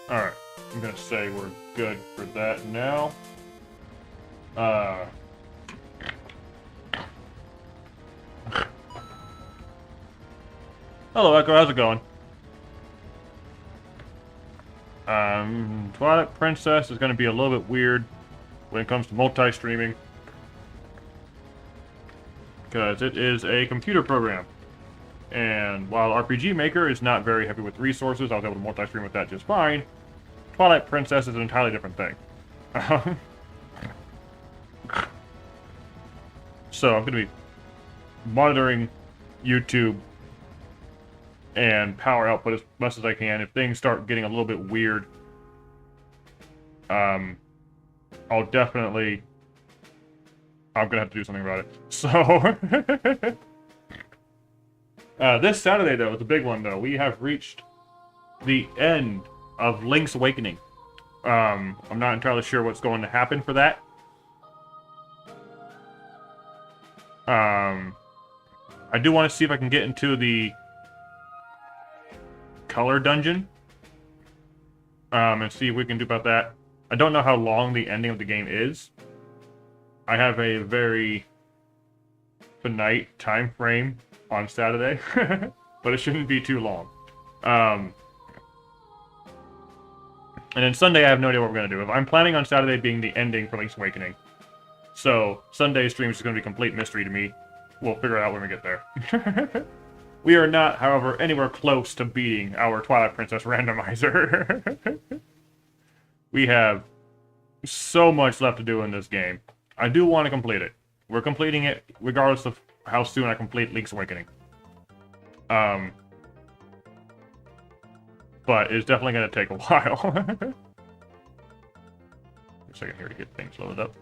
Alright, I'm gonna say we're good for that now. Hello Echo, how's it going? Twilight Princess is gonna be a little bit weird when it comes to multi-streaming. Because it is a computer program. And while RPG Maker is not very heavy with resources, I was able to multi-stream with that just fine. Twilight Princess is an entirely different thing. So I'm going to be monitoring YouTube and power output as best as I can. If things start getting a little bit weird, I'm going to have to do something about it. So, this Saturday, though, is a big one, though. We have reached the end of Link's Awakening. I'm not entirely sure what's going to happen for that. I do want to see if I can get into the color dungeon. And see if we can do about that. I don't know how long the ending of the game is. I have a very finite time frame on Saturday, but it shouldn't be too long. And then Sunday, I have no idea what we're going to do. I'm planning on Saturday being the ending for Link's Awakening. So, Sunday's stream is going to be a complete mystery to me. We'll figure it out when we get there. We are not, however, anywhere close to beating our Twilight Princess randomizer. We have so much left to do in this game. I do want to complete it. We're completing it regardless of how soon I complete Link's Awakening. But it's definitely going to take a while. A second here to get things loaded up.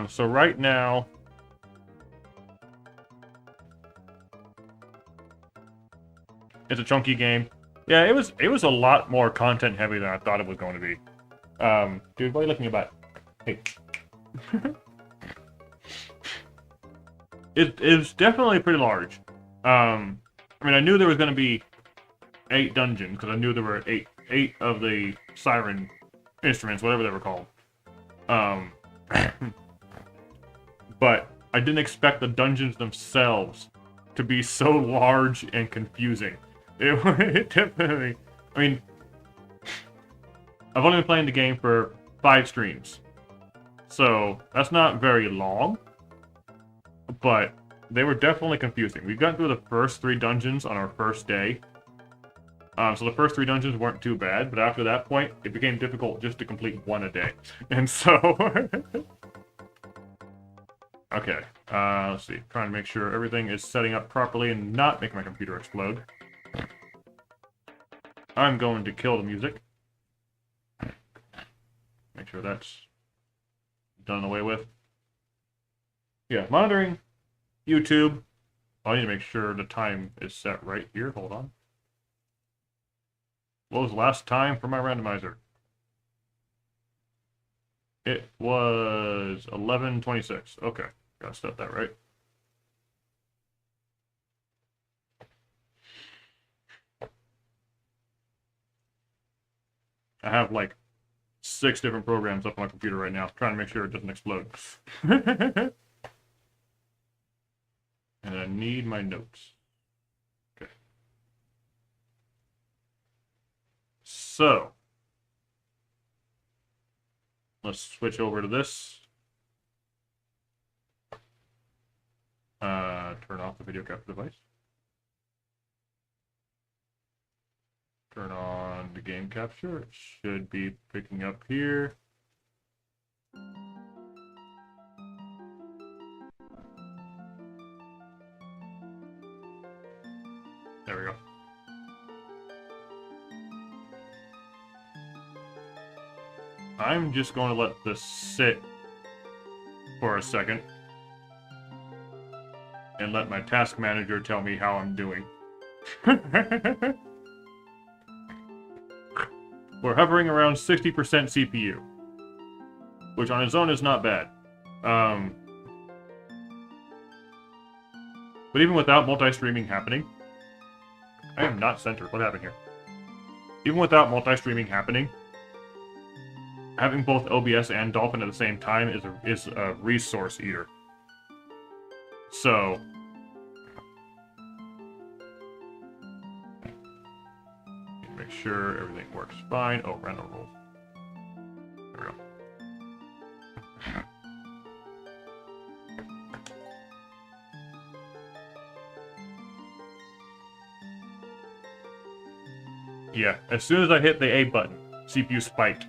So right now, it's a chunky game. Yeah, it was a lot more content heavy than I thought it was going to be. Dude, what are you looking about? Hey. It's definitely pretty large. I mean, I knew there was going to be 8 dungeons, because I knew there were eight of the siren instruments, whatever they were called. But I didn't expect the dungeons themselves to be so large and confusing. It definitely... I mean, I've only been playing the game for 5 streams. So, that's not very long. But they were definitely confusing. We've gotten through the first 3 dungeons on our first day. So the first 3 dungeons weren't too bad, but after that point, it became difficult just to complete 1 a day. And so... Okay, let's see. Trying to make sure everything is setting up properly and not making my computer explode. I'm going to kill the music. Make sure that's done away with. Yeah, monitoring YouTube. I need to make sure the time is set right here. Hold on. What was the last time for my randomizer? It was 11:26. Okay, gotta set that right. I have like 6 different programs up on my computer right now, trying to make sure it doesn't explode. And I need my notes. Okay. So, let's switch over to this. Turn off the video capture device. Turn on the game capture. It should be picking up here. There we go. I'm just going to let this sit for a second and let my task manager tell me how I'm doing. We're hovering around 60% CPU, which on its own is not bad. But even without multi-streaming happening, I am not centered. What happened here? even without multi-streaming happening, having both OBS and Dolphin at the same time is a resource eater. So, make sure everything works fine. Oh, random rules. There we go. Yeah, as soon as I hit the A button, CPU spiked.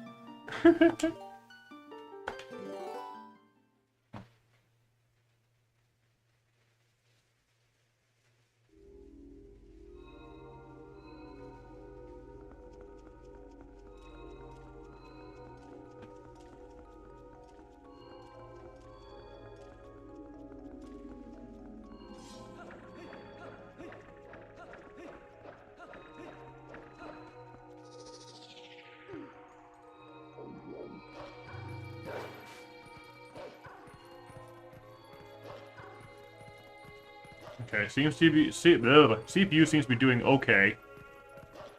Okay, CPU seems to be doing okay.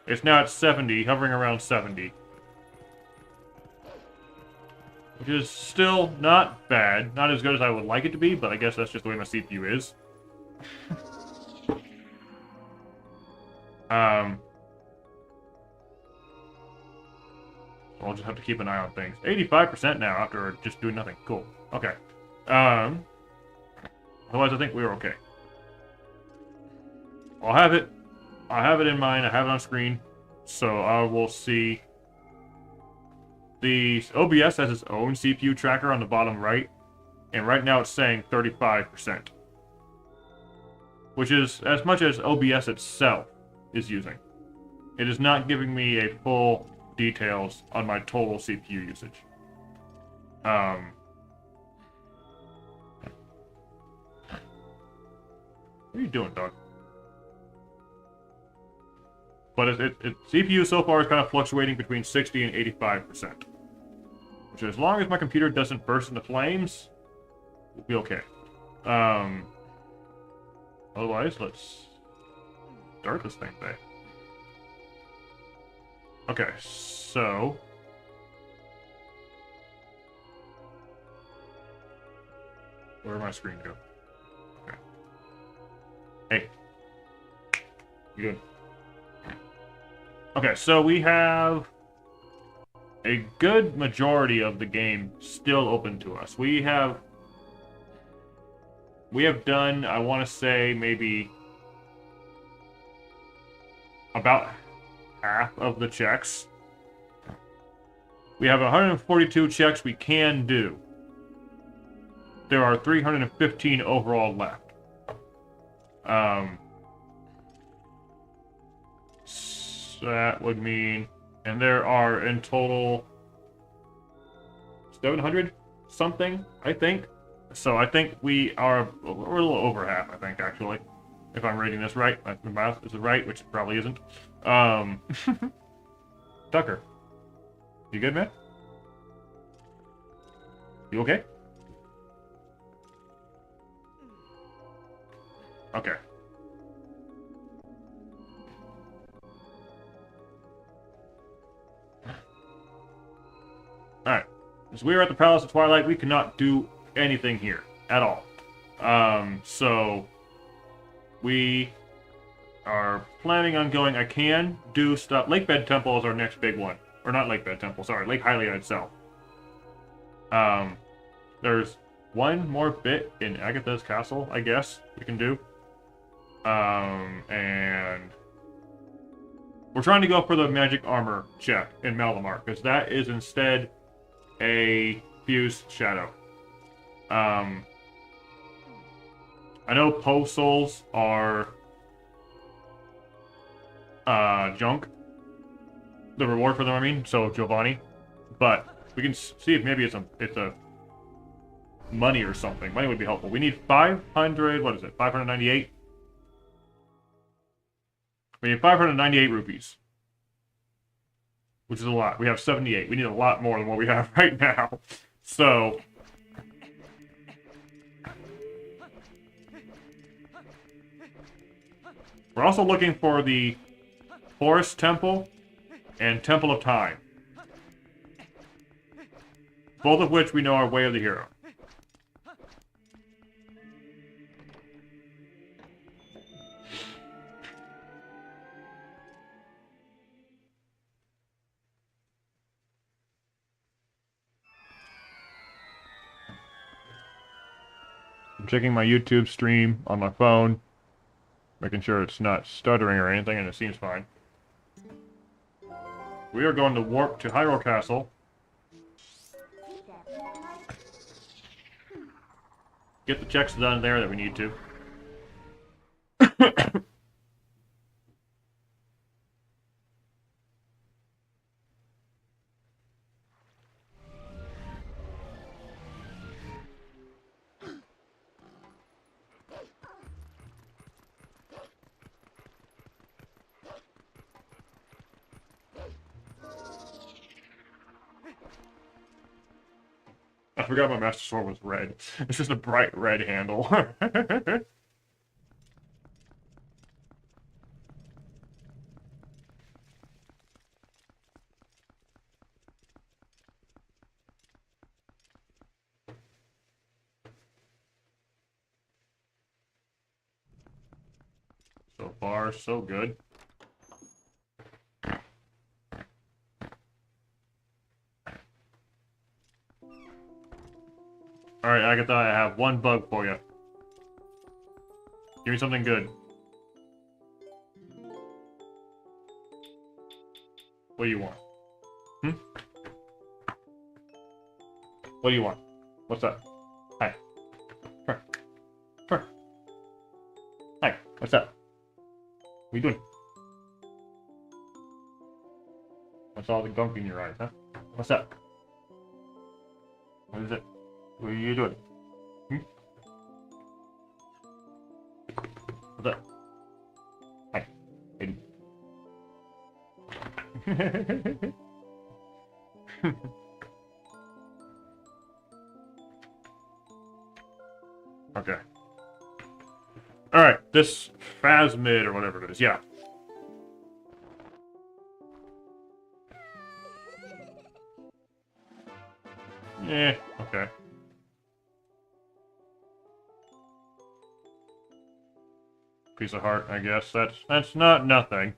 It's now at 70, hovering around 70. Which is still not bad. Not as good as I would like it to be, but I guess that's just the way my CPU is. I'll just have to keep an eye on things. 85% now after just doing nothing. Cool. Okay. Otherwise, I think we were okay. I'll have it in mind. I have it on screen, so I will see. The OBS has its own CPU tracker on the bottom right, and right now it's saying 35%, which is as much as OBS itself is using. It is not giving me a full details on my total CPU usage. What are you doing, dog? But CPU so far is kind of fluctuating between 60 and 85%. Which, as long as my computer doesn't burst into flames, we'll be okay. Otherwise, let's start this thing today. Okay, so... where did my screen go? Okay. Hey. You doing? Okay, so we have a good majority of the game still open to us. We have done, I want to say, maybe about half of the checks. We have 142 checks we can do. There are 315 overall left. That would mean, and there are in total 700 something, I think. So I think we're a little over half, I think, actually, if I'm reading this right. My math is right, which it probably isn't. Tucker, you good, man? You okay? Okay. Alright. As we are at the Palace of Twilight, we cannot do anything here. At all. So... we are planning on going... I can do stuff... Lakebed Temple is our next big one. Or not Lakebed Temple, sorry. Lake Hylia itself. There's one more bit in Agatha's castle, I guess, we can do. And... we're trying to go for the magic armor check in Malamar, because that is instead a fused shadow. I know Poe souls are junk. The reward for them, I mean, so Giovanni. But we can see if maybe it's a money or something. Money would be helpful. We need 500, what is it, 598? We need 598 rupees. Which is a lot. We have 78. We need a lot more than what we have right now. So... we're also looking for the Forest Temple and Temple of Time. Both of which we know are Way of the Hero. I'm checking my YouTube stream on my phone, making sure it's not stuttering or anything, and it seems fine. We are going to warp to Hyrule Castle. Get the checks done there that we need to. I forgot my Master Sword was red. It's just a bright red handle. So far, so good. Alright, Agatha, I have one bug for you. Give me something good. What do you want? Hmm? What do you want? What's up? Hi. Hi, what's up? What are you doing? What's all the gunk in your eyes, huh? What's up? What is it? What are you doing? Hmm? What's up? Hi. Hey. Okay. Alright, this Phasmid or whatever it is, yeah. Okay. Piece of heart, I guess. That's not nothing.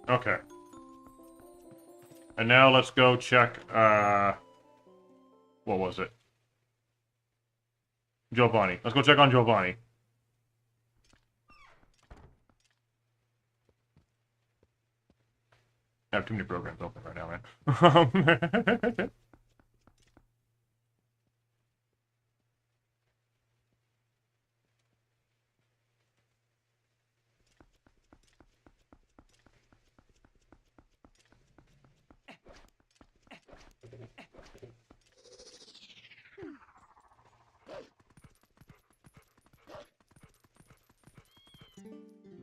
Okay. And now let's go check, what was it? Giovanni. Let's go check on Giovanni. I have too many programs open right now, man.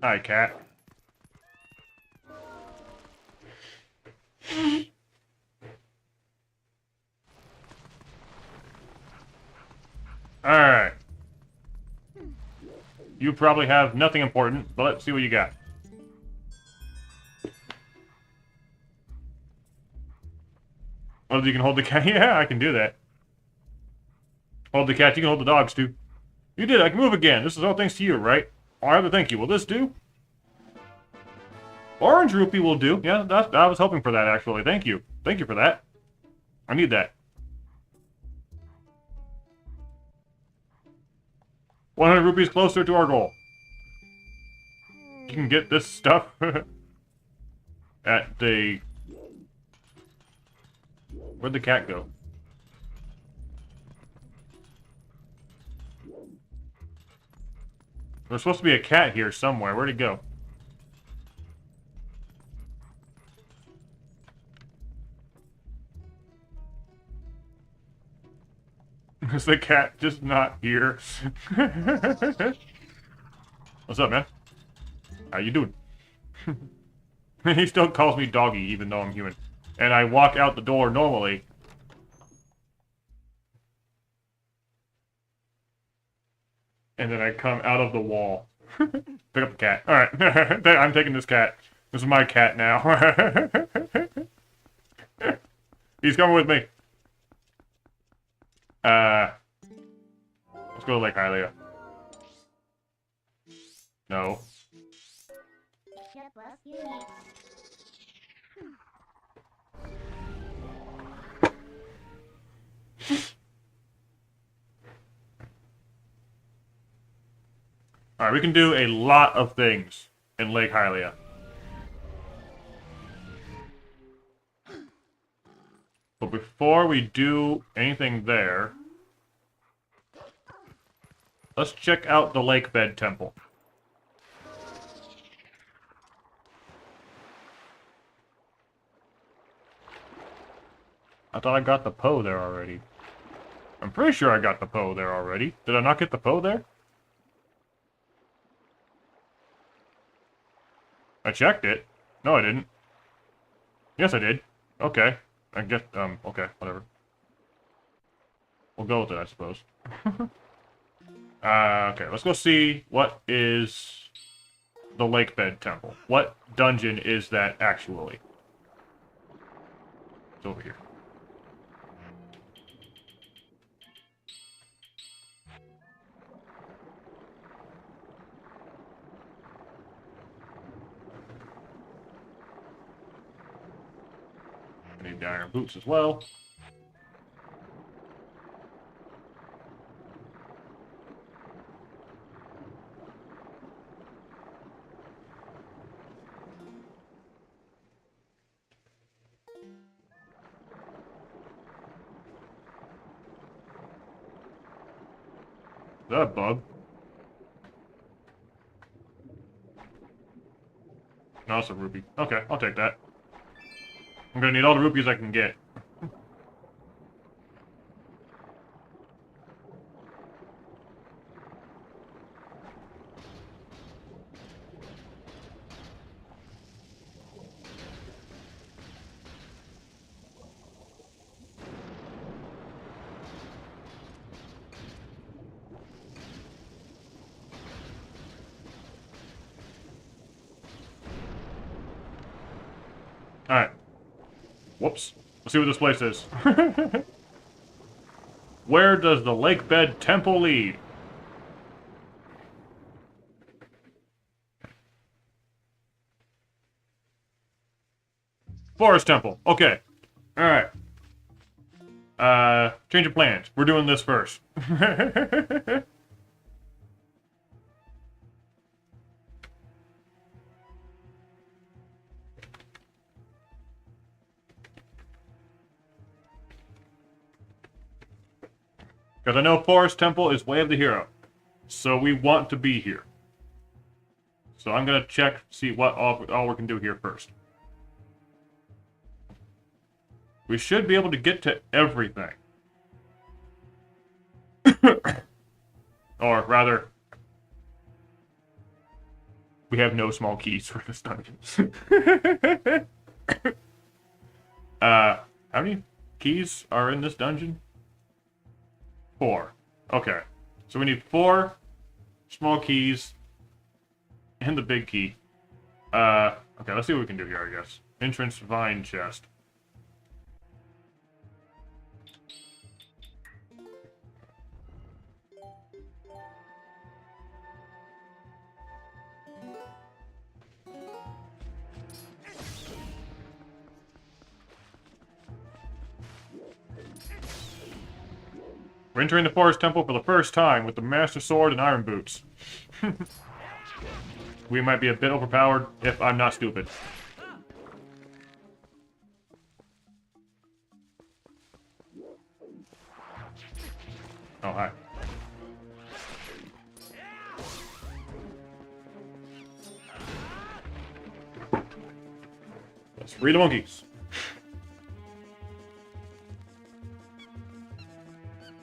Hi, cat. Alright. You probably have nothing important, but let's see what you got. Oh, you can hold the cat? Yeah, I can do that. Hold the cat, you can hold the dogs too. You did, I can move again. This is all thanks to you, right? Oh, I have to thank you. Will this do? Orange rupee will do. Yeah, I was hoping for that, actually. Thank you. Thank you for that. I need that. 100 rupees closer to our goal. You can get this stuff at the... Where'd the cat go? There's supposed to be a cat here somewhere. Where'd it go? Is the cat just not here? What's up, man? How you doing? He still calls me doggy, even though I'm human. and I walk out the door normally. And then I come out of the wall. Pick up the cat. Alright. I'm taking this cat. This is my cat now. He's coming with me. Let's go to Lake Hylia. No. Alright, we can do a lot of things in Lake Hylia. But before we do anything there, let's check out the Lake Bed Temple. I thought I got the Poe there already. I'm pretty sure I got the Poe there already. Did I not get the Poe there? I checked it. No, I didn't. Yes, I did. Okay. I guess, okay, whatever. We'll go with it, I suppose. Okay, let's go see what is the Lake Bed Temple. What dungeon is that actually? It's over here. I need the iron boots as well. Is that a bug? No, it's a rupee. Okay, I'll take that. I'm gonna need all the rupees I can get. Alright. Whoops. Let's see what this place is. Where does the Lake Bed Temple lead? Forest Temple. Okay. Alright. Change of plans. We're doing this first. Because I know Forest Temple is Way of the Hero. So we want to be here. So I'm going to check, see what all we can do here first. We should be able to get to everything. Or rather, we have no small keys for this dungeon. How many keys are in this dungeon? 4. Okay. So we need 4 small keys and the big key. Okay, let's see what we can do here, I guess. Entrance vine chest. We're entering the Forest Temple for the first time with the Master Sword and Iron Boots. We might be a bit overpowered if I'm not stupid. Oh, hi. Let's free the monkeys.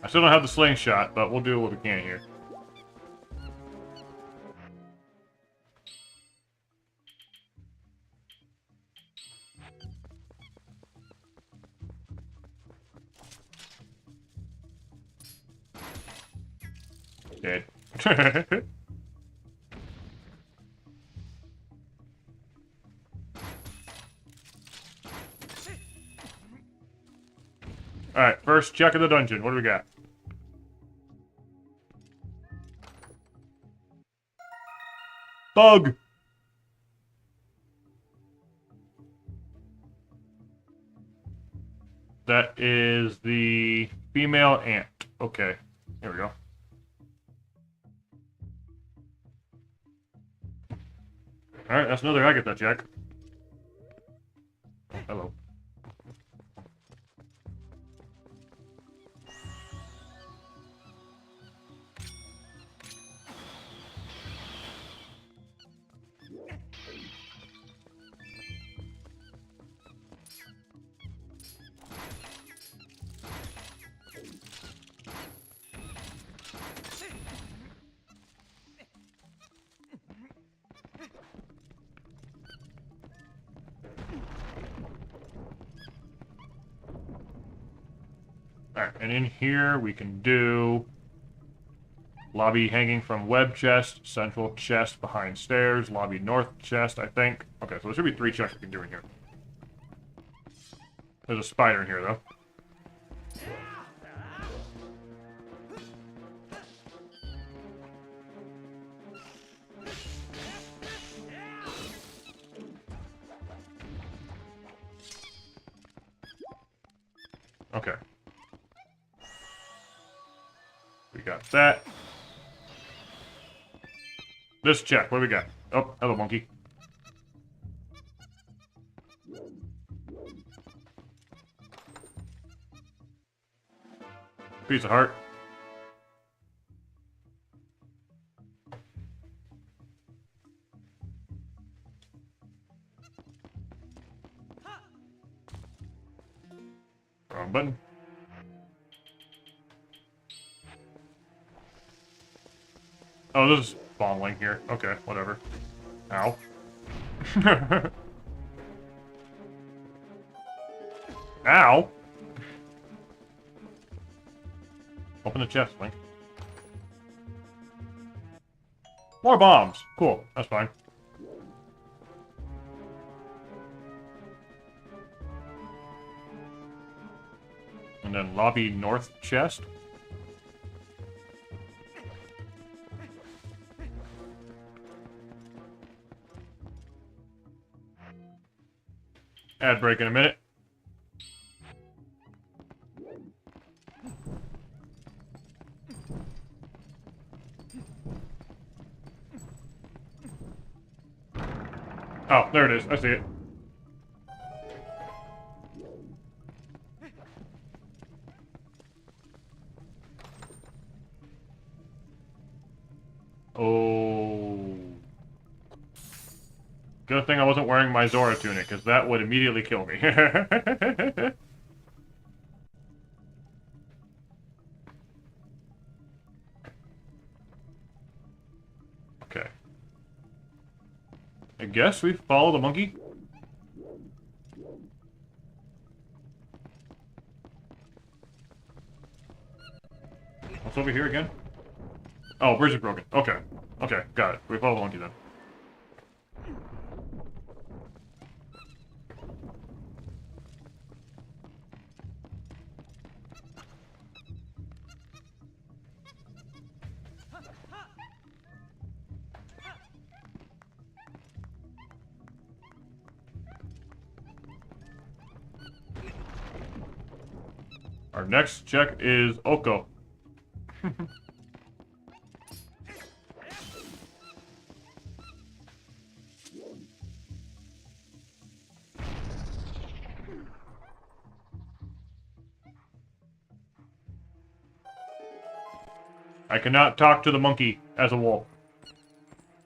I still don't have the slingshot, but we'll do what we can here. Dead. Alright, first check of the dungeon. What do we got? Bug! That is the female ant. Okay, here we go. Alright, that's another Agatha check. Oh, hello. Alright, and in here we can do lobby hanging from web chest, central chest behind stairs, lobby north chest, I think. Okay, so there should be 3 checks we can do in here. There's a spider in here, though. Okay. We got that. This check, what do we got? Oh, hello, monkey. Piece of heart. Wrong button. Oh, this is falling here. Okay, whatever. Ow. Ow! Open the chest, Link. More bombs! Cool, that's fine. And then lobby north chest. Ad break in a minute. Oh, there it is. I see it. Oh. Good thing I wasn't wearing my Zora tunic, because that would immediately kill me. Okay. I guess we follow the monkey. What's over here again? Oh, bridge is broken. Okay. Okay, got it. We follow the monkey then. Our next check is Oko. I cannot talk to the monkey as a wolf.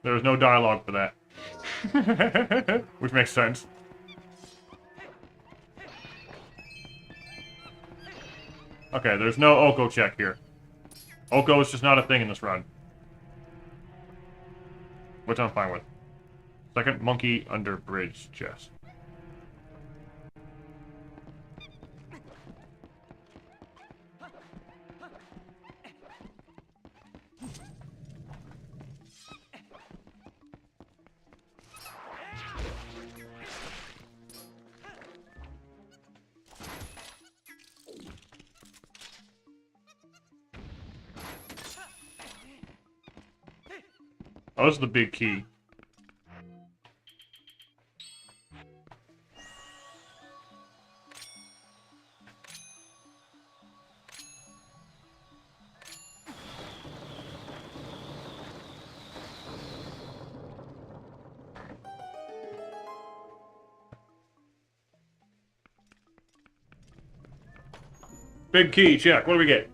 There is no dialogue for that. Which makes sense. Okay, there's no Oko check here. Oko is just not a thing in this run. Which I'm fine with. Second monkey under bridge chest. Oh, this is the big key. Big key, check. What do we get?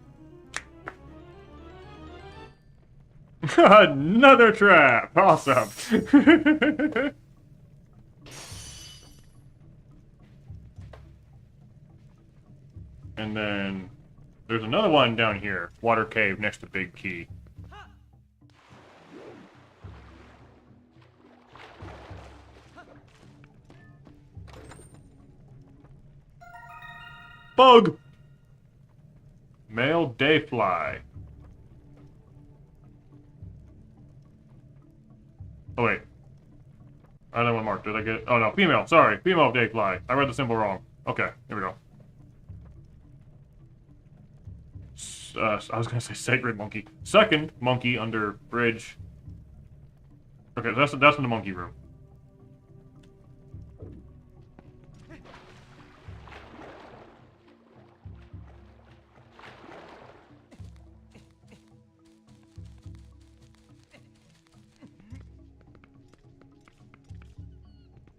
Another trap! Awesome! And then there's another one down here. Water cave next to big key. Bug! Male dayfly. Oh wait. I don't want to mark. Did I get it? Oh no, female. Sorry. Female dayfly. I read the symbol wrong. Okay, here we go. I was gonna say sacred monkey. Second monkey under bridge. Okay, that's in the monkey room.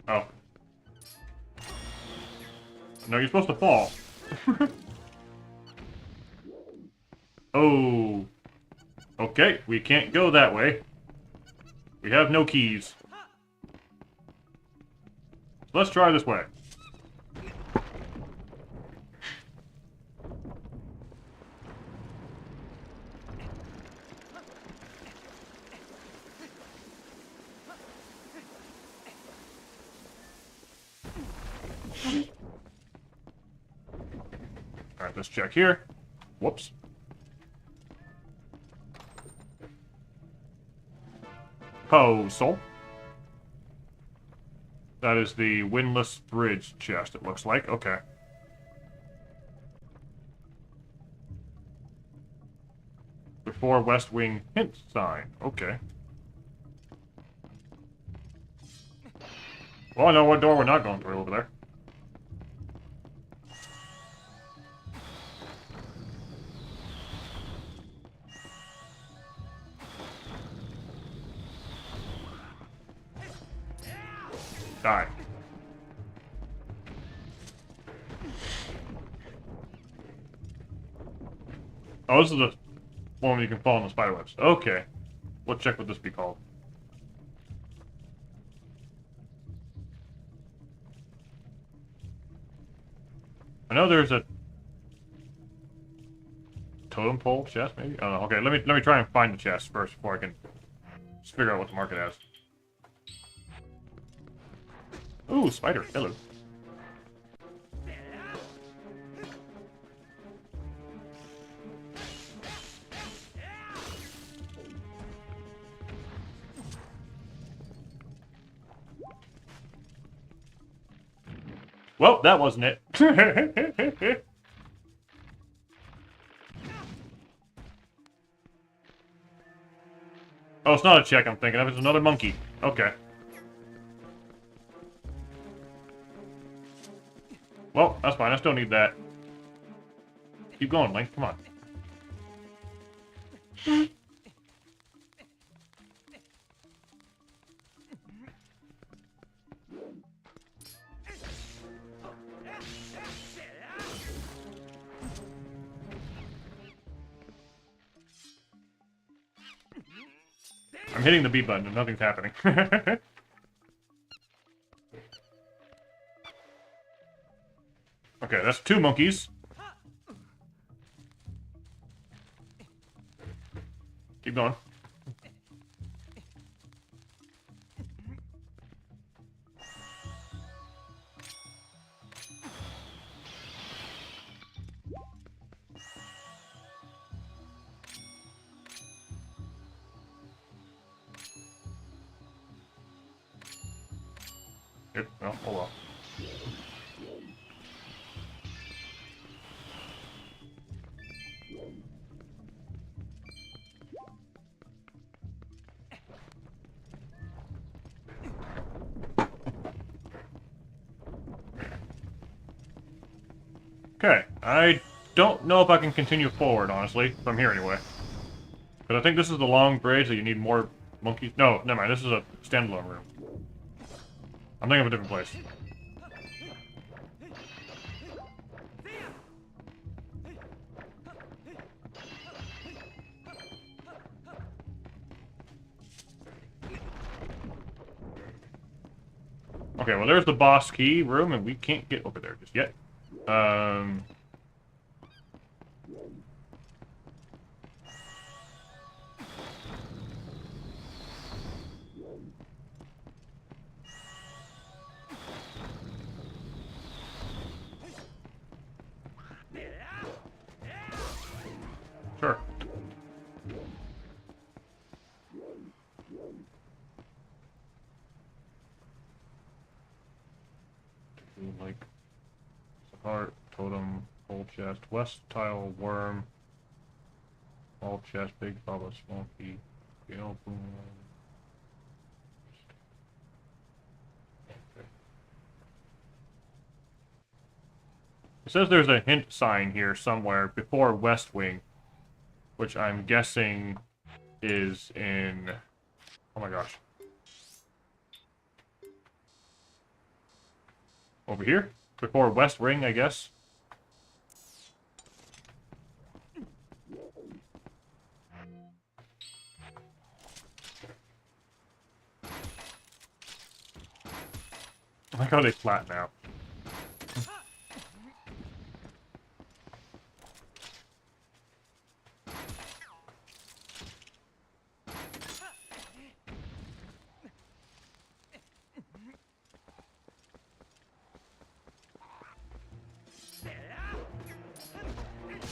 Oh. No, you're supposed to fall. Oh. Okay, we can't go that way. We have no keys. Let's try this way. Alright, let's check here. Whoops. Puzzle. That is the windlass bridge chest, it looks like. Okay. Before West Wing hint sign. Okay. Well, I know what door we're not going through over there. Die. Oh, this is the one where you can fall in the spiderwebs. Okay. Let's check what this be called. I know there's a totem pole chest, maybe? I don't know. Okay, let me try and find the chest first before I can just figure out what to mark it as. Ooh, spider. Hello. Well, that wasn't it. Oh, it's not a check I'm thinking of. It's another monkey. Okay. Well, that's fine. I still need that. Keep going, Link. Come on. I'm hitting the B button and nothing's happening. Okay, that's 2 monkeys. Keep going. Yep, well, hold on. Okay, I don't know if I can continue forward, honestly, from here anyway. But I think this is the long bridge that you need more monkeys. No, never mind, this is a standalone room. I'm thinking of a different place. Okay, well there's the boss key room, and we can't get over there just yet. Sure. Like, heart, totem, whole chest, west tile, worm, small chest, big bubba, small key, gale boom. Okay. It says there's a hint sign here somewhere before West Wing, which I'm guessing is in... Oh my gosh. Over here? Before West Wing, I guess? I like how they flatten out.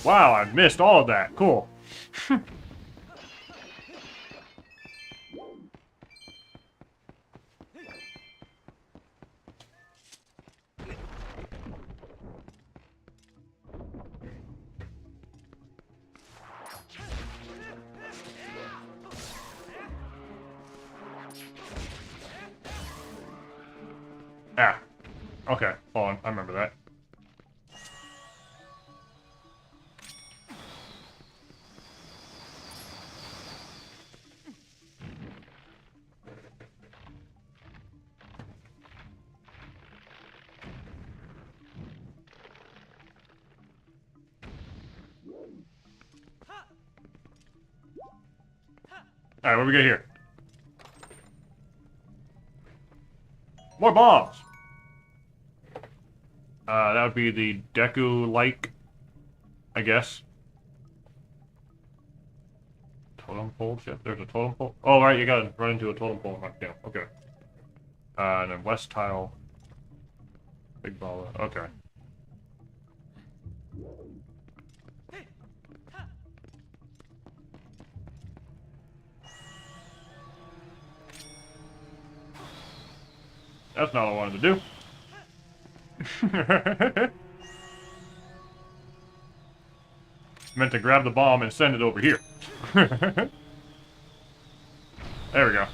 Wow, I missed all of that. Cool. Ah. Okay, hold on. I remember that. Alright, what do we got here? More bombs! That would be the Deku-like, I guess. Totem pole? Shit, there's a totem pole? Oh, right, you gotta run into a totem pole and knock down. Okay. And then west tile. Big ball. Okay. That's not what I wanted to do. Meant to grab the bomb and send it over here. There we go.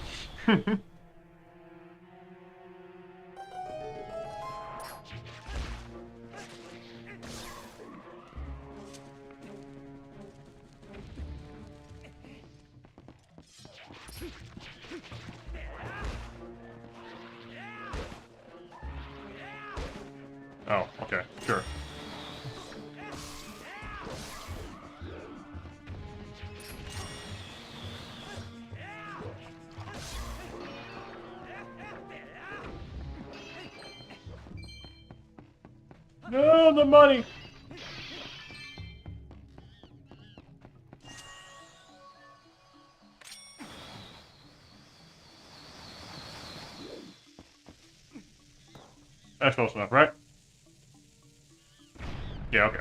Oh, okay, sure. No, the money! That's close enough, right? Yeah, okay.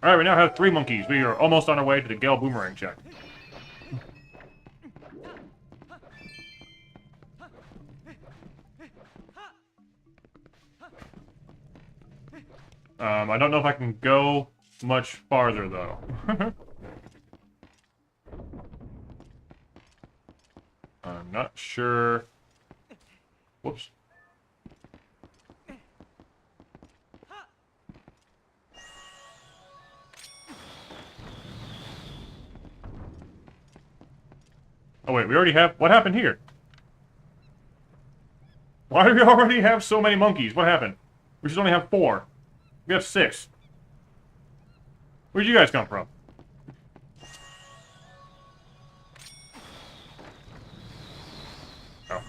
Alright, we now have 3 monkeys. We are almost on our way to the Gale Boomerang check. I don't know if I can go much farther, though. I'm not sure... Whoops. Oh wait, we already have... What happened here? Why do we already have so many monkeys? What happened? We should only have 4. We have 6. Where'd you guys come from? Oh.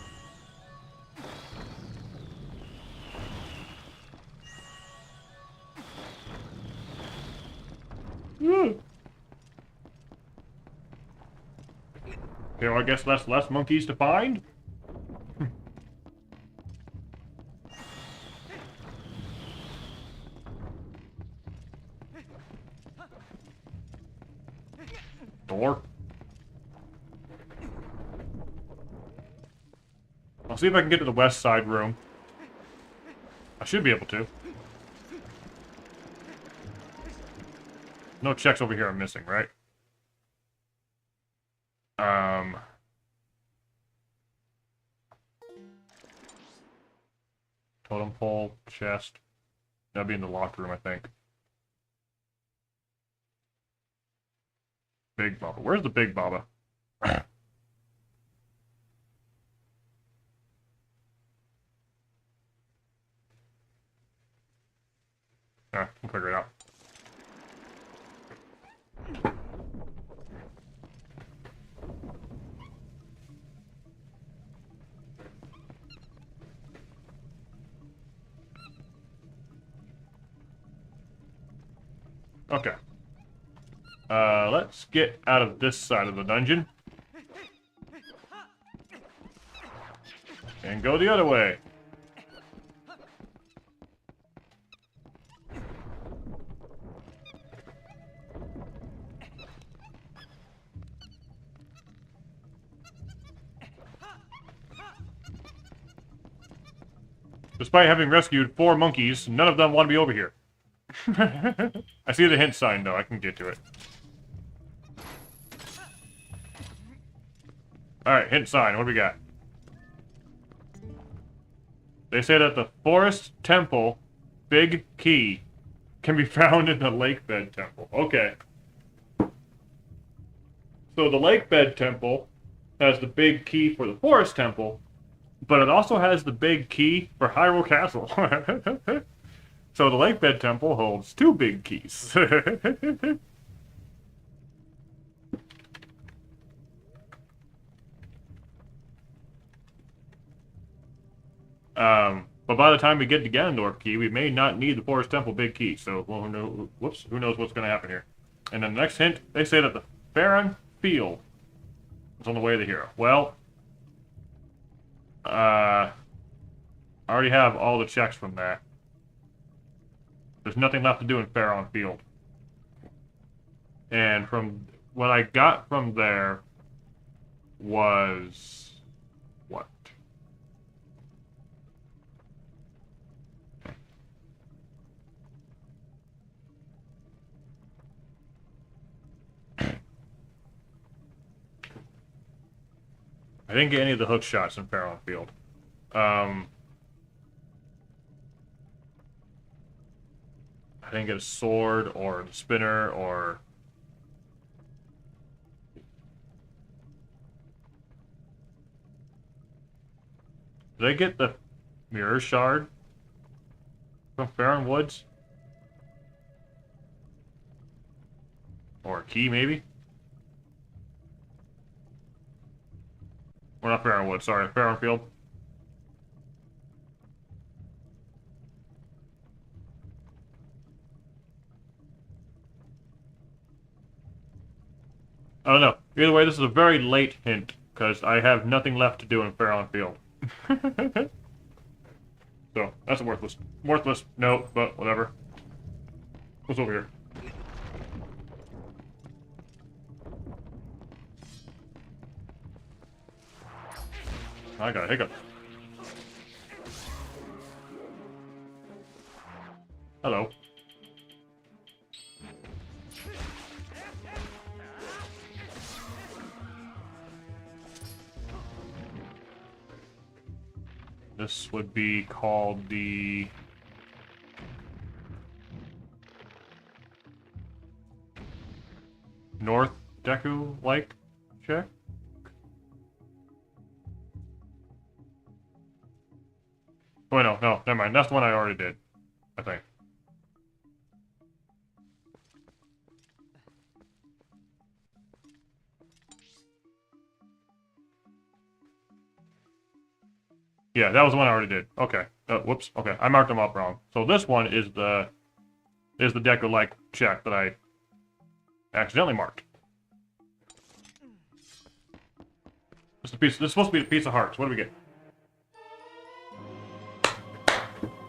Okay, well, I guess that's less monkeys to find. Door. I'll see if I can get to the west side room. I should be able to. No checks over here I'm missing, right? Totem pole, chest. That'd be in the locked room, I think. Big Baba. Where's the Big Baba? Ah, we'll figure it out. Okay. Let's get out of this side of the dungeon. And go the other way. Despite having rescued 4 monkeys, none of them want to be over here. I see the hint sign, though. I can get to it. Alright, hint sign. What do we got? They say that the Forest Temple Big Key can be found in the Lake Bed Temple. Okay. So the Lake Bed Temple has the big key for the Forest Temple, but it also has the big key for Hyrule Castle. So the Lake Bed Temple holds 2 big keys. But by the time we get to Ganondorf Key, we may not need the Forest Temple big key. So, well, who knows what's going to happen here. And then the next hint, they say that the Farron Field is on the way to here. Well, I already have all the checks from that. There's nothing left to do in Farron Field. And from what I got from there was... what? I didn't get any of the hook shots in Farron Field. I didn't get a sword or the spinner or... Did I get the mirror shard from Farron Woods? Or a key, maybe? Or not Farron Woods, sorry, Farron Field. I don't know. Either way, this is a very late hint, because I have nothing left to do in Farron Field. So, that's a worthless note, but whatever. What's over here? I got a hiccup. Hello. This would be called the... North Deku Lake check? no, never mind. That's the one I already did, I think. Yeah, that was the one I already did. Okay. Whoops. Okay, I marked them up wrong. So this one is the Deco-like check that I accidentally marked. This is supposed to be the piece of hearts. What do we get?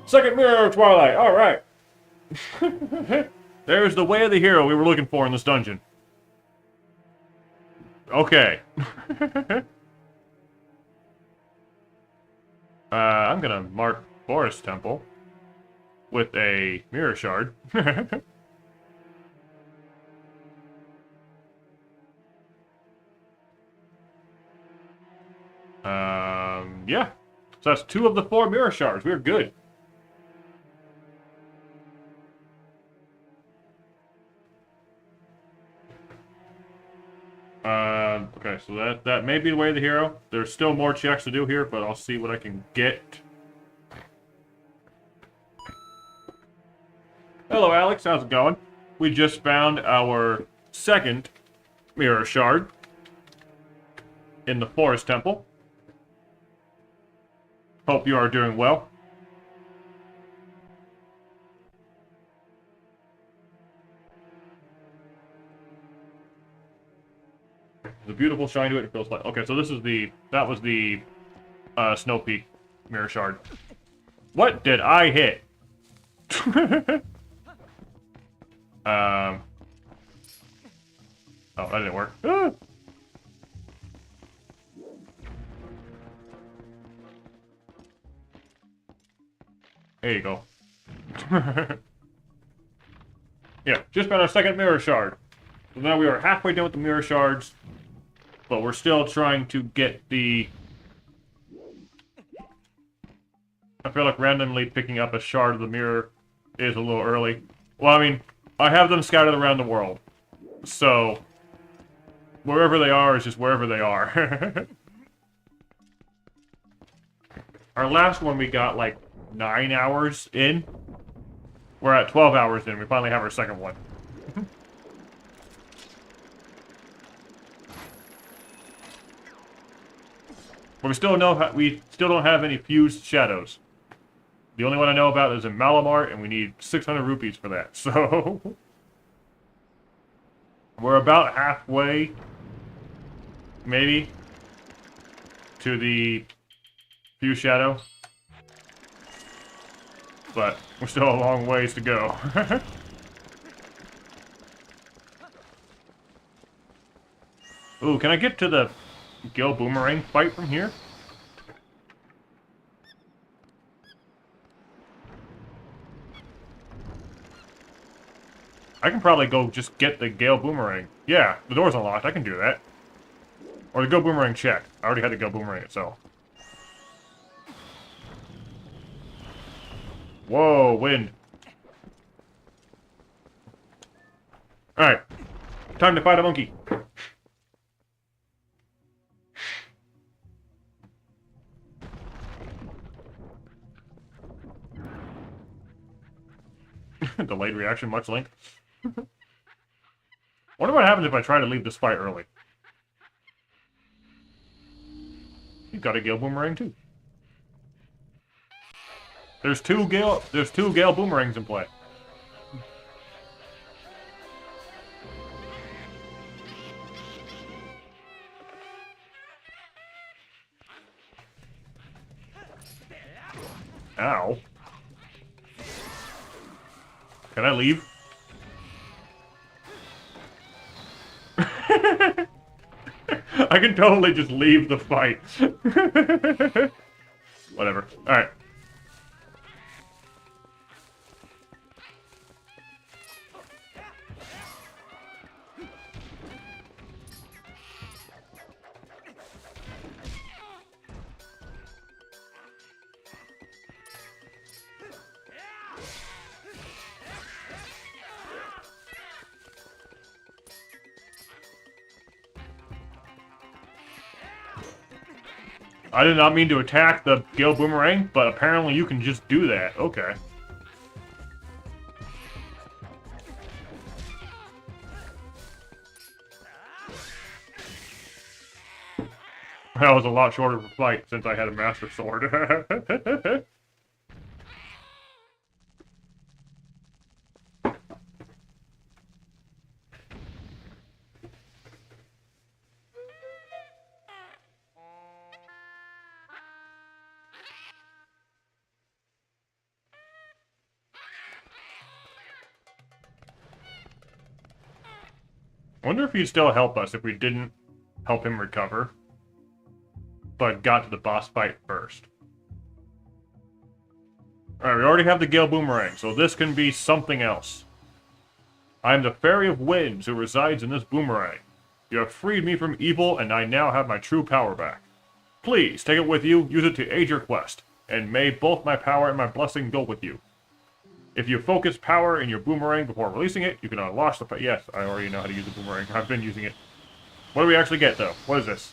Second mirror of Twilight. All right. There's the way of the hero we were looking for in this dungeon. Okay. I'm gonna mark Forest Temple with a mirror shard. Yeah. So that's 2 of the 4 mirror shards. We're good. Okay, so that may be the way of the hero. There's still more checks to do here, but I'll see what I can get. Hello, Alex. How's it going? We just found our second mirror shard in the Forest Temple. Hope you are doing well. The beautiful shine to it. It feels like okay. So this is that was the Snow Peak mirror shard. What did I hit? Oh, that didn't work. Ah! There you go. Yeah, just found our second mirror shard. So now we are halfway done with the mirror shards, but we're still trying to get the... I feel like randomly picking up a shard of the mirror is a little early. Well, I mean, I have them scattered around the world. So, wherever they are is just wherever they are. Our last one we got like 9 hours in. We're at 12 hours in. We finally have our second one. But we still don't have any fused shadows. The only one I know about is in Malamar, and we need 600 rupees for that. So we're about halfway, maybe, to the fused shadow. But we're still a long ways to go. Ooh, can I get to the Gil Boomerang fight from here? I can probably go just get the Gale Boomerang. Yeah, the door's unlocked. I can do that. Or the Go Boomerang check. I already had the Go Boomerang itself. Whoa, wind. Alright. Time to fight a monkey. Delayed reaction, much link. Wonder what happens if I try to leave this fight early. You've got a Gale Boomerang too. There's two Gale Boomerangs in play. Ow. Can I leave? I can totally just leave the fight. Whatever. Alright. I did not mean to attack the Gale Boomerang, but apparently you can just do that. Okay. That was a lot shorter of a fight since I had a Master Sword. I wonder if he'd still help us if we didn't help him recover, but got to the boss fight first. Alright, we already have the Gale Boomerang, so this can be something else. I am the Fairy of Winds who resides in this boomerang. You have freed me from evil, and I now have my true power back. Please, take it with you, use it to aid your quest, and may both my power and my blessing go with you. If you focus power in your boomerang before releasing it, you can unlock the... Yes, I already know how to use the boomerang. I've been using it. What do we actually get, though? What is this?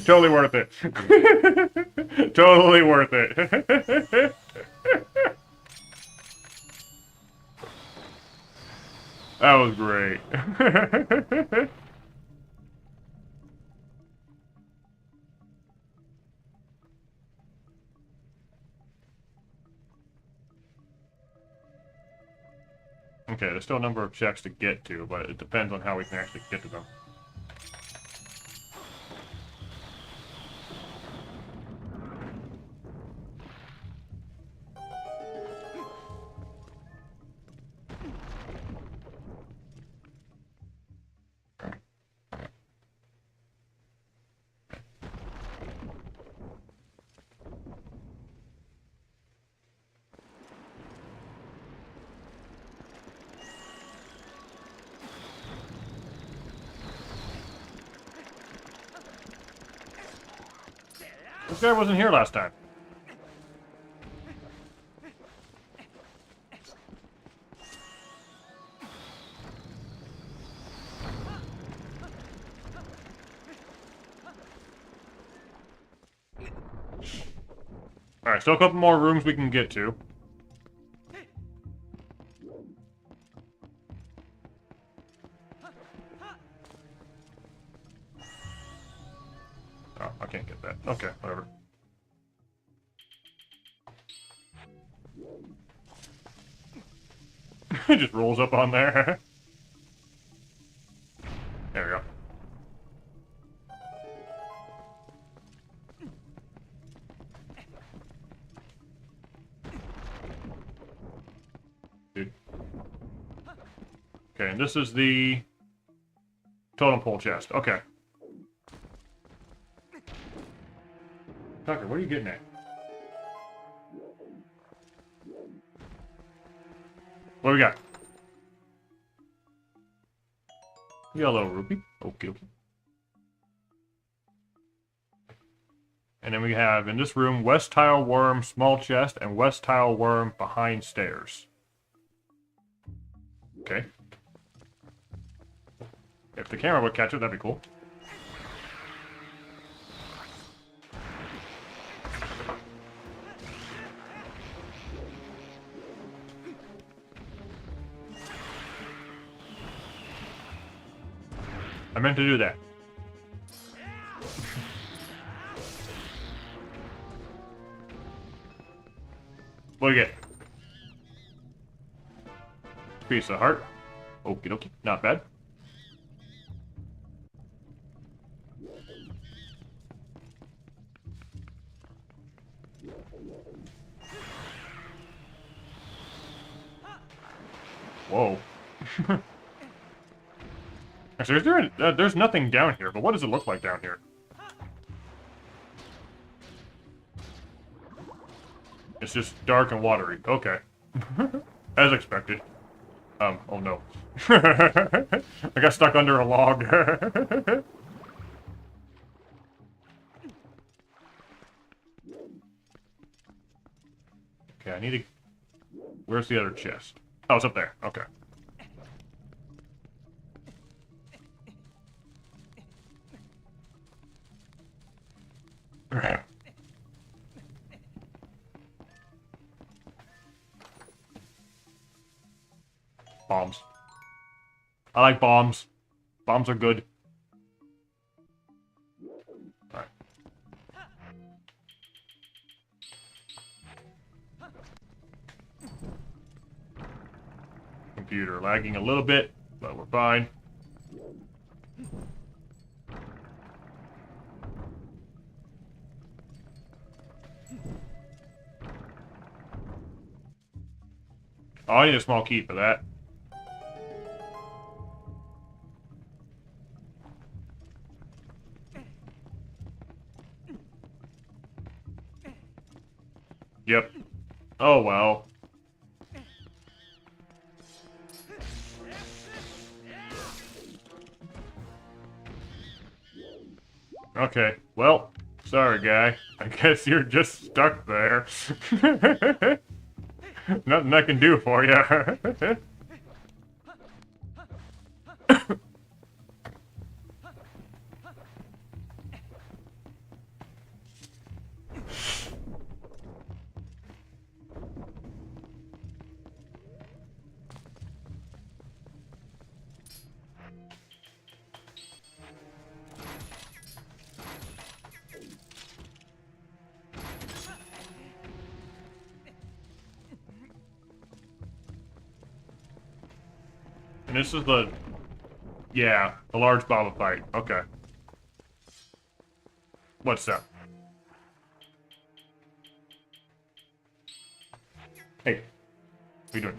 Totally worth it. Totally worth it. That was great. Okay, there's still a number of checks to get to, but it depends on how we can actually get to them. This guy wasn't here last time. Alright, still a couple more rooms we can get to. Oh, I can't get that. Okay, whatever. It just rolls up on there. There we go. Dude. Okay, and this is the totem pole chest. Okay. Tucker, what are you getting at? What do we got? Yellow rupee. Okay, okay. And then we have, in this room, west tile worm, small chest, and west tile worm behind stairs. Okay. If the camera would catch it, that'd be cool. I meant to do that. What do you get? Piece of heart. Okie dokie. Not bad. Whoa. Actually, there's nothing down here, but what does it look like down here? It's just dark and watery. Okay. As expected. Oh no. I got stuck under a log. Okay, I need to... Where's the other chest? Oh, it's up there. Okay. Bombs. I like bombs. Bombs are good. Alright. Computer lagging a little bit, but we're fine. Oh, I need a small key for that. Yep. Oh, well. Okay. Well, sorry, guy. I guess you're just stuck there. Nothing I can do for you. And this is the... Yeah, the large baba fight. Okay. What's up? Hey. What are you doing?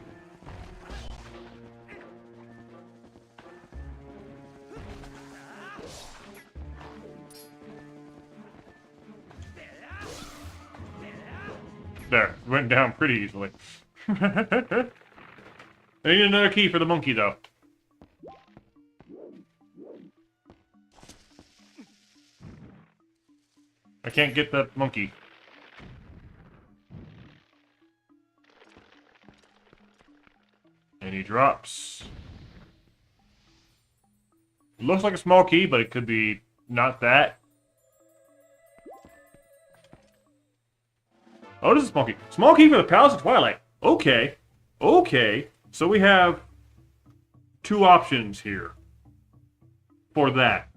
There. Went down pretty easily. I need another key for the monkey, though. I can't get the monkey. And he drops. It looks like a small key, but it could be not that. Oh, this is a small key. Small key for the Palace of Twilight. Okay. Okay. So we have two options here for that.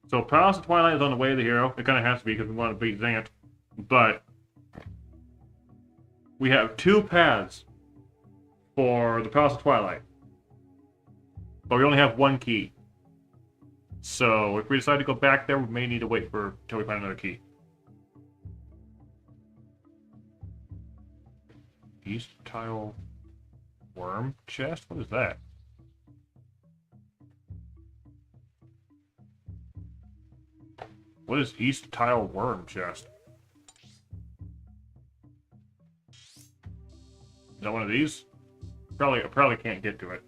So Palace of Twilight is on the way of the hero. It kind of has to be because we want to beat Zant. But we have two paths for the Palace of Twilight. But we only have one key. So if we decide to go back there, we may need to wait till we find another key. East tile worm chest? What is that? What is East tile worm chest? Is that one of these? I probably can't get to it.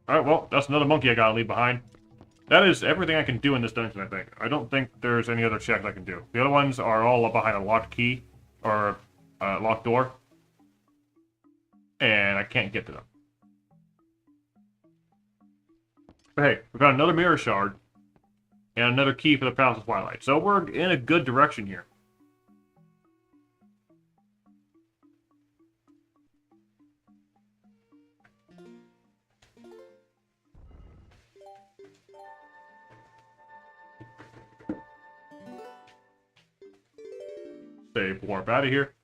Alright, well, that's another monkey I gotta leave behind. That is everything I can do in this dungeon, I think. I don't think there's any other checks I can do. The other ones are all behind a locked key, or a locked door. And I can't get to them. But hey, we got another mirror shard, and another key for the Palace of Twilight. So we're in a good direction here. Save warp out of here.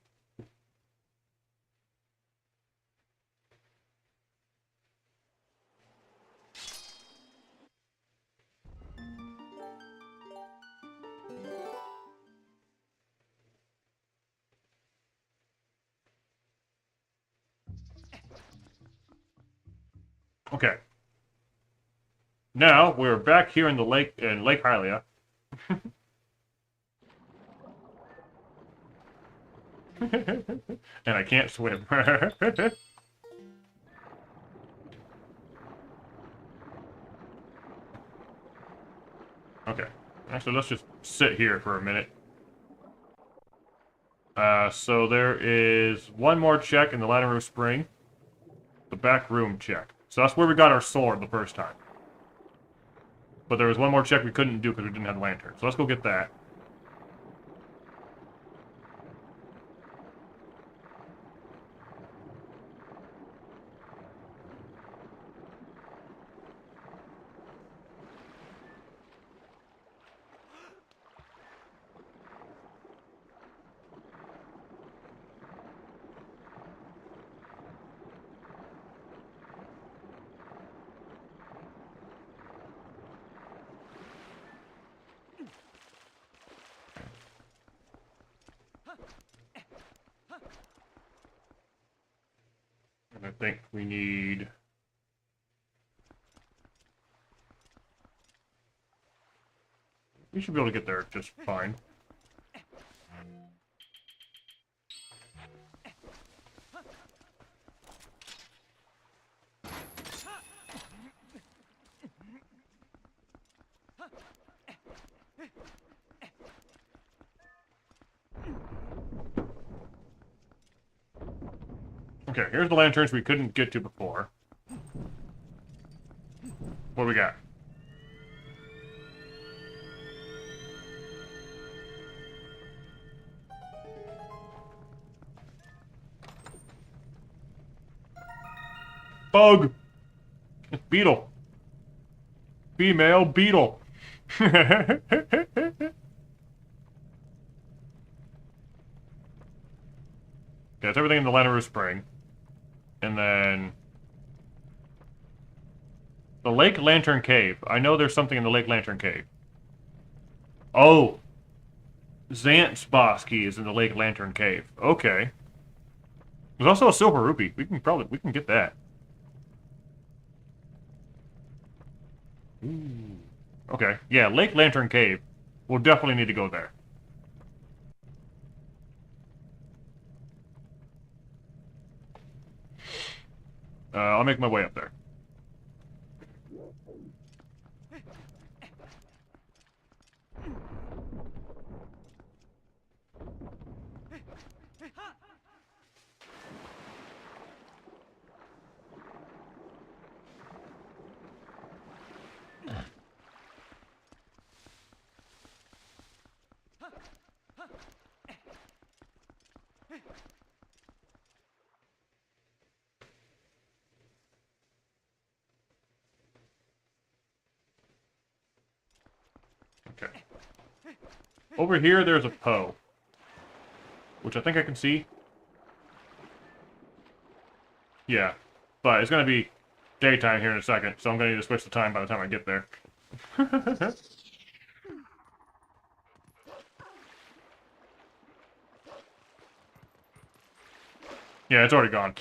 Okay. Now we're back here in the lake Lake Hylia. And I can't swim. Okay. Actually, let's just sit here for a minute. So there is one more check in the Ladder Roof Spring. The back room check. So that's where we got our sword the first time. But there was one more check we couldn't do because we didn't have the lantern. So let's go get that. think we need... We should be able to get there just fine. Okay, here's the lanterns we couldn't get to before. What do we got? Bug! It's beetle. Female beetle. Okay, that's everything in the Lanaroo Spring. And then... the Lake Lantern Cave. I know there's something in the Lake Lantern Cave. Oh! Zantsbosky is in the Lake Lantern Cave. Okay. There's also a silver rupee. We can get that. Ooh. Okay, yeah, Lake Lantern Cave. We'll definitely need to go there. I'll make my way up there. Okay. Over here, there's a Poe. Which I think I can see. Yeah. But it's going to be daytime here in a second, so I'm going to need to switch the time by the time I get there. Yeah, it's already gone.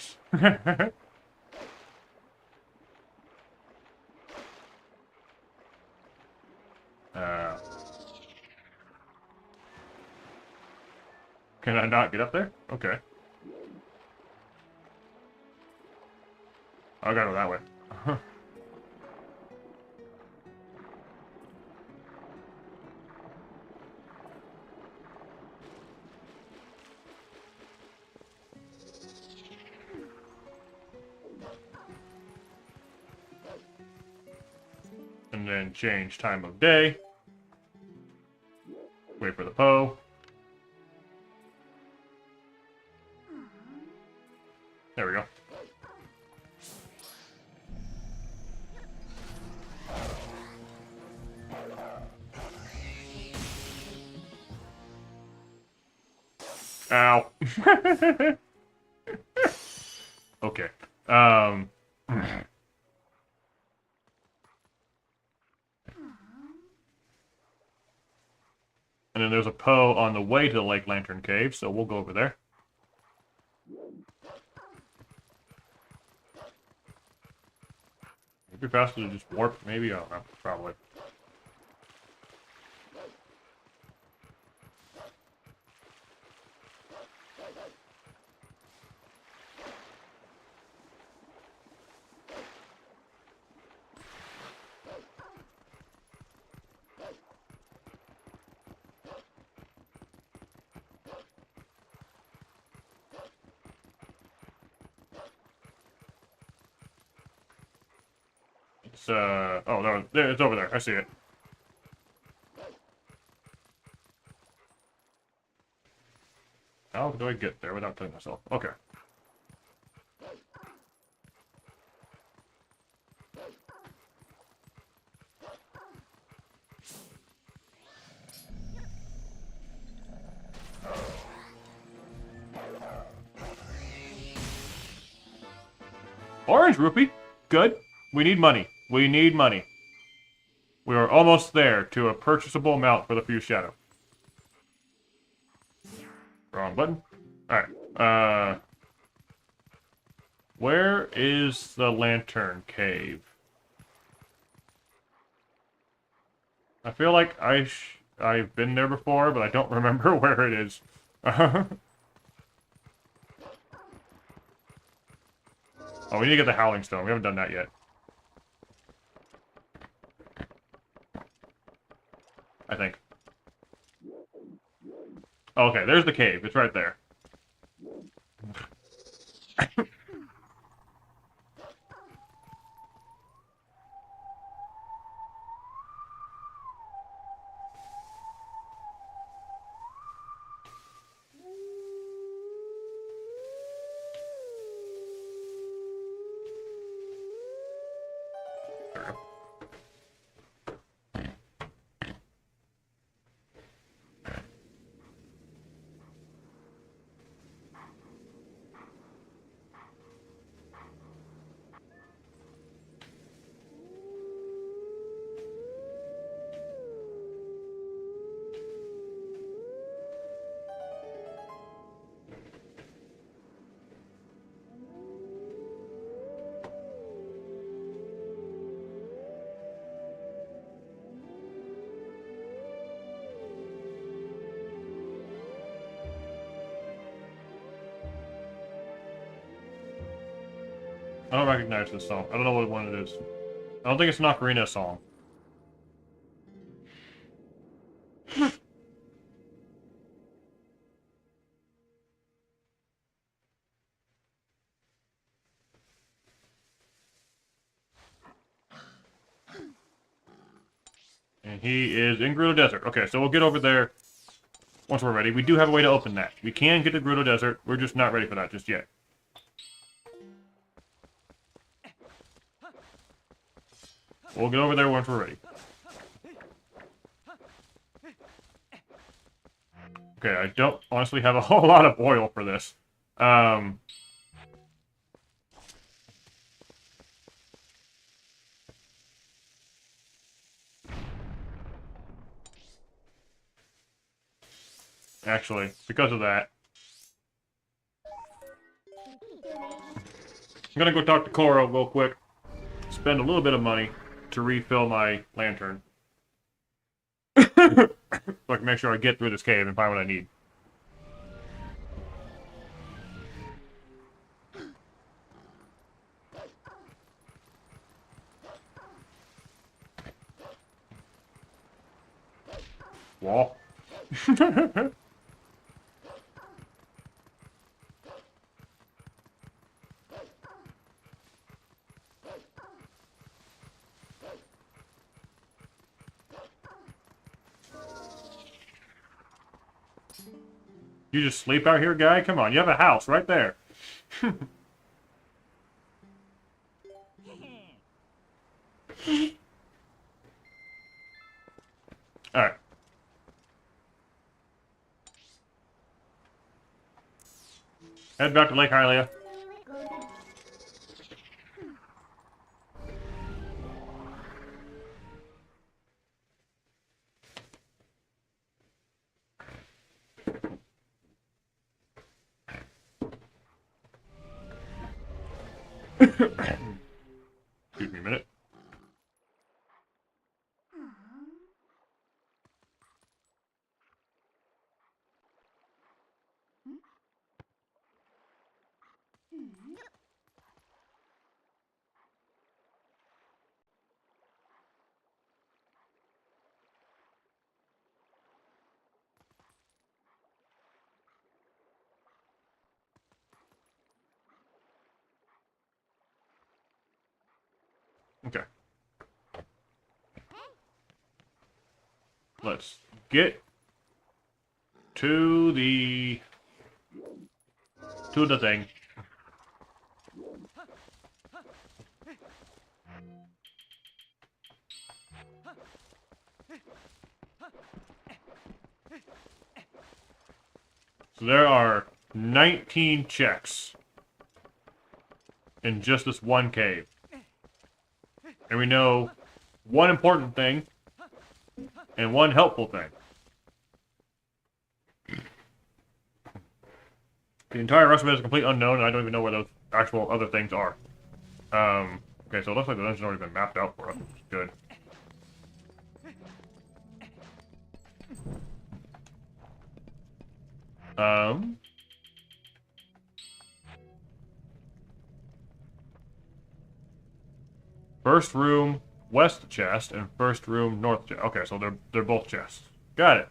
Can I not get up there? Okay. I gotta go that way. And then change time of day. Wait for the Poe. There we go. Ow. Okay. And then there's a Poe on the way to the Lake Lantern Cave, so we'll go over there. It'd be faster to just warp, maybe? I don't know. Probably. It's, oh, no, there, it's over there. I see it. How do I get there without killing myself? Okay. Orange rupee. Good. We need money. We need money. We are almost there to a purchasable amount for the Fused Shadow. Wrong button. Alright. Where is the lantern cave? I feel like I've been there before, but I don't remember where it is. Oh, we need to get the Howling Stone. We haven't done that yet. I think. Okay, there's the cave. It's right there. There we go. I don't recognize this song. I don't know what one it is. I don't think it's an ocarina song. And he is in Gerudo Desert. Okay, so we'll get over there once we're ready. We do have a way to open that. We can get to Gerudo Desert. We're just not ready for that just yet. We'll get over there once we're ready. Okay, I don't honestly have a whole lot of oil for this. Actually, because of that, I'm gonna go talk to Cora real quick. Spend a little bit of money to refill my lantern. So I can make sure I get through this cave and find what I need. Wall. You just sleep out here, guy? Come on, you have a house right there. Alright. Head back to Lake Hylia. Excuse me a minute. Okay. Let's get to the thing. So there are 19 checks in just this one cave. And we know one important thing and one helpful thing. The entire rest of it is a complete unknown, and I don't even know where those actual other things are. Okay, so it looks like the dungeon's already been mapped out for us, which is good. First room, west chest, and first room, north chest. Okay, so they're both chests. Got it.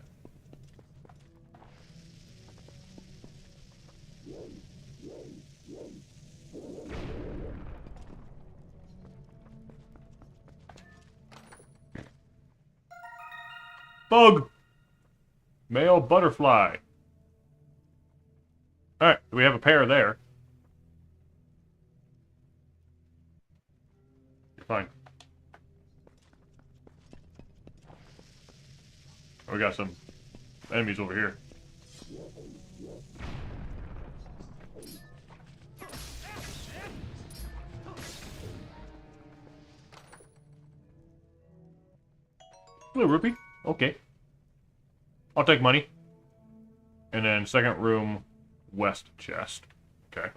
Bug! Male butterfly. Alright, we have a pair there. You're fine. We got some enemies over here. Blue rupee. Okay. I'll take money. And then second room, west chest. Okay.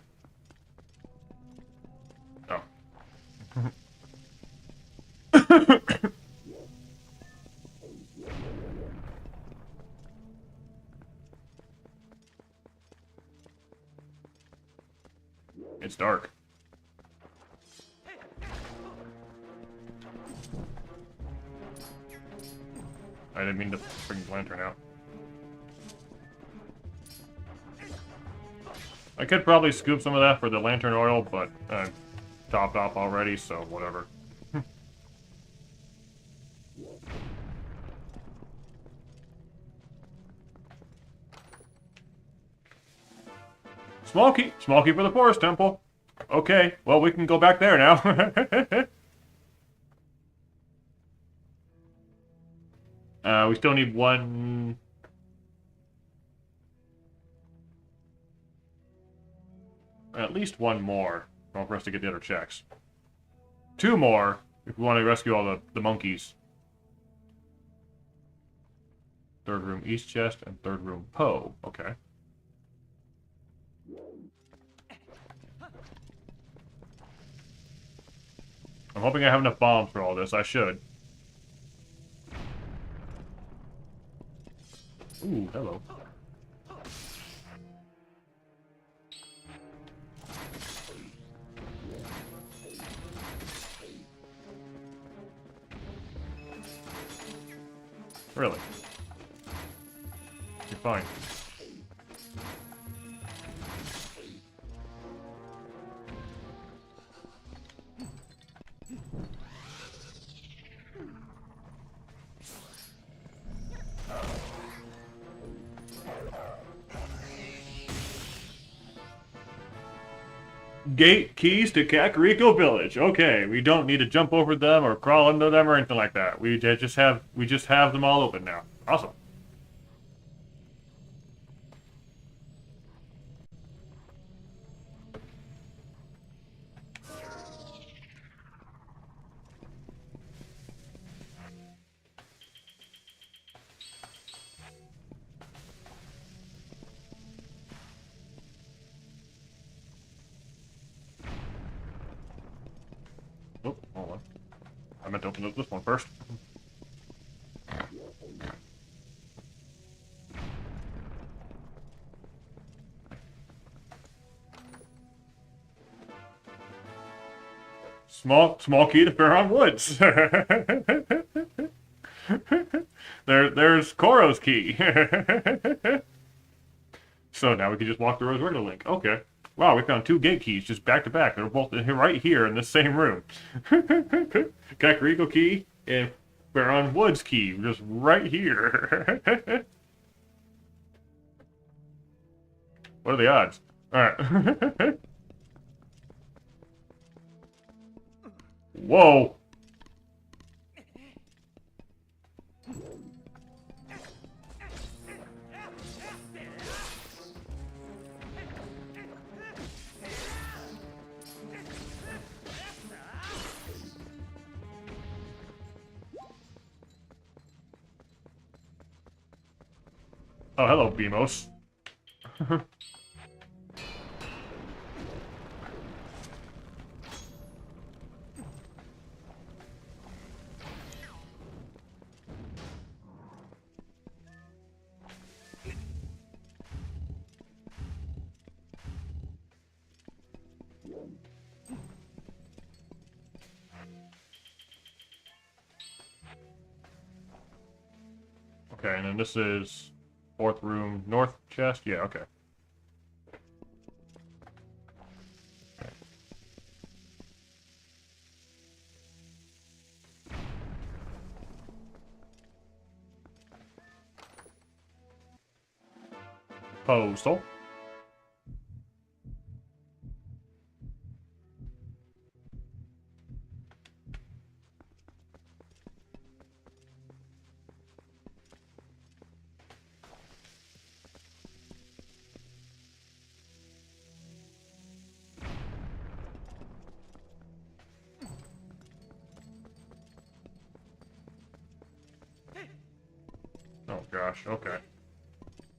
Oh. It's dark. I didn't mean to bring the lantern out. I could probably scoop some of that for the lantern oil, but I'm topped off already, so whatever. Small key for the forest temple. Okay, well we can go back there now. We still need one. At least one more for us to get the other checks. Two more if we want to rescue all the monkeys. Third room east chest and third room Poe. Okay. I'm hoping I have enough bombs for all this. I should. Ooh, hello. Really? You're fine. Gate keys to Kakariko Village. Okay, we don't need to jump over them or crawl under them or anything like that. We just have them all open now. Awesome. Oh, hold on. I meant to open up this one first. Small key to Faron Woods. There's Koro's key. So now we can just walk through as regular Link. Okay. Wow, we found two gate keys just back to back. They're both right here in the same room. Kakariko key and Faron Woods key, just right here. What are the odds? Alright. Whoa! Oh, hello, Beamos. Okay, and then this is fourth room, north chest. Yeah, okay. Postal. Oh gosh, okay.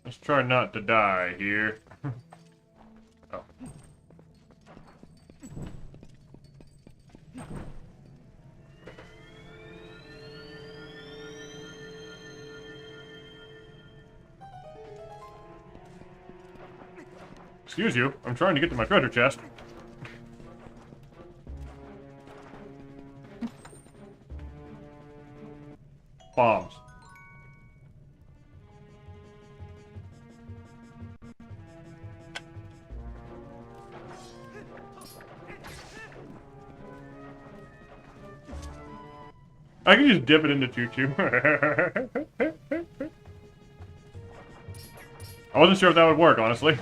Let's try not to die here. Oh. Excuse you, I'm trying to get to my treasure chest. Bombs. I can just dip it into choo-choo. I wasn't sure if that would work, honestly.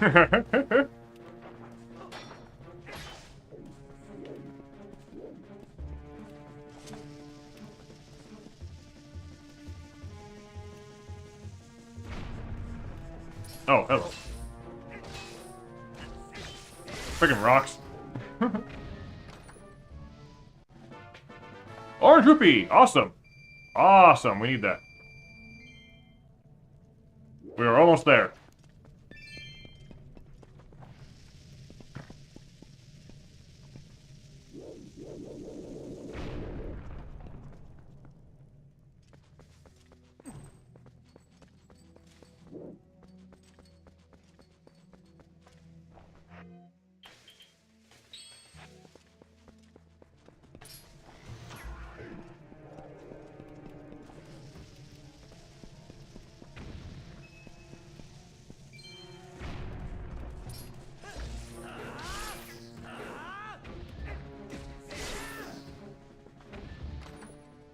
Oh, hello. Freaking rocks. Orange rupee! Awesome! Awesome, we need that. We are almost there.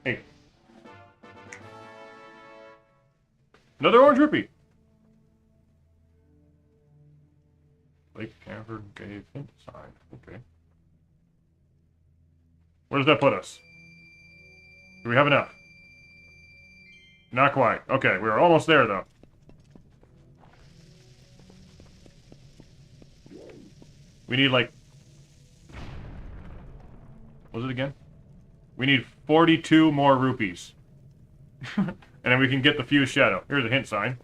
Hey. Another orange rupee! Lake Cavern gave hint sign. Okay. Where does that put us? Do we have enough? Not quite. Okay, we're almost there, though. We need, like... What was it again? We need 42 more rupees. And then we can get the fused shadow. Here's a hint sign.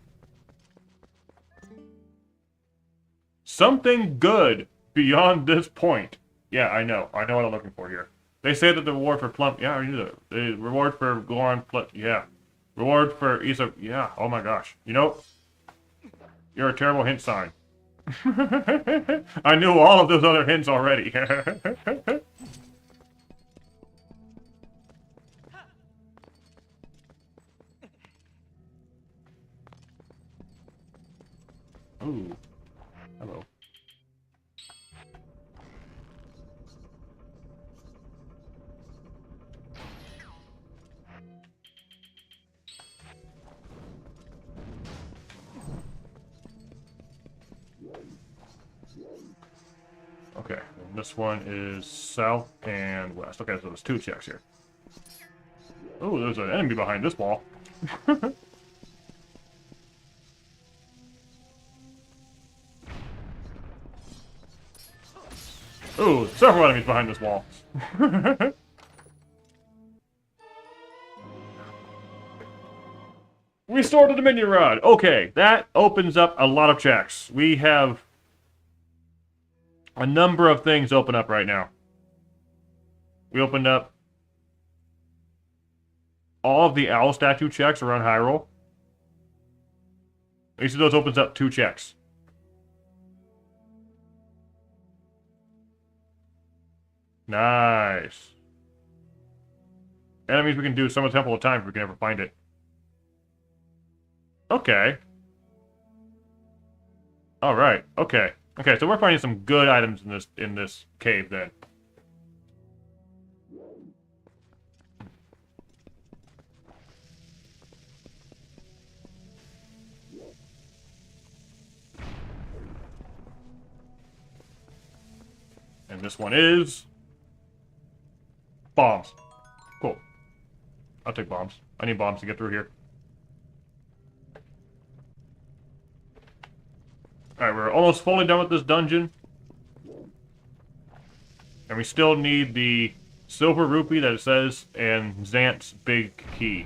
Something good beyond this point. Yeah, I know. I know what I'm looking for here. They say that the reward for plum... Yeah, I knew that. The reward for Goron... Yeah. Reward for Isa... Yeah, oh my gosh. You know, you're a terrible hint sign. I knew all of those other hints already. Ooh. Hello. Okay, and this one is south and west. Okay, so there's two checks here. Oh, there's an enemy behind this wall. Oh, several enemies behind this wall. Restore the Dominion Rod. Okay, that opens up a lot of checks. We have a number of things open up right now. We opened up all of the owl statue checks around Hyrule. Each of those opens up 2 checks. Nice. Enemies we can do Summon Temple of Time if we can ever find it. Okay. Alright, okay. Okay, so we're finding some good items in this cave then. And this one is bombs. Cool. I'll take bombs. I need bombs to get through here. Alright, we're almost fully done with this dungeon. And we still need the silver rupee that it says and Xant's big key.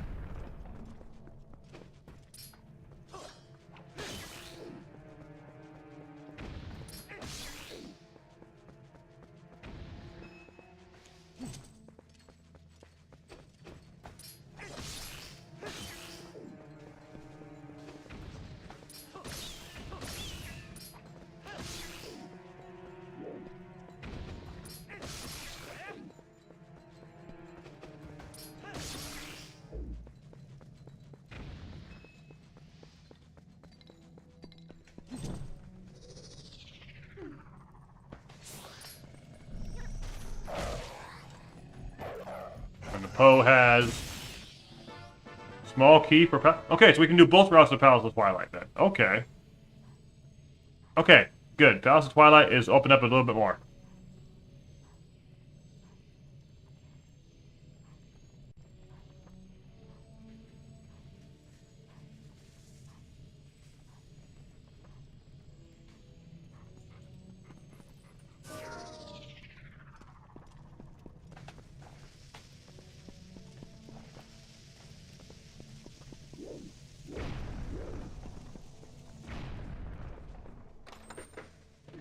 And the Poe has small key for okay, so we can do both routes to Palace of Twilight then. Okay. Okay, good. Palace of Twilight is opened up a little bit more.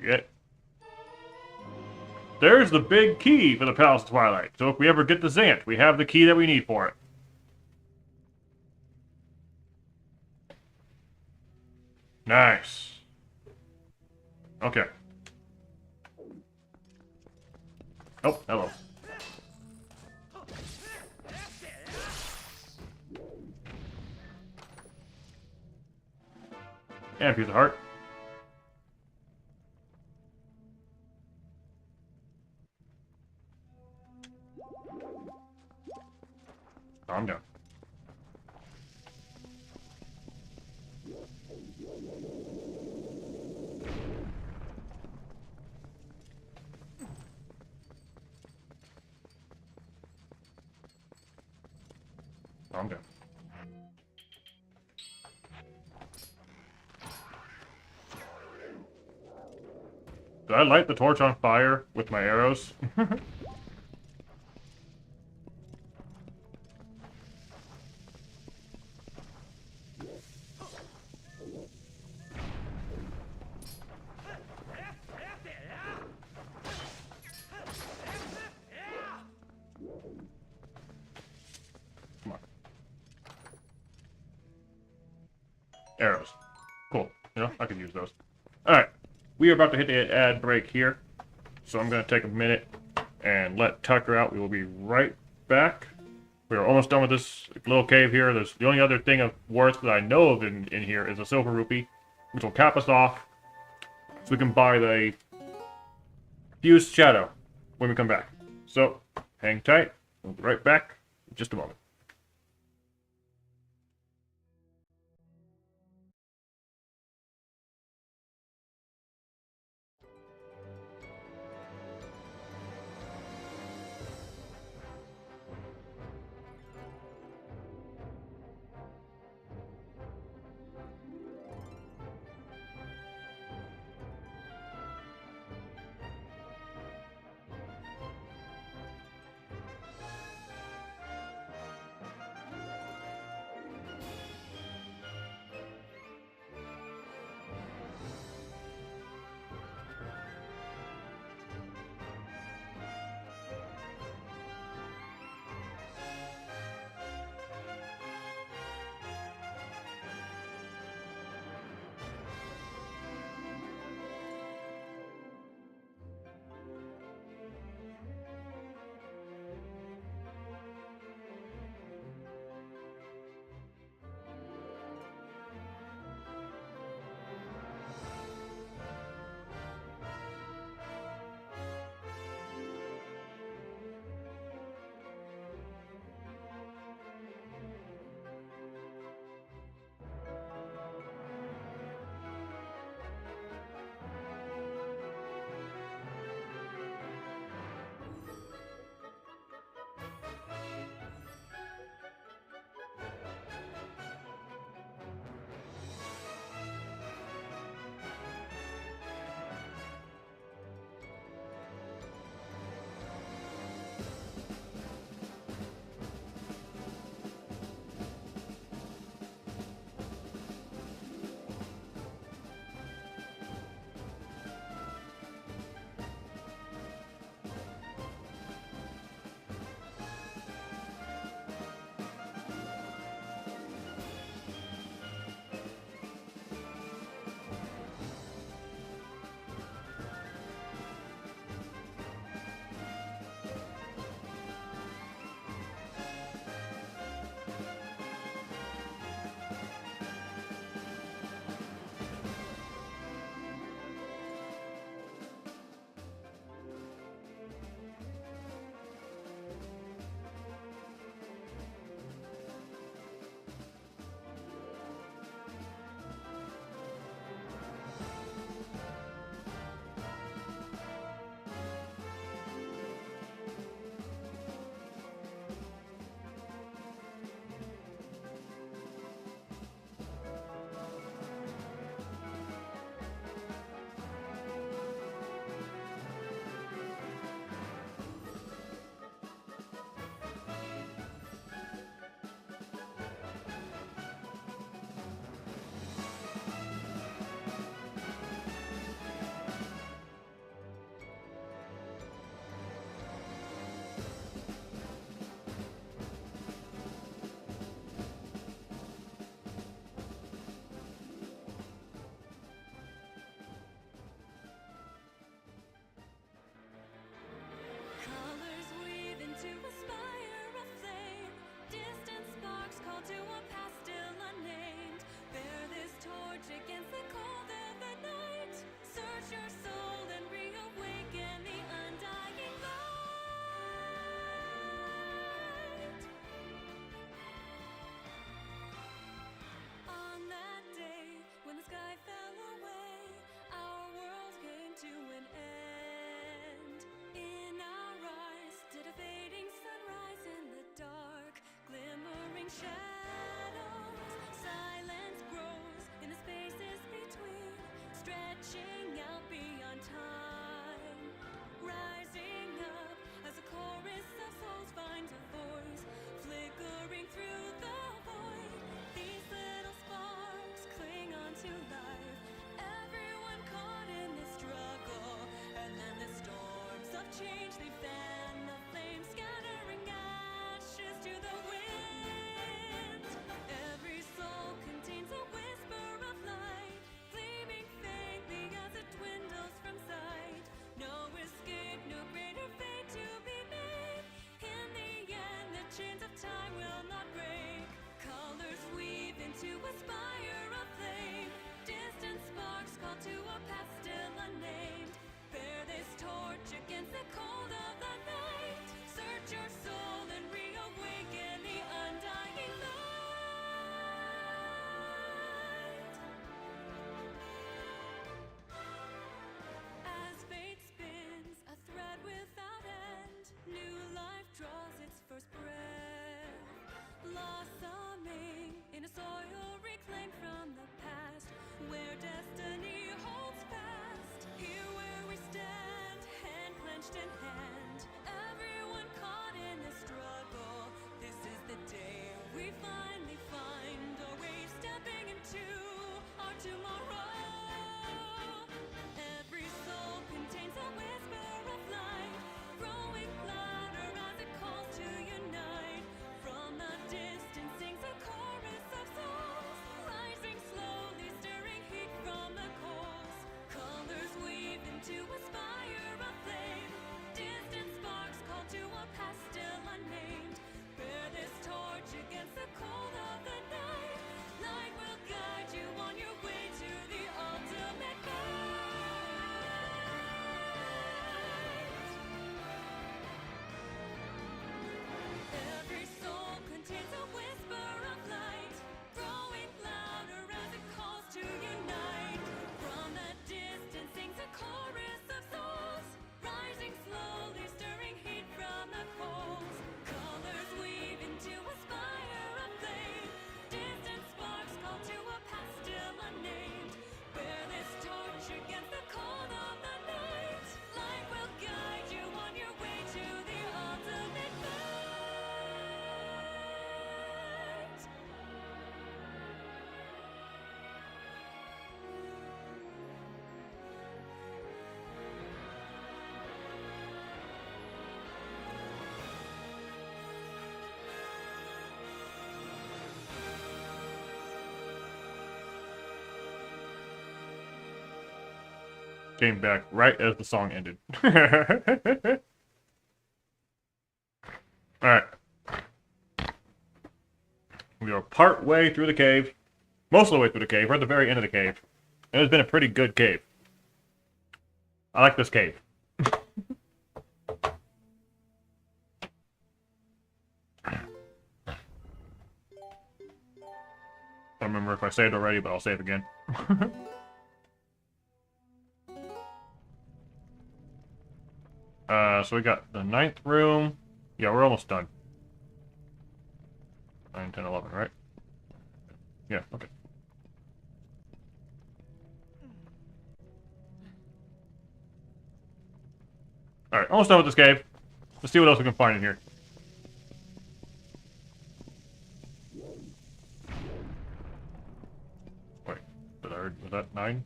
Yeah. There's the big key for the Palace of Twilight. So if we ever get the Xant, we have the key that we need for it. Nice. Okay. Oh, hello. And a piece of heart. Calm down. Calm down. Did I light the torch on fire with my arrows? Come on. Arrows. Cool. You know, I could use those. Alright. We are about to hit the ad break here. So I'm going to take a minute and let Tucker out. We will be right back. We are almost done with this little cave here. There's the only other thing of worth that I know of in here is a silver rupee, which will cap us off. So we can buy the fused shadow when we come back. So, hang tight. We'll be right back in just a moment. shadows, silence grows in the spaces between, stretching out beyond time. Rising up as a chorus of souls finds a voice, flickering through the void. These little sparks cling on to life, everyone caught in this struggle. And then the storms of change, they fan the flames, scattering ashes to the wind. Every soul contains a whisper of light, gleaming faintly as it dwindles from sight. No escape, no greater fate to be made. In the end, the chains of time will not break. Colors weave into a spire of flame. Distant sparks call to a past still unnamed. Bear this torch against the cold of the night. Search your soul and reawaken the undying light. As fate spins a thread without end, new life draws its first breath, blossoming in a soil reclaimed from the past, where destiny holds fast. Here where we stand, hand clenched in hand, everyone caught in the struggle. This is the day we finally find our way, stepping into our tomorrow. Every soul contains a whisper of light, growing louder as it calls to unite. From the distance sings a chorus of souls, rising slowly, stirring heat from the coals. Colors weave into a spire of flame. Distant sparks call to a past still unnamed. Bear this torch against the cold of the night. Light will guide you on your way to the ultimate fight. Every soul contains a whisper of light, growing louder as it calls to unite. From the distance sings a chorus of souls, rising slowly, stirring heat from the coals. Colors weave into a spire of flame. Distant sparks call to a past still unnamed. Bear this torch against the cold of the night. Light will guide you on your way to the ultimate fight. Came back right as the song ended. Alright. We are part way through the cave. Most of the way through the cave. We're at the very end of the cave. It has been a pretty good cave. I like this cave. I don't remember if I saved already, but I'll save again. So we got the 9th room. Yeah, we're almost done. 9, 10, 11, right? Yeah, okay. Alright, almost done with this cave. Let's see what else we can find in here. Wait, was that 9?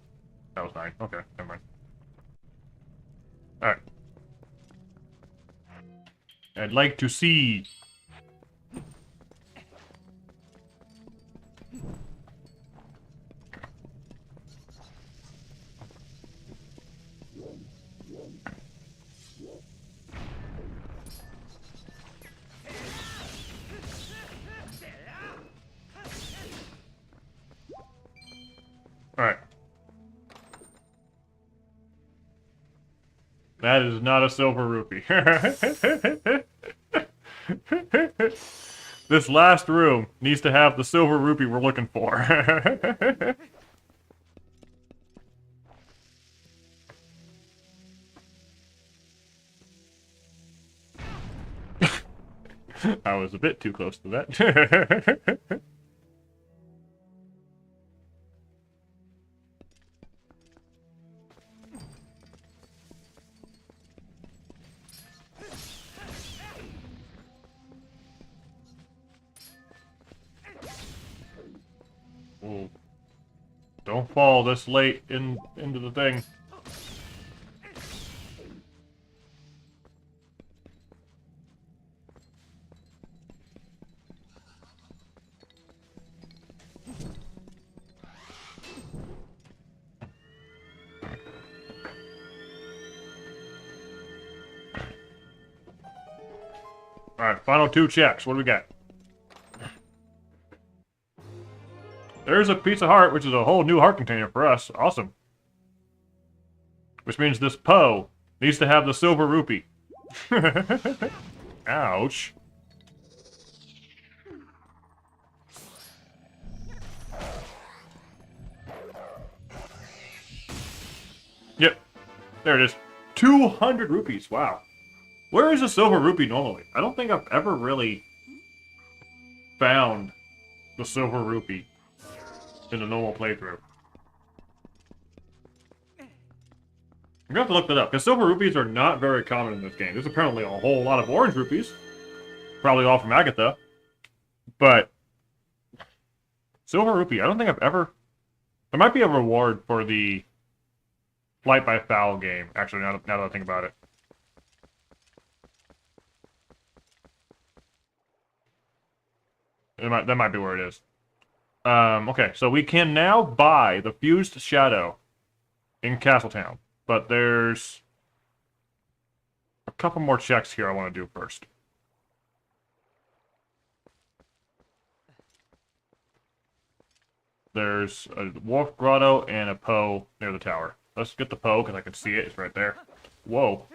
That was 9. Okay, never mind. Alright. I'd like to see. Alright. That is not a silver rupee. This last room needs to have the silver rupee we're looking for. I was a bit too close to that. Ooh. Don't fall this late into the thing. Alright, final 2 checks. What do we got? There's a piece of heart, which is a whole new heart container for us. Awesome. Which means this Poe needs to have the silver rupee. Ouch. Yep. There it is. 200 rupees. Wow. Where is a silver rupee normally? I don't think I've ever really found the silver rupee in a normal playthrough. I'm gonna have to look that up, because silver rupees are not very common in this game. There's apparently a whole lot of orange rupees. Probably all from Agatha. But silver rupee, I don't think I've ever... There might be a reward for the Flight by Foul game, actually, now that I think about it. That might be where it is. Okay, so we can now buy the Fused Shadow in Castletown, but there's a couple more checks here I want to do first. There's a Wolf Grotto and a Poe near the tower. Let's get the Poe, because I can see it. It's right there. Whoa.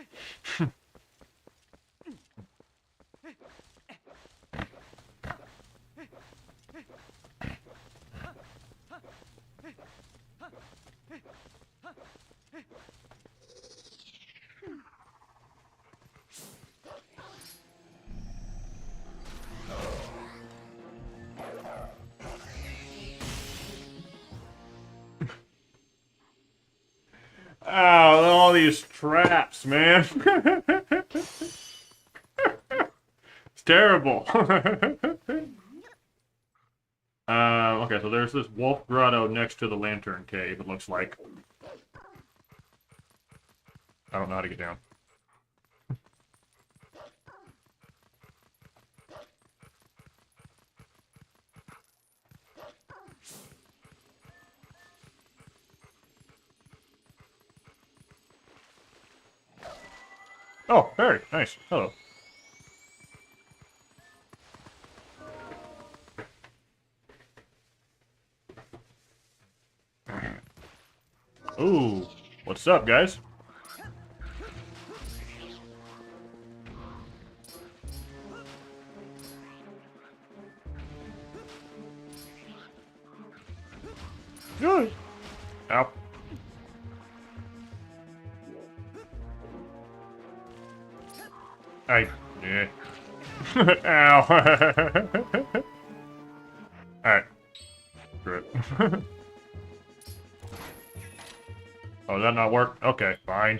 Ow, all these traps, man. It's terrible. Okay, so there's this Wolf Grotto next to the Lantern Cave, it looks like. I don't know how to get down. Oh, Barry, nice. Hello. Ooh, what's up, guys? Good. Ow. Yeah. Ow. Alright. Screw it. Oh, did that not work? Okay, fine.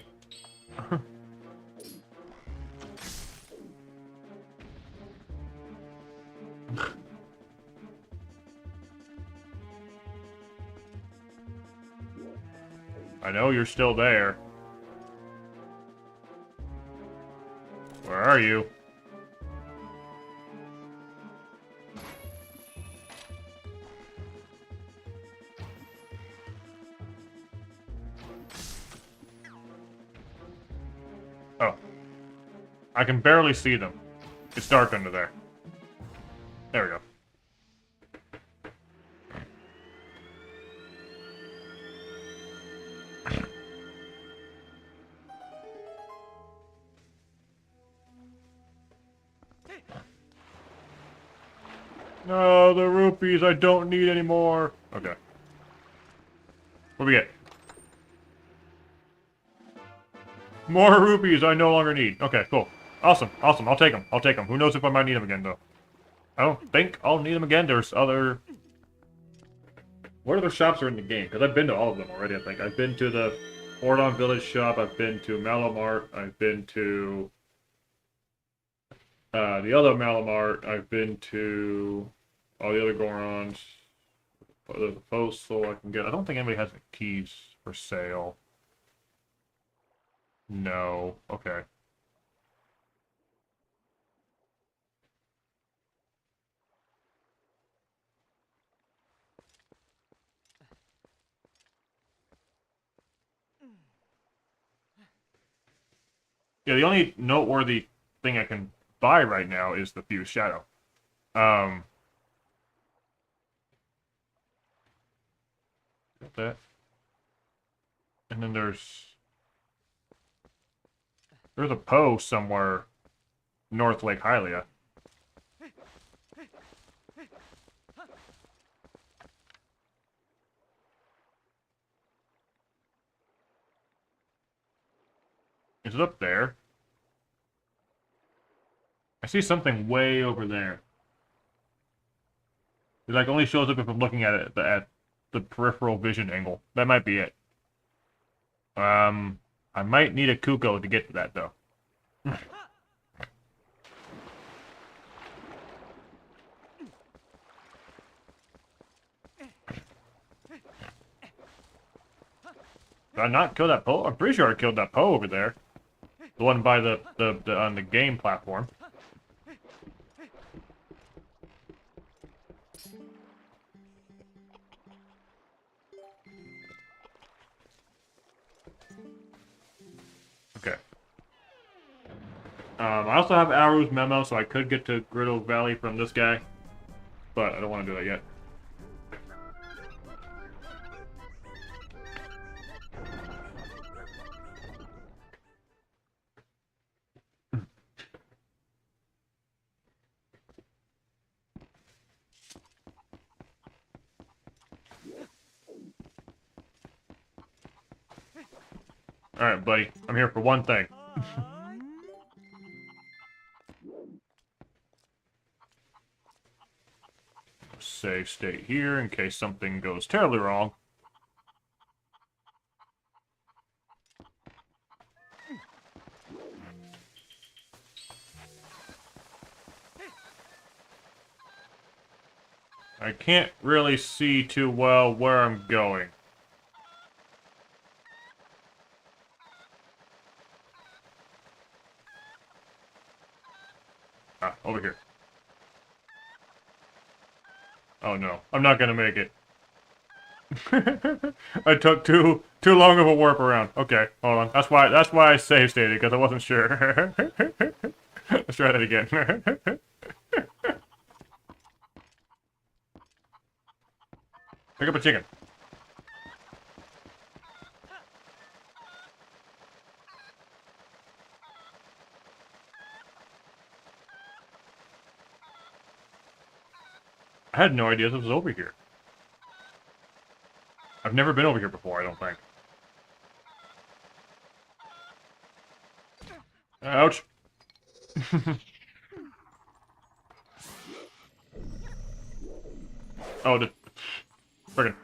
I know you're still there. Where are you? Oh. I can barely see them. It's dark under there. There we go. No, the rupees I don't need anymore. Okay. What do we get? More rupees I no longer need. Okay, cool. Awesome, awesome. I'll take them. I'll take them. Who knows if I might need them again, though. I don't think I'll need them again. There's other... What other shops are in the game? Because I've been to all of them already, I think. I've been to the Ordon Village shop. I've been to Malamart. I've been to... the other Malamart. I've been to... all the other Gorons. There's a postal I can get. I don't think anybody has any keys for sale. No. Okay. Yeah, the only noteworthy thing I can buy right now is the Fused Shadow. Got that. And then there's a Poe somewhere north Lake Hylia. Is it up there? I see something way over there. It like only shows up if I'm looking at it at the peripheral vision angle. That might be it. I might need a Kuko to get to that though. Did I not kill that Poe? I'm pretty sure I killed that Poe over there. The one by the on the game platform. Okay. I also have Aru's memo, so I could get to Griddle Valley from this guy, but I don't want to do that yet. Alright, buddy. I'm here for one thing. Save state here in case something goes terribly wrong. I can't really see too well where I'm going. Ah, over here. Oh no, I'm not gonna make it. I took too long of a warp around. Okay, hold on. That's why I save stated, because I wasn't sure. Let's try that again. Pick up a chicken. I had no idea this was over here. I've never been over here before, I don't think. Ouch. Oh, the... Friggin'.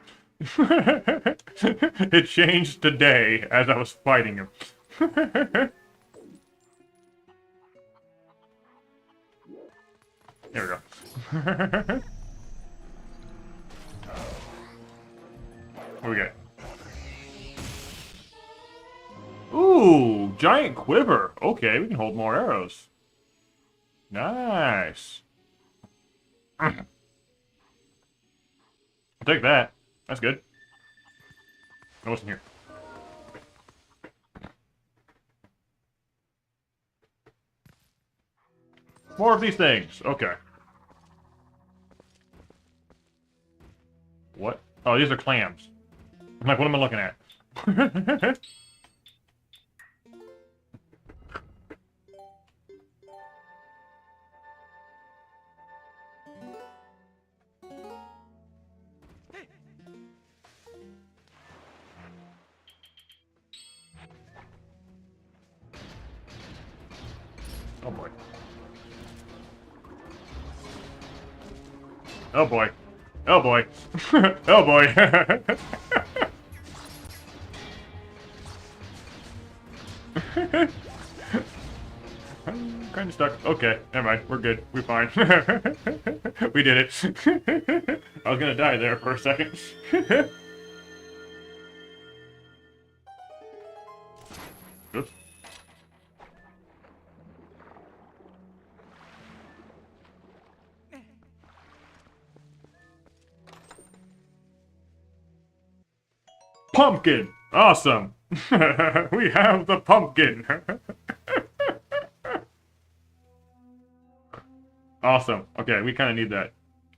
It changed today as I was fighting him. There we go. What we got? Ooh, giant quiver. Okay, we can hold more arrows. Nice. I'll take that. That's good. No, what's in here? More of these things. Okay. What? Oh, these are clams. I'm like, what am I looking at? Oh boy. Oh boy. Oh boy. Oh boy. I'm kind of stuck. Okay, never mind. We're good. We're fine. We did it. I was gonna die there for a second. Oops. Pumpkin! Awesome! We have the pumpkin! Awesome. Okay, we kind of need that.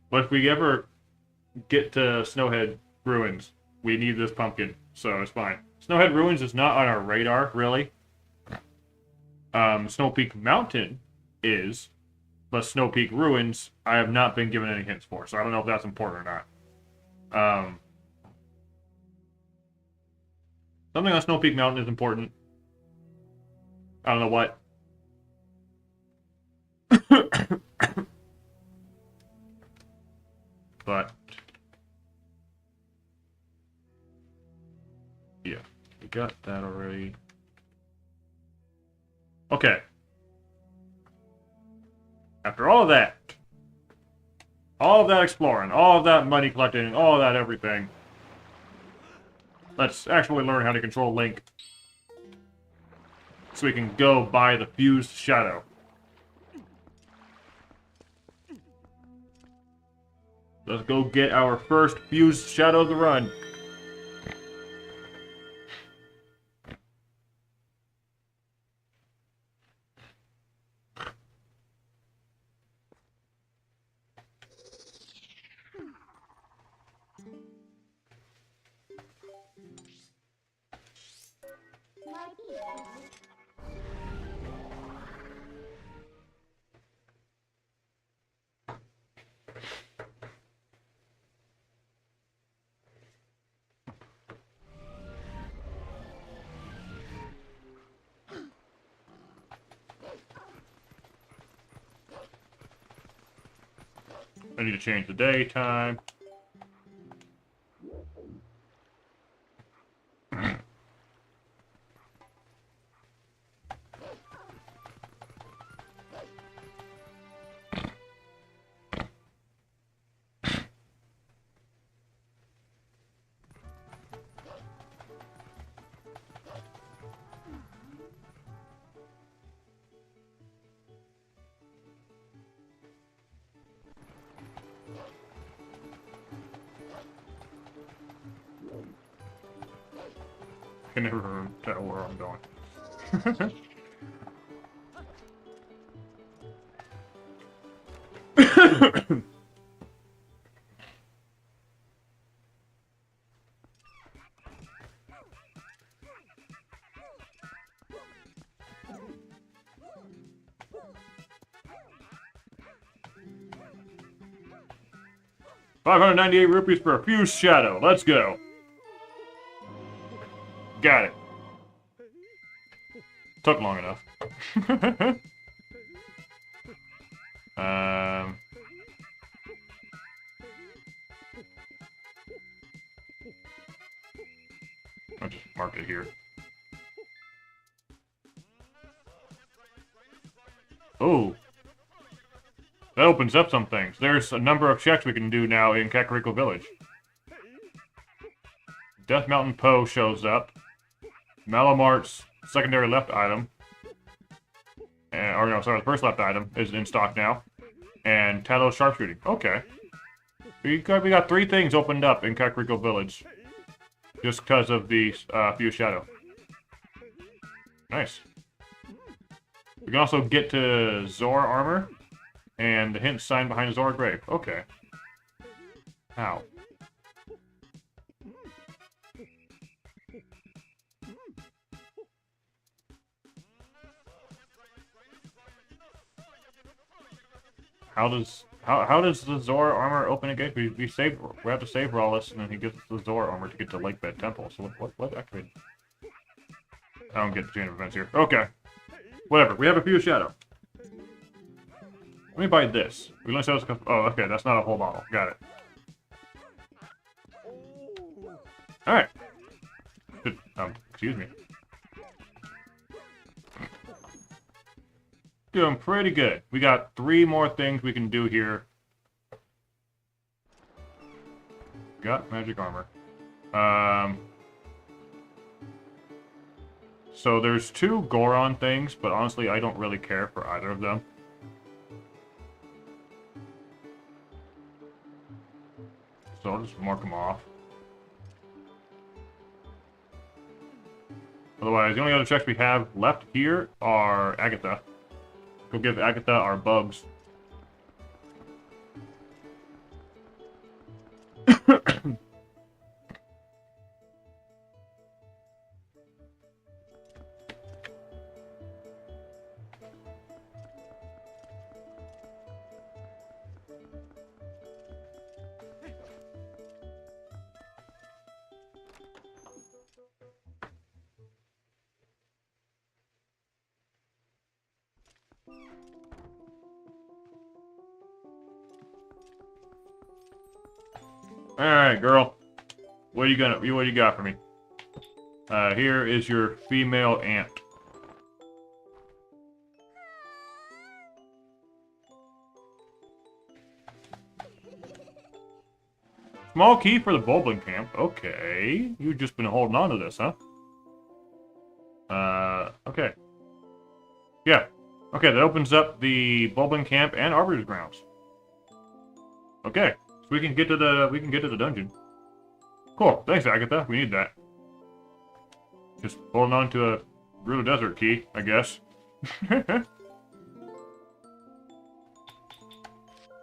But if we ever get to Snowhead Ruins, we need this pumpkin, so it's fine. Snowhead Ruins is not on our radar, really. Snow Peak Mountain is, but Snow Peak Ruins, I have not been given any hints for, so I don't know if that's important or not. Something on Snow Peak Mountain is important. I don't know what. But yeah, we got that already. Okay. After all of that exploring, all of that money collecting, all of that everything, let's actually learn how to control Link so we can go buy the fused shadow. Let's go get our first fused shadow of the run. I need to change the daytime. I can never tell where I'm going. 598 rupees for a fused shadow. Let's go. Got it. Took long enough. I'll just mark it here. Oh. That opens up some things. There's a number of checks we can do now in Kakariko Village. Death Mountain Poe shows up. Malamart's secondary left item. Or no, sorry, the first left item is in stock now. And Tato's sharpshooting. Okay. We got 3 things opened up in Kakariko Village. Just because of the fused shadow. Nice. We can also get to Zora armor. And the hint sign behind Zora grave. Okay. How? How does the Zora armor open a gate? We have to save Rawless, and then he gives us the Zora armor to get to Lakebed Temple. So what activated? I don't get the chain of events here. Okay. Whatever. We have a fused shadow. Let me buy this. We learned sales. Oh, okay, that's not a whole bottle. Got it. All right. Excuse me. Doing pretty good. We got 3 more things we can do here. Got magic armor. So there's 2 Goron things, but honestly, I don't really care for either of them. So I'll just mark them off. Otherwise, the only other checks we have left here are Agatha. Go give Agatha our bugs. Alright, girl. What do you got for me? Here is your female ant. Small key for the Bulblin camp. Okay. You've just been holding on to this, huh? Okay. Yeah. Okay, that opens up the Bulblin camp and Arbiter's grounds. Okay. So we can get to the dungeon. Cool. Thanks, Agatha. We need that. Just holding on to a Ruler Desert key, I guess. Alright,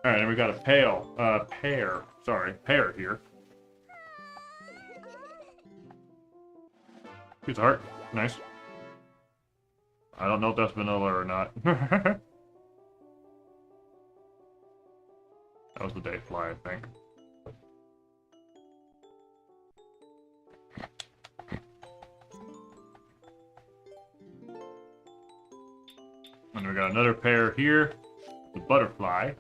and we got a pear here. Piece of heart. Nice. I don't know if that's vanilla or not. That was the day fly, I think. And we got another pair here. The butterfly.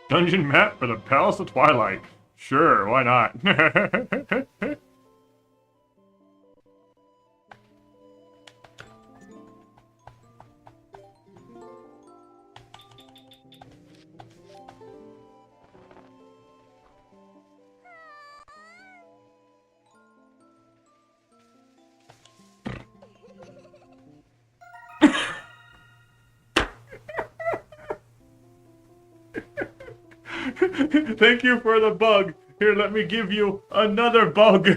Dungeon map for the Palace of Twilight. Sure, why not? Thank you for the bug. Here, let me give you another bug.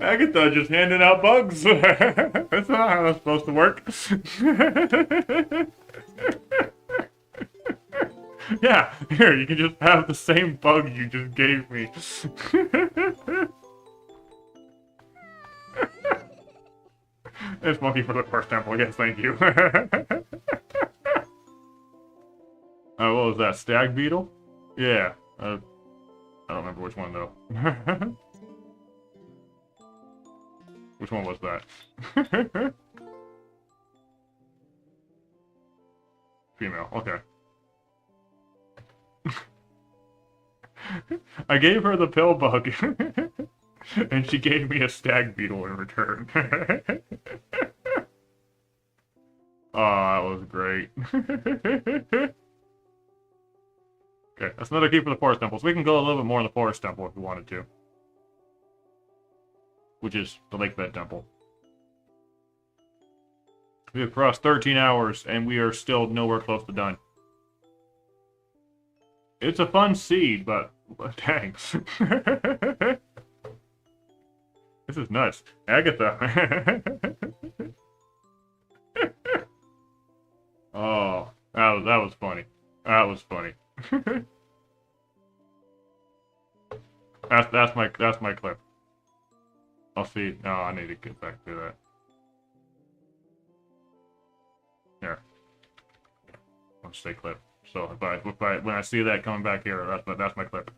Agatha just handing out bugs. That's not how that's supposed to work. Yeah, here, you can just have the same bug you just gave me. It's monkey for the first temple, yes, thank you. What was that? Stag beetle? Yeah. I don't remember which one, though. Which one was that? Female, okay. I gave her the pill bug, and she gave me a stag beetle in return. Oh, that was great. Okay, that's another key for the Forest Temple, so we can go a little bit more in the Forest Temple if we wanted to. Which is the Lake Bed Temple. We have crossed 13 hours, and we are still nowhere close to done. It's a fun seed, but dang. This is nuts. Agatha. Oh, that was funny. That was funny. That's my clip. I'll see. No, I need to get back to that. Here. I'll stay clip. So when I see that coming back here, that's my clip.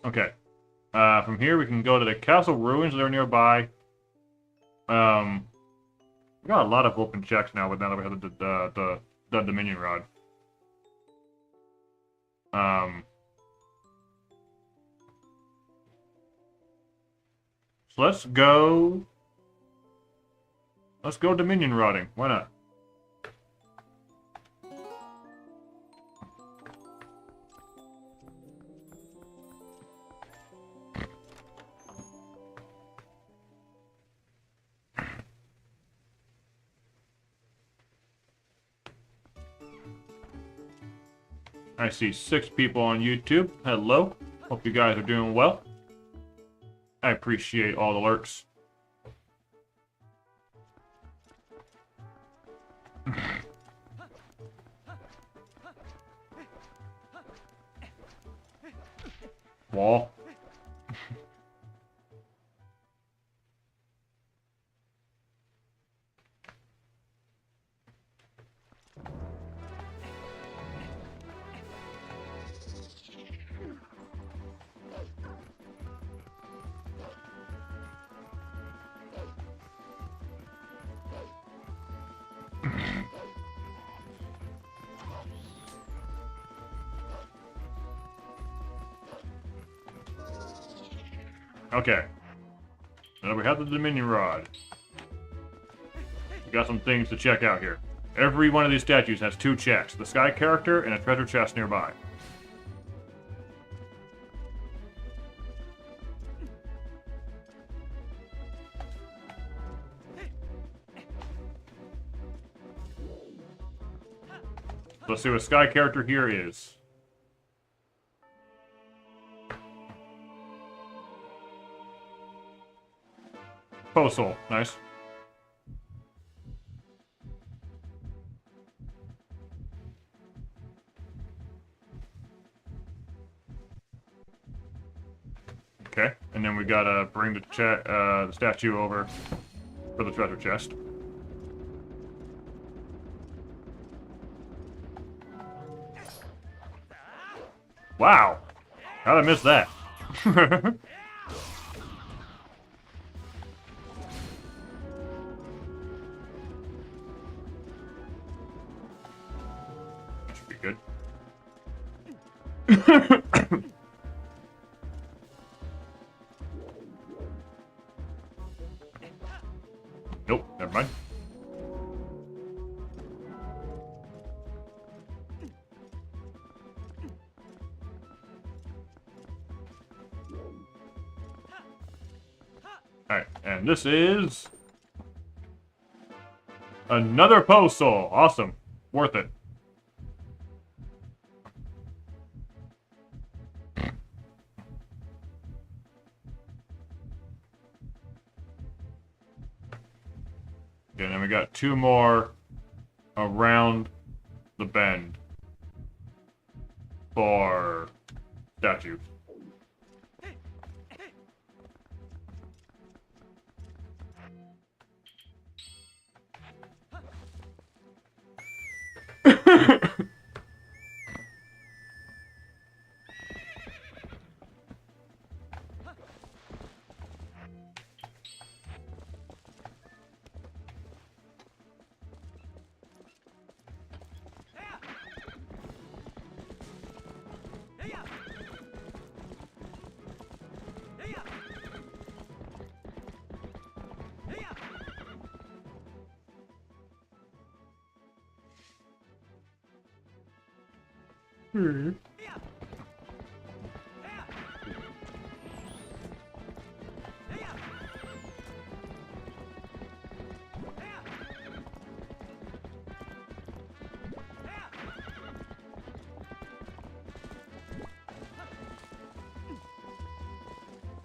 Okay. From here, we can go to the castle ruins that are nearby. We got a lot of open checks now, but now that we have the Dominion Rod. So let's go Dominion Rodding. Why not? I see 6 people on YouTube. Hello. Hope you guys are doing well. I appreciate all the lurks. Wall. Okay. Now we have the Dominion Rod. We got some things to check out here. Every one of these statues has 2 chests. The sky character and a treasure chest nearby. Let's see what sky character here is. Postal, nice. Okay, and then we gotta bring the statue over for the treasure chest. Wow! How'd I miss that? That should be good. Nope, never mind. Alright, and this is another postal. Awesome. Worth it. Okay, and then we got 2 more around the bend for statues.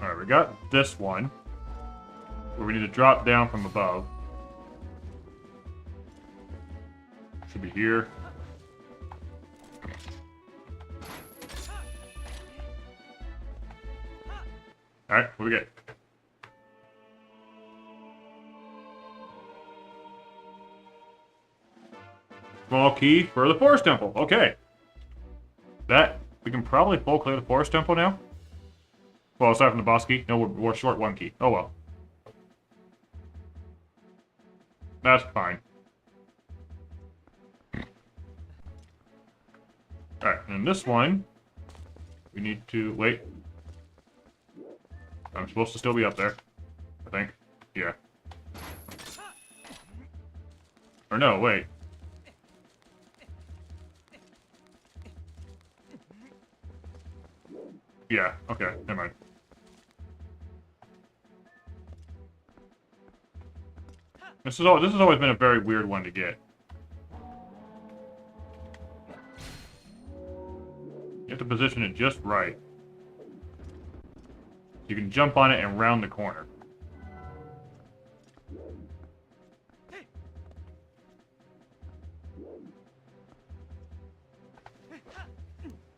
Alright, we got this one, where we need to drop down from above. Should be here. Alright, what do we get? Small key for the forest temple. Okay. That, we can probably full clear the forest temple now. Well, aside from the boss key, no, we're short one key. Oh well. That's fine. Alright, and this one, we need to wait. I'm supposed to still be up there, I think. Yeah. Or no, wait. Yeah, okay, never mind. This has always been a very weird one to get. You have to position it just right. You can jump on it and round the corner.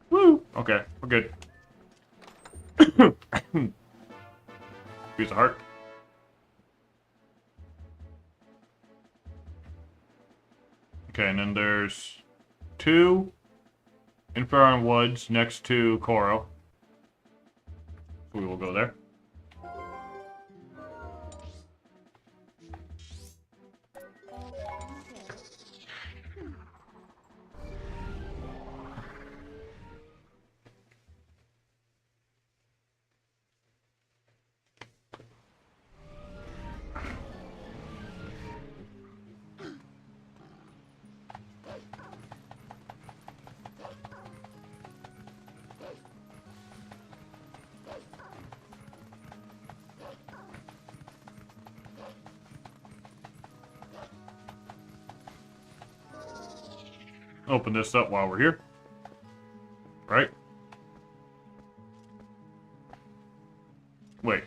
Woo! Okay, we're good. Piece of heart. Okay, and then there's 2 Inferno Woods next to Koro. So we will go there. Open this up while we're here. Right? Wait.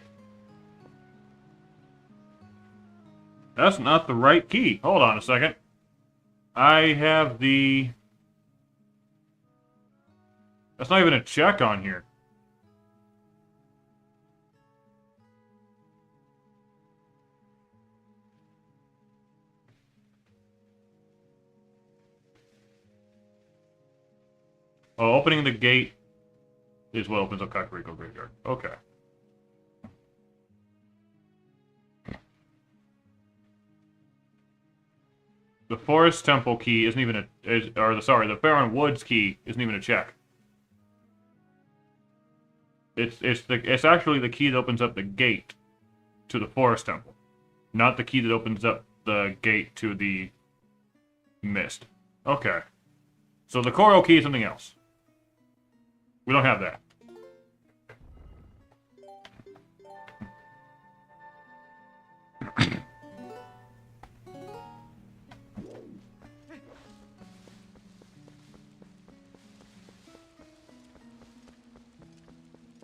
That's not the right key. Hold on a second. I have the... That's not even a check on here. Oh, opening the gate is what opens up Kakariko Graveyard. Okay. The Forest Temple key isn't even the Farron Woods key isn't even a check. It's actually the key that opens up the gate to the Forest Temple, not the key that opens up the gate to the Mist. Okay. So the Koro key is something else. We don't have that.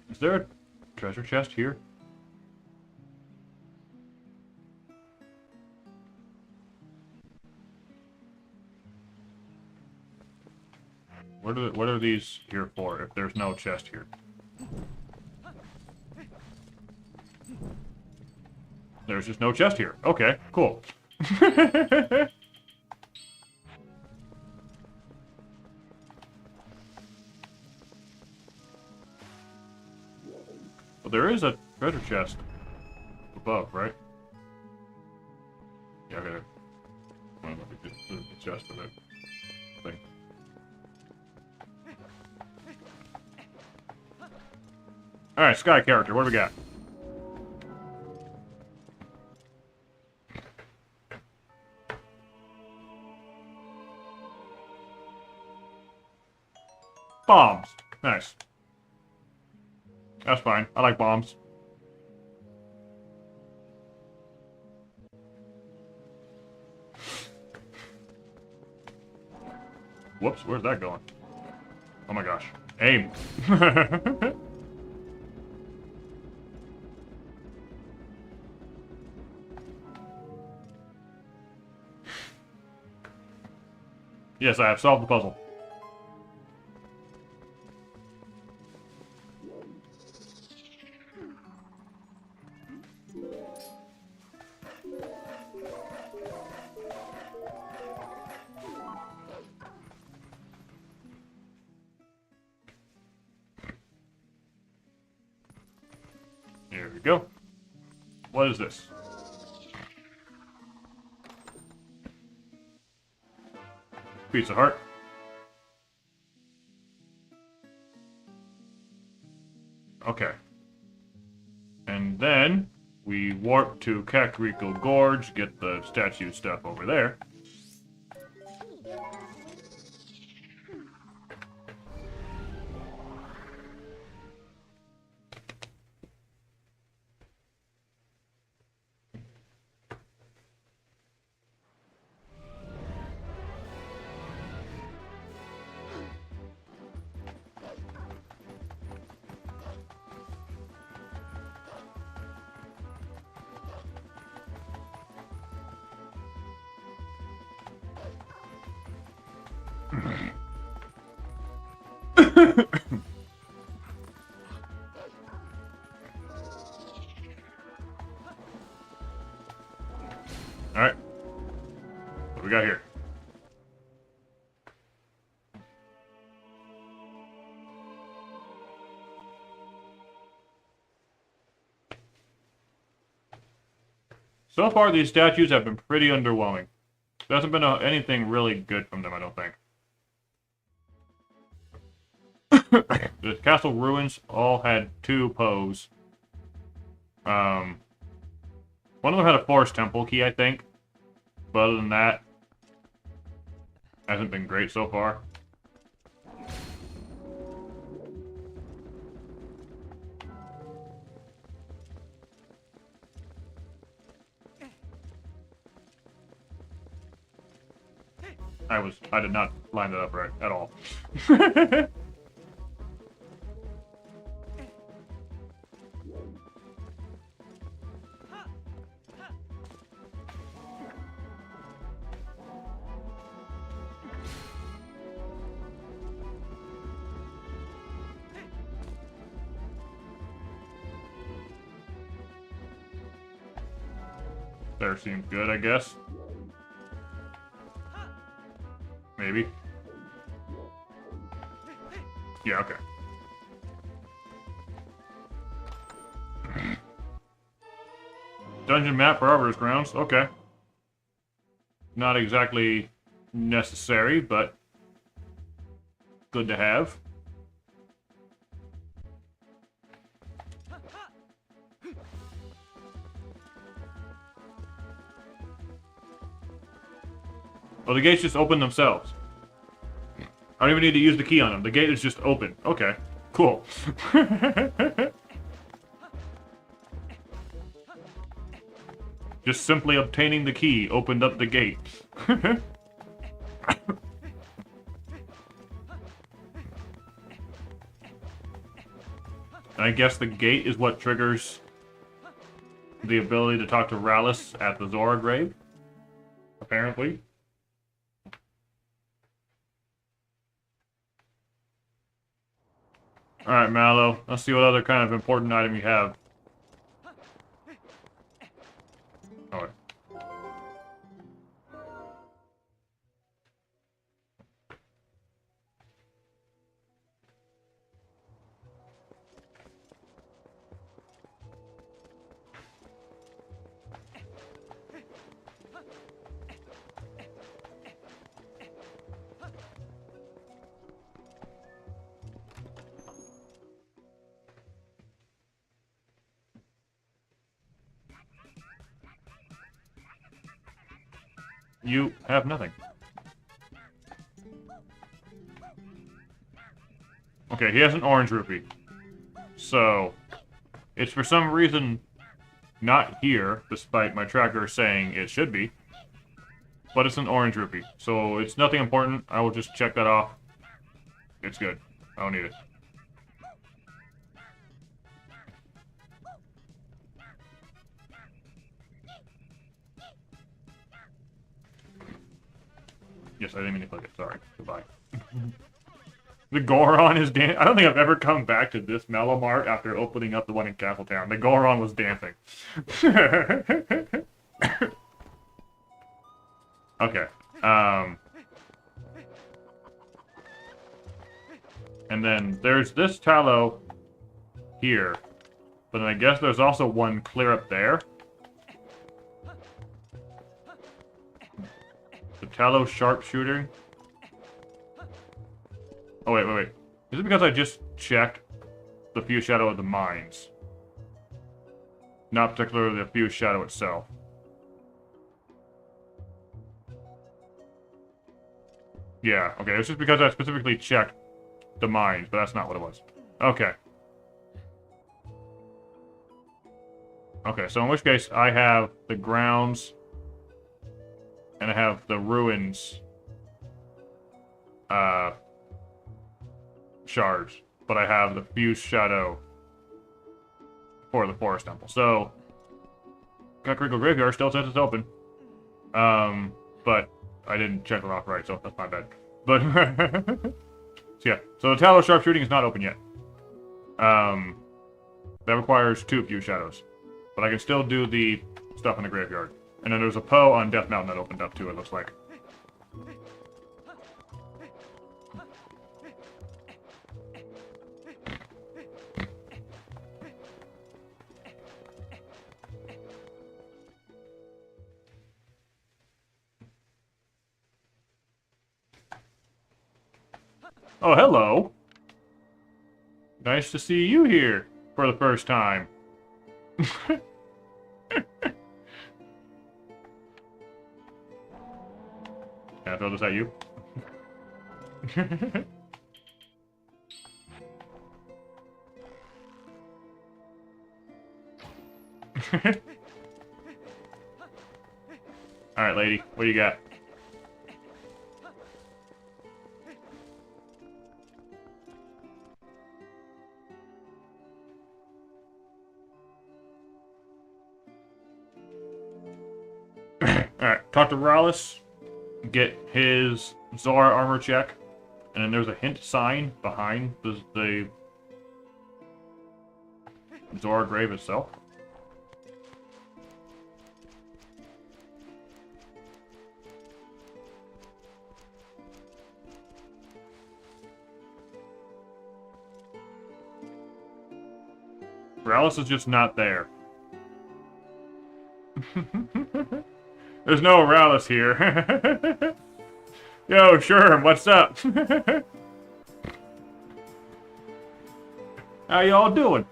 Is there a treasure chest here? What are these here for if there's no chest here? There's just no chest here. Okay, cool. Well, there is a treasure chest above, right? Yeah, okay. Well, let me get the chest of it. Thing. Alright, Sky character, what do we got? Bombs. Nice. That's fine. I like bombs. Whoops, where's that going? Oh my gosh. Aim. Yes, I have solved the puzzle. go. What is this? Pizza Hut. Okay. And then we warp to Kakariko Gorge, get the statue stuff over there. Alright. What do we got here? So far, these statues have been pretty underwhelming. There hasn't been anything really good from them, I don't think. The castle ruins all had 2 pose. One of them had a forest temple key, I think. But other than that, hasn't been great so far. I did not line that up right at all. There seems good, I guess. Maybe. Yeah, okay. Dungeon map for Arbiter's Grounds. Okay. Not exactly necessary, but good to have. Oh, the gates just open themselves. I don't even need to use the key on them. The gate is just open. Okay, cool. Just simply obtaining the key opened up the gate. And I guess the gate is what triggers the ability to talk to Rallis at the Zora grave. Apparently. Alright, Mallow. Let's see what other kind of important item you have. Alright. You have nothing. Okay, he has an orange rupee. So, it's for some reason not here, despite my tracker saying it should be. But it's an orange rupee. So, it's nothing important. I will just check that off. It's good. I don't need it. Yes, I didn't mean to click it. Sorry. Goodbye. The Goron is dancing. I don't think I've ever come back to this Mellowmart after opening up the one in Castletown. The Goron was dancing. Okay. And then there's this tallow here But then I guess there's also one clear up there. The tallow sharpshooter. Oh, wait. Is it because I just checked the fuse shadow of the mines? Not particularly the fuse shadow itself. Yeah, okay, it's just because I specifically checked the mines, but that's not what it was. Okay. Okay, so in which case, I have the grounds, and I have the ruins, shards, but I have the fuse shadow for the forest temple. So, Kakariko Graveyard still says it's open. But I didn't check it off right, so that's my bad. But, so yeah, so the tallow sharpshooting is not open yet. That requires 2 fuse shadows. But I can still do the stuff in the graveyard. And then there's a Poe on Death Mountain that opened up too, it looks like. Oh, hello. Nice to see you here for the first time. Can I throw this at you? Alright, lady. What do you got? Alright, talk to Rallis, get his Zora armor check, and then there's a hint sign behind the Zora grave itself. Rallis is just not there. There's no Rallis here. Yo, Sherm, what's up? How y'all doing?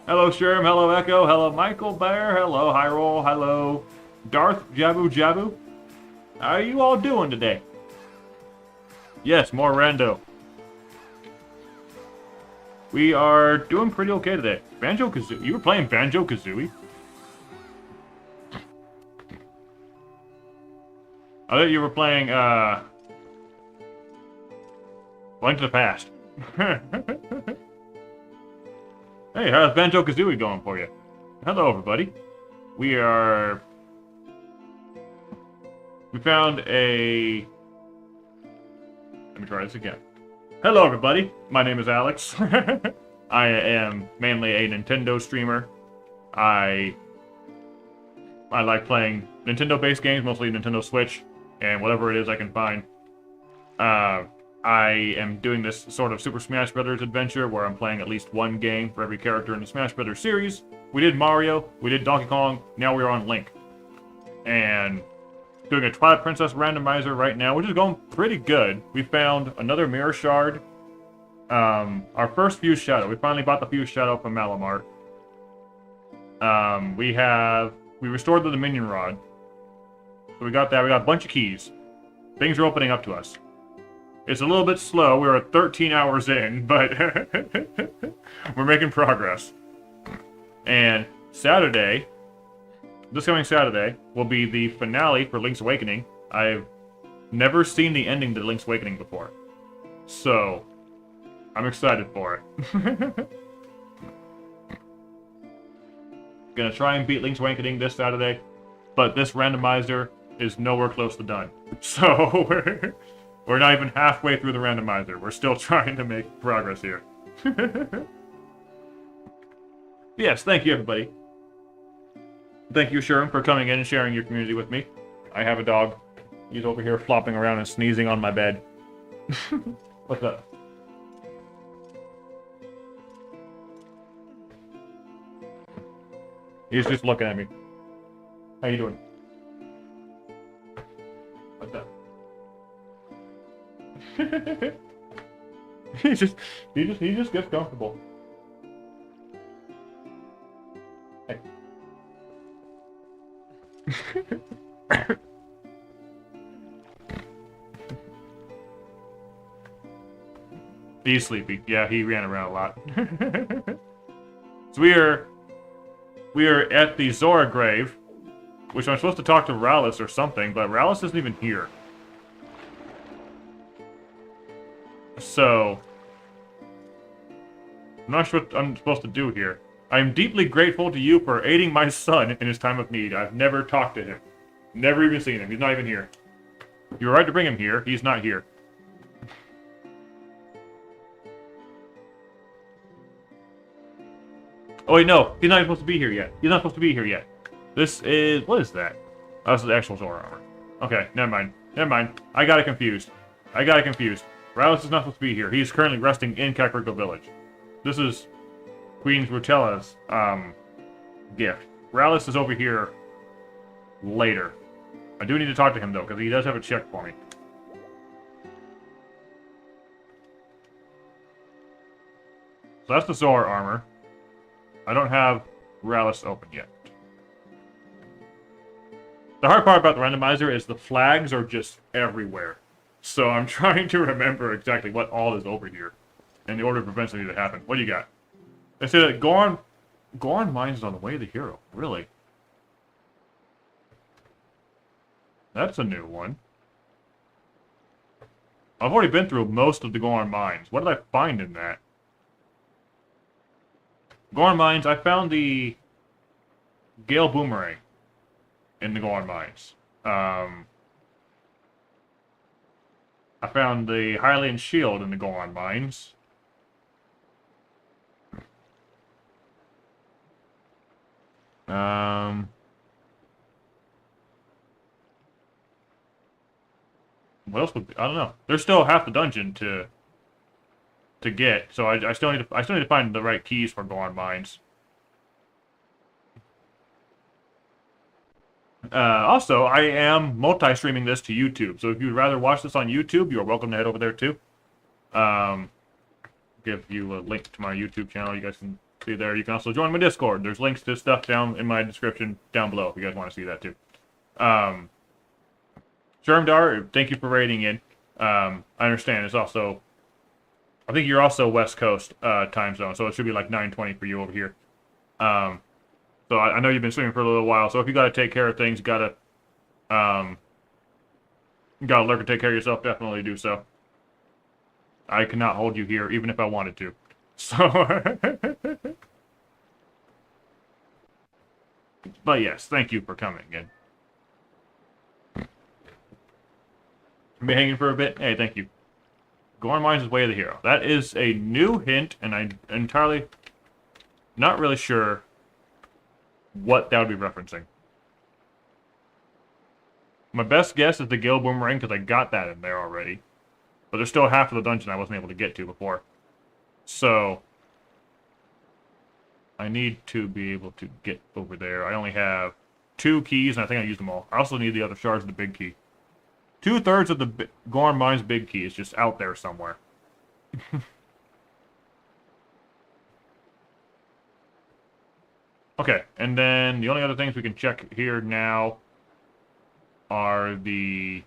Hello, Sherm. Hello, Echo. Hello, Michael Bear. Hello, Hyrule. Hello, Darth Jabu Jabu. How are you all doing today? Yes, more rando. We are doing pretty okay today. Banjo-Kazooie. You were playing Banjo-Kazooie? I thought you were playing, Link to the Past. Hey, how's Banjo-Kazooie going for you? Hello, everybody. We found a... Let me try this again. Hello, everybody. My name is Alex. I am mainly a Nintendo streamer. I like playing Nintendo-based games, mostly Nintendo Switch, and whatever it is I can find. I am doing this sort of Super Smash Bros. Adventure where I'm playing at least one game for every character in the Smash Bros. Series. We did Mario, we did Donkey Kong, now we're on Link. And doing a Twilight Princess randomizer right now, which is going pretty good. We found another Mirror Shard. Our first Fuse Shadow. We finally bought the Fuse Shadow from Malamart. We restored the Dominion Rod. So we got that. We got a bunch of keys. Things are opening up to us. It's a little bit slow. We're at 13 hours in, but we're making progress. And Saturday, this coming Saturday, will be the finale for Link's Awakening. I've never seen the ending to Link's Awakening before. So, I'm excited for it. Gonna try and beat Link's Awakening this Saturday, but this randomizer is nowhere close to done. So, we're not even halfway through the randomizer. We're still trying to make progress here. Yes, thank you, everybody. Thank you, Sherm, for coming in and sharing your community with me. I have a dog. He's over here flopping around and sneezing on my bed. What's up? He's just looking at me. How you doing? What's up? he just gets comfortable. Hey. He's sleepy. Yeah, he ran around a lot. So we are at the Zora grave, which I'm supposed to talk to Rallis or something, but Rallis isn't even here. So I'm not sure what I'm supposed to do here. I am deeply grateful to you for aiding my son in his time of need. I've never talked to him. Never even seen him. He's not even here. You were right to bring him here. He's not here. Oh wait, no. He's not even supposed to be here yet. He's not supposed to be here yet. This is... What is that? Oh, this is the actual Zora armor. Okay, never mind. Never mind. I got it confused. Rallis is not supposed to be here. He's currently resting in Kakariko Village. This is Queen Rutella's gift. Rallis is over here later. I do need to talk to him, though, because he does have a check for me. So that's the Zora armor. I don't have Rallis open yet. The hard part about the randomizer is the flags are just everywhere. So I'm trying to remember exactly what all is over here in the order of events that need to happen. What do you got? They say that Goron Mines is on the way to the hero. Really? That's a new one. I've already been through most of the Goron Mines. What did I find in that? Goron Mines, I found the Gale Boomerang in the Goron Mines. I found the Hylian Shield in the Goron Mines. What else would be, I don't know. There's still half the dungeon to get, so I still need to find the right keys for Goron Mines. Also, I am multi-streaming this to YouTube, so if you'd rather watch this on YouTube, you are welcome to head over there too. Give you a link to my YouTube channel. You guys can see there. You can also join my Discord. There's links to stuff down in my description down below if you guys want to see that too. Shermdar, thank you for raiding in. I understand. It's also, I think you're also West Coast time zone, so it should be like 9:20 for you over here. So I know you've been streaming for a little while, so if you got to take care of things, gotta lurk and take care of yourself, definitely do so. I cannot hold you here, even if I wanted to. So, but yes, thank you for coming in. Been hanging for a bit? Hey, thank you. Goron Mines is way of the hero. That is a new hint, and I'm entirely not really sure what that would be referencing. My best guess is the Gale Boomerang, because I got that in there already. But there's still half of the dungeon I wasn't able to get to before. So, I need to be able to get over there. I only have 2 keys, and I think I used them all. I also need the other shards of the big key. 2/3 of the Goron Mines big key is just out there somewhere. Okay, and then the only other things we can check here now are the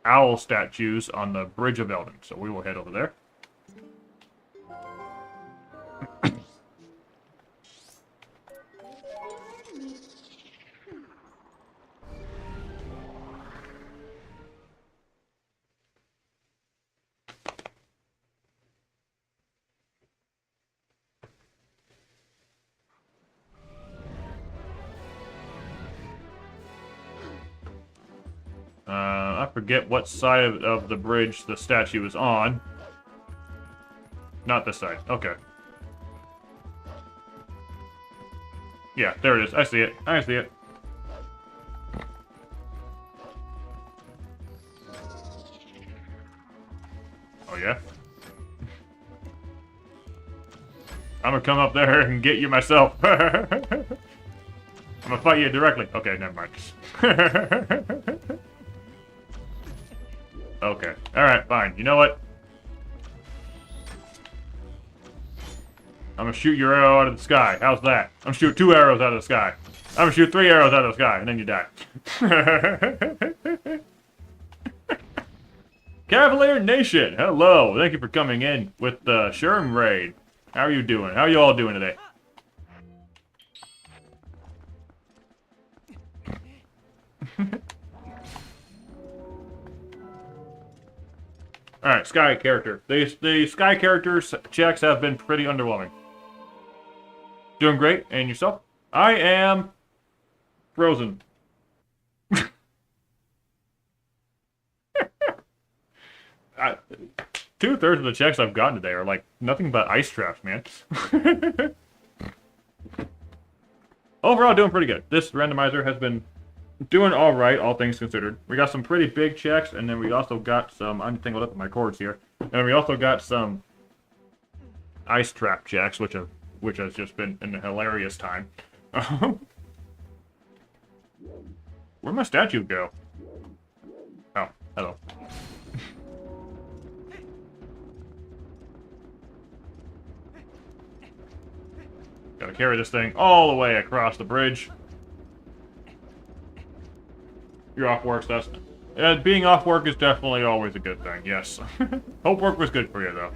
owl statues on the Bridge of Eldon. So we will head over there. I forget what side of the bridge the statue is on. Not this side. Okay. Yeah, there it is. I see it. I see it. Oh, yeah? I'm gonna come up there and get you myself. I'm gonna fight you directly. Okay, never mind. Okay. Alright, fine. You know what? I'm gonna shoot your arrow out of the sky. How's that? I'm gonna shoot 2 arrows out of the sky. I'm gonna shoot 3 arrows out of the sky, and then you die. Cavalier Nation, hello. Thank you for coming in with the Sherm Raid. How are you doing? How are you all doing today? Alright, Sky character. The Sky characters checks have been pretty underwhelming. Doing great, and yourself? I am frozen. 2/3 of the checks I've gotten today are like nothing but ice traps, man. Overall, doing pretty good. This randomizer has been doing all right, all things considered. We got some pretty big checks, and then we also got some. I'm tangled up in my cords here, and we also got some ice trap checks, which has just been an hilarious time. Where'd my statue go? Oh, hello. Gotta carry this thing all the way across the bridge. You're off work, so that's... being off work is definitely always a good thing, yes. Hope work was good for you, though.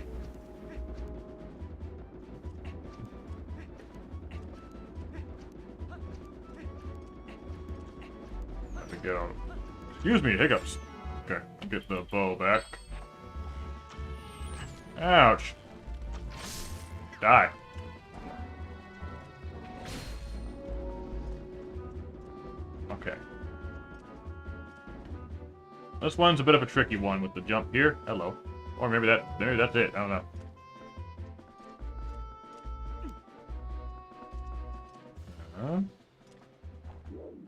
Have to get on... Excuse me, hiccups. Okay, get the bow back. Ouch. Die. Okay. This one's a bit of a tricky one with the jump here. Hello. Or maybe that's it. I don't know.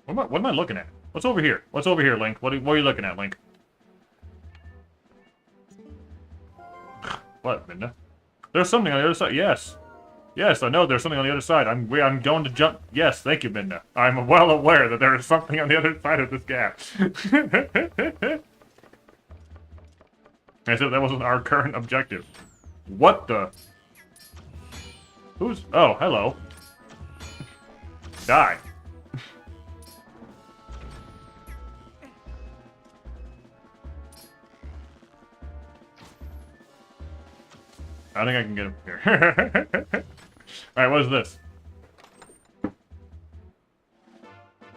What am I looking at? What's over here? What's over here, Link? What are you looking at, Link? What, Minda? There's something on the other side. Yes. Yes, I know there's something on the other side. I'm going to jump. Yes, thank you, Minda. I'm well aware that there is something on the other side of this gap. I said that wasn't our current objective. What the? Who's... Oh, hello. Die. I think I can get him here. Alright, what is this?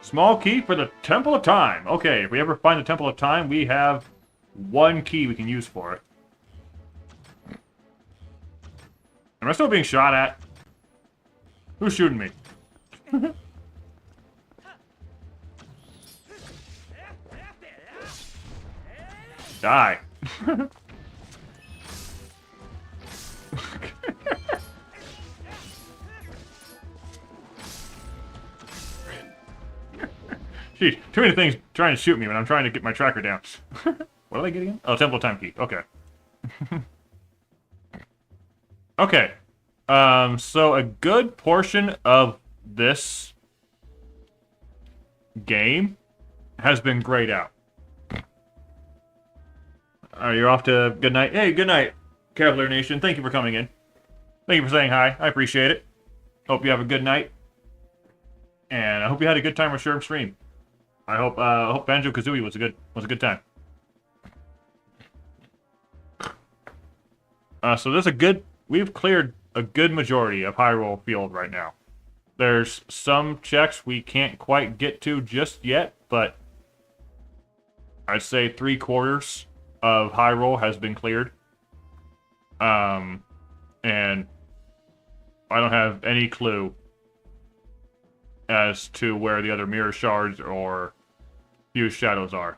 Small key for the Temple of Time. Okay, if we ever find the Temple of Time, we have 1 key we can use for it. Am I still being shot at? Who's shooting me? Die. Jeez, too many things trying to shoot me when I'm trying to get my tracker down. What are they getting? Oh, Temple of Time key. Okay. Okay. So a good portion of this game has been grayed out. You're off to good night. Hey, good night, Cavalier Nation. Thank you for coming in. Thank you for saying hi. I appreciate it. Hope you have a good night. And I hope you had a good time with Sherm stream. I hope Banjo-Kazooie was a good time. So there's we've cleared a good majority of Hyrule Field right now. There's some checks we can't quite get to just yet, but I'd say 3/4 of Hyrule has been cleared. And I don't have any clue as to where the other mirror shards or fused shadows are.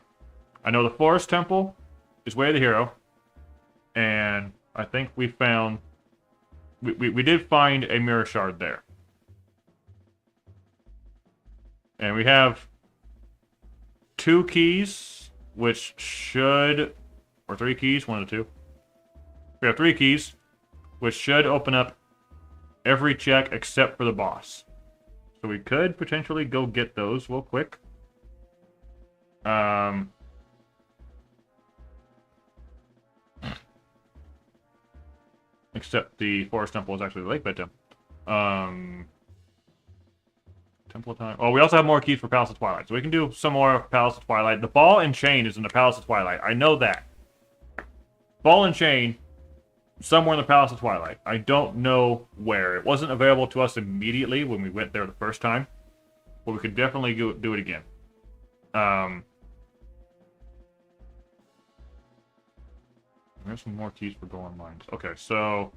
I know the Forest Temple is way of the hero, and I think we found... We did find a mirror shard there. And we have 2 keys, which should... Or 3 keys, 1 of the 2. We have 3 keys, which should open up every check except for the boss. So we could potentially go get those real quick. Except the Forest Temple is actually the Lake Bed Temple. Temple of Time. Oh, we also have more keys for Palace of Twilight. So we can do some more Palace of Twilight. The Ball and Chain is in the Palace of Twilight. I know that. Ball and Chain, somewhere in the Palace of Twilight. I don't know where. It wasn't available to us immediately when we went there the first time. But we could definitely do it again. There's some more keys for Golden Mines. Okay, so...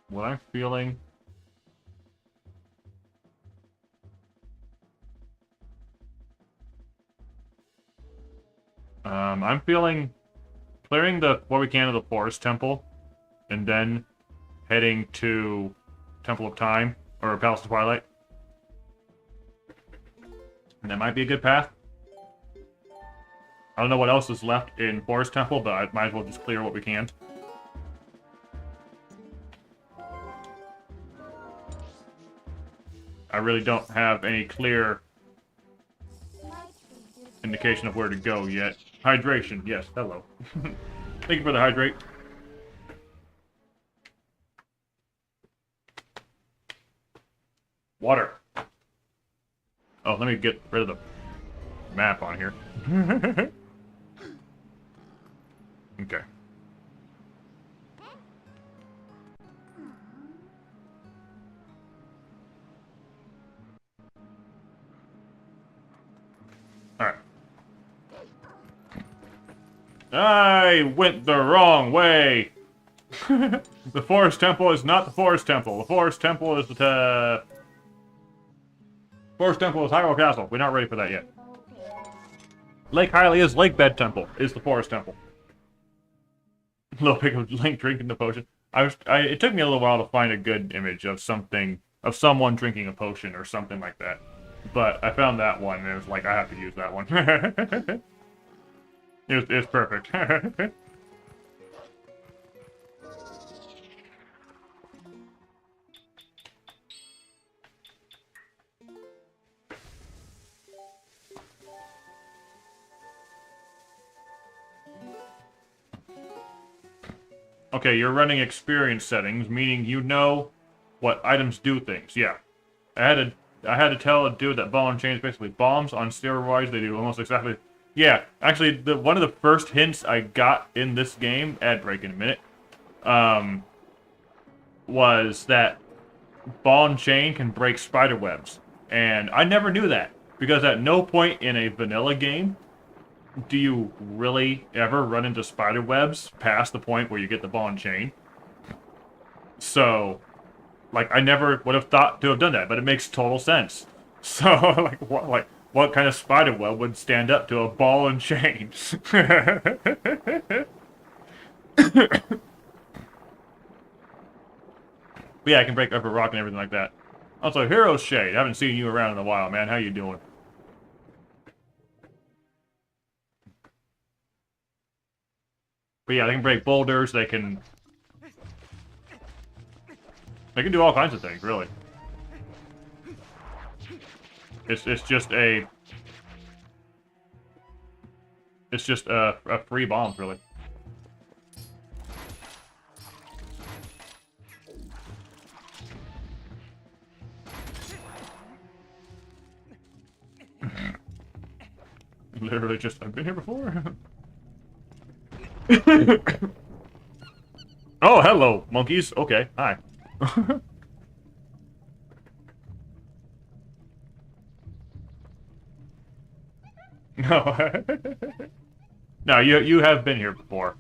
what I'm feeling... I'm feeling clearing what we can of the Forest Temple, and then heading to Temple of Time, or Palace of Twilight. And that might be a good path. I don't know what else is left in Forest Temple, but I might as well just clear what we can. I really don't have any clear indication of where to go yet. Hydration, yes, hello. Thank you for the hydrate. Water. Oh, let me get rid of the map on here. Okay. Alright. I went the wrong way! The Forest Temple is not the Forest Temple. The Forest Temple is the... Forest Temple is Hyrule Castle. We're not ready for that yet. Lake Hylia's Lake Bed Temple is the Forest Temple. Little pic of Link drinking the potion. It took me a little while to find a good image of someone drinking a potion or something like that. But I found that one, and it was like, I have to use that one. It's perfect. Okay, you're running experience settings, meaning you know what items do things. Yeah. I had to tell a dude that ball and chain is basically bombs on steroids. They do almost exactly... Yeah, actually, one of the first hints I got in this game, ad break in a minute, was that ball and chain can break spider webs. And I never knew that, because at no point in a vanilla game do you really ever run into spider webs past the point where you get the ball and chain. So, like, I never would have thought to have done that, but it makes total sense. So, what kind of spider web would stand up to a ball and chain? But yeah, I can break up a rock and everything like that. Also, Hero's Shade. Haven't seen you around in a while, man. How you doing? But yeah, they can break boulders, they can do all kinds of things, really. It's just a free bomb, really. Literally just, I've been here before. Oh, hello, monkeys. Okay, hi. No. No, you have been here before.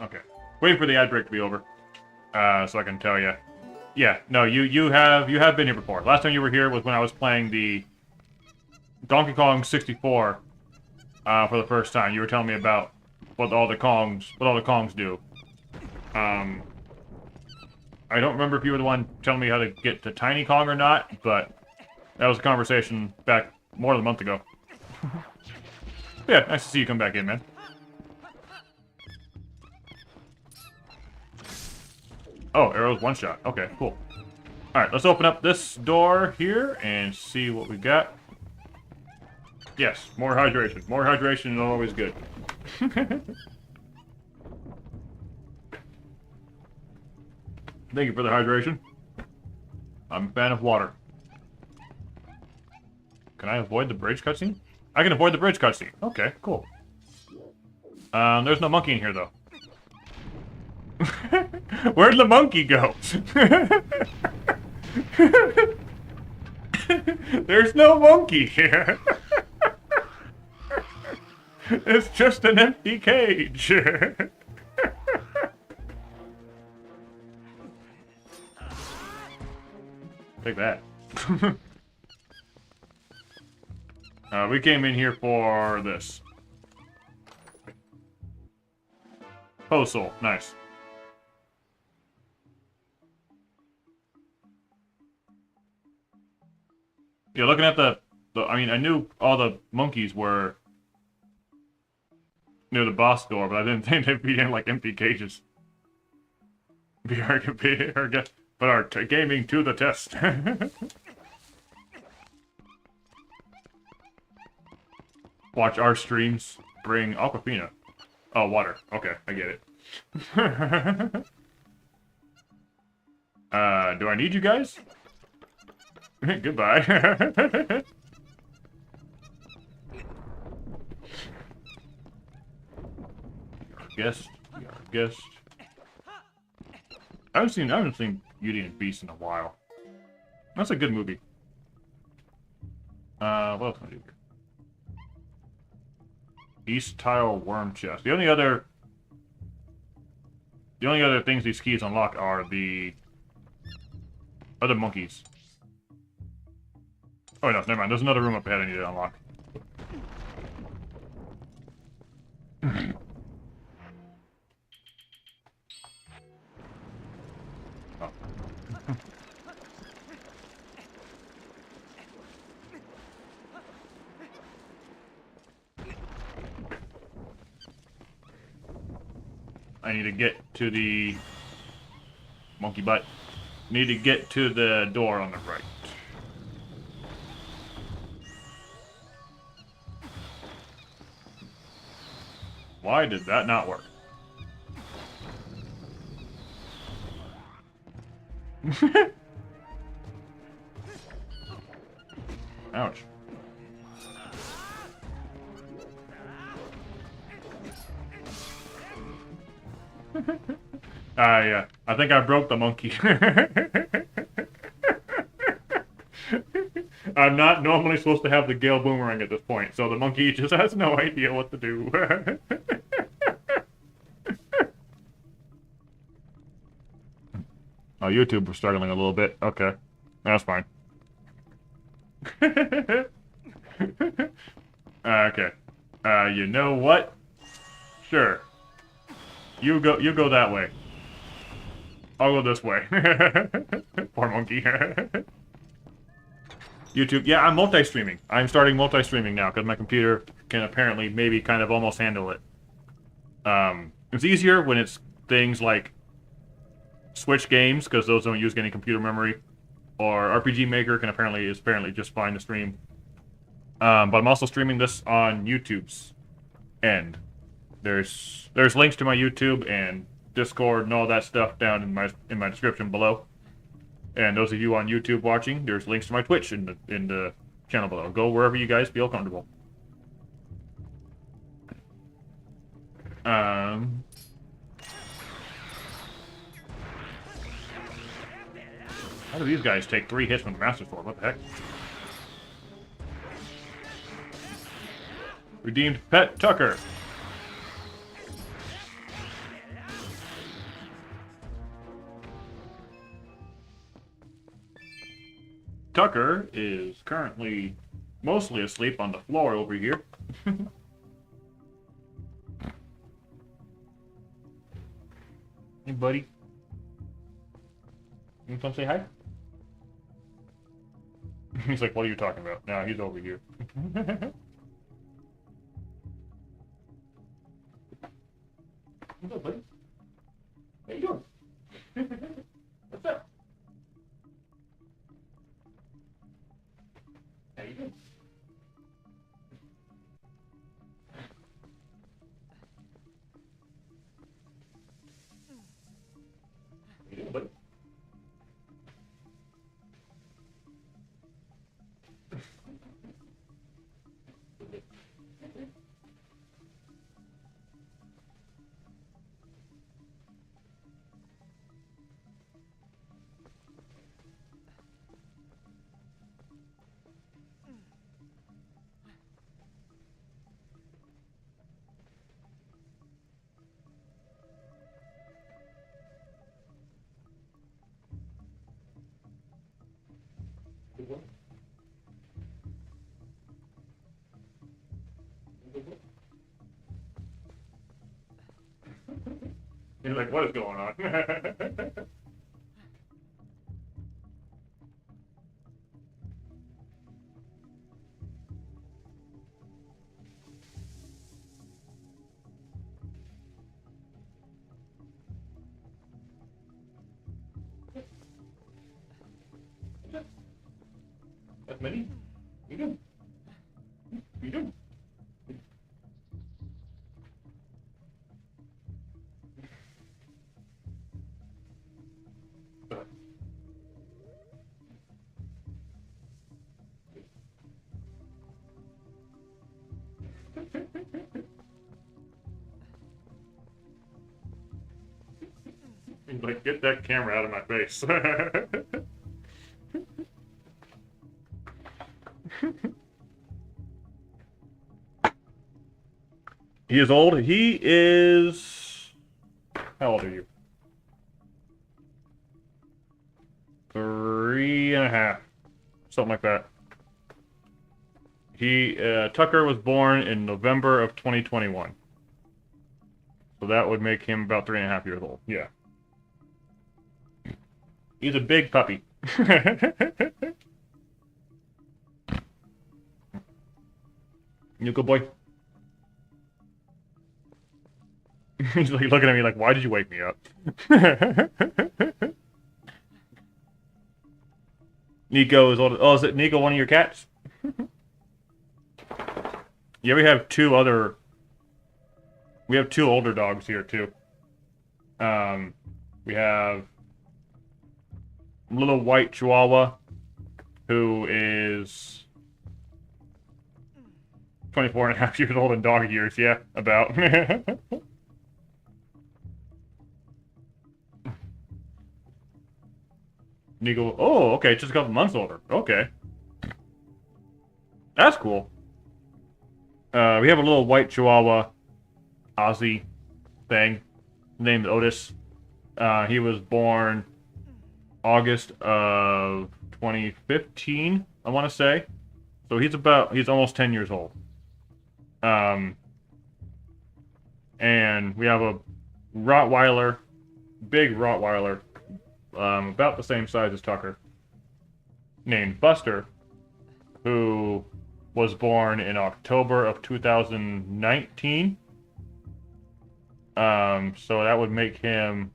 Okay. Waiting for the ad break to be over. So I can tell you. Yeah, no, you have been here before. Last time you were here was when I was playing the Donkey Kong 64 for the first time. You were telling me about what all the Kongs do. I don't remember if you were the one telling me how to get to Tiny Kong or not, but that was a conversation back more than a month ago. Yeah, nice to see you come back in, man. Oh, arrows one shot. Okay, cool. Alright, let's open up this door here and see what we got. Yes, more hydration. More hydration is always good. Thank you for the hydration. I'm a fan of water. Can I avoid the bridge cutscene? I can avoid the bridge cutscene. Okay, cool. There's no monkey in here, though. Where'd the monkey go? There's no monkey here. It's just an empty cage. Take that. We came in here for this. Postal, nice. Yeah, looking at the I mean, I knew all the monkeys were near the boss door, but I didn't think they'd be in, like, empty cages. Put our gaming to the test. Watch our streams bring Aquafina. Oh, water. Okay, I get it. Do I need you guys? Goodbye. Guest. Guest. I haven't seen Beauty and the Beast in a while. That's a good movie. What else can I do here? East tile worm chest. The only other things these keys unlock are the other monkeys. Oh no, never mind. There's another room up ahead I need to unlock. Oh. I need to get to the monkey butt. Need to get to the door on the right. Why did that not work? Ouch. Yeah. I think I broke the monkey. I'm not normally supposed to have the Gale Boomerang at this point, so the monkey just has no idea what to do. Oh, YouTube was struggling a little bit. Okay. That's fine. Okay. You know what? Sure. You go that way. I'll go this way. Poor monkey. YouTube. Yeah, I'm multi-streaming. I'm starting multi-streaming now because my computer can apparently maybe kind of almost handle it. It's easier when it's things like Switch games because those don't use any computer memory, or RPG Maker is apparently just fine to stream. But I'm also streaming this on YouTube's end. There's links to my YouTube and Discord and all that stuff down in my description below. And those of you on YouTube watching, there's links to my Twitch in the channel below. Go wherever you guys feel comfortable. How do these guys take 3 hits from the Master Sword? What the heck? Redeemed Pet Tucker. Tucker is currently mostly asleep on the floor over here. Hey, buddy. You come say hi? He's like, what are you talking about? No, he's over here. What's up, buddy? How you doing? What's up? How you doing? How you doing, buddy? Good boy. Good boy. He's like, what is going on? That's Minnie. You doing? You doing? He's like, get that camera out of my face. He is old. He is... How old are you? 3.5. Something like that. Tucker was born in November of 2021. So that would make him about 3.5 years old. Yeah. He's a big puppy. You good boy? He's like looking at me like, why did you wake me up? Nico is old. Oh, is it Nico one of your cats? Yeah, we have two older dogs here too. We have a little white Chihuahua who is 24.5 years old in dog years, yeah, about. Nico, oh, okay, just a couple months older. Okay. That's cool. We have a little white Chihuahua, Aussie thing, named Otis. He was born August of 2015, I want to say. So he's almost 10 years old. And we have a Rottweiler, big Rottweiler, about the same size as Tucker, named Buster, who was born in October of 2019. So that would make him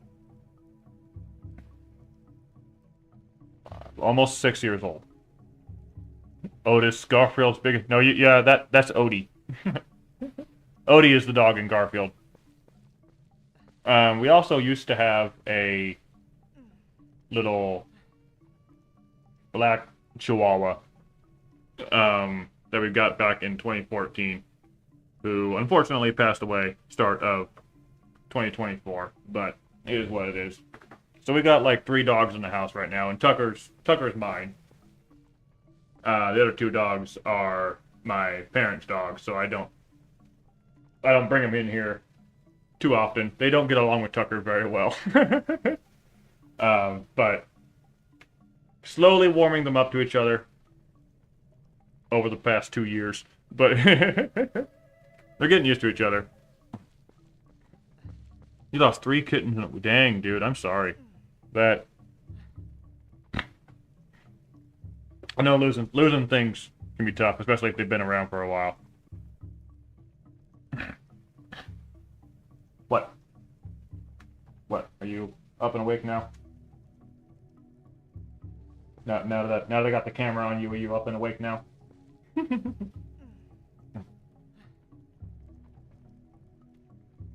almost 6 years old. Otis, Garfield's big. No, yeah, that's Odie. Odie is the dog in Garfield. We also used to have a little black Chihuahua that we got back in 2014, who unfortunately passed away start of 2024, but it is what it is. So we got like 3 dogs in the house right now, and Tucker's mine. The other 2 dogs are my parents' dogs, so I don't bring them in here too often. They don't get along with Tucker very well. But slowly warming them up to each other over the past 2 years. But they're getting used to each other. You lost 3 kittens. Dang, dude. I'm sorry. That... I know losing things can be tough, especially if they've been around for a while. What? What? Are you up and awake now? Now that I got the camera on you, are you up and awake now?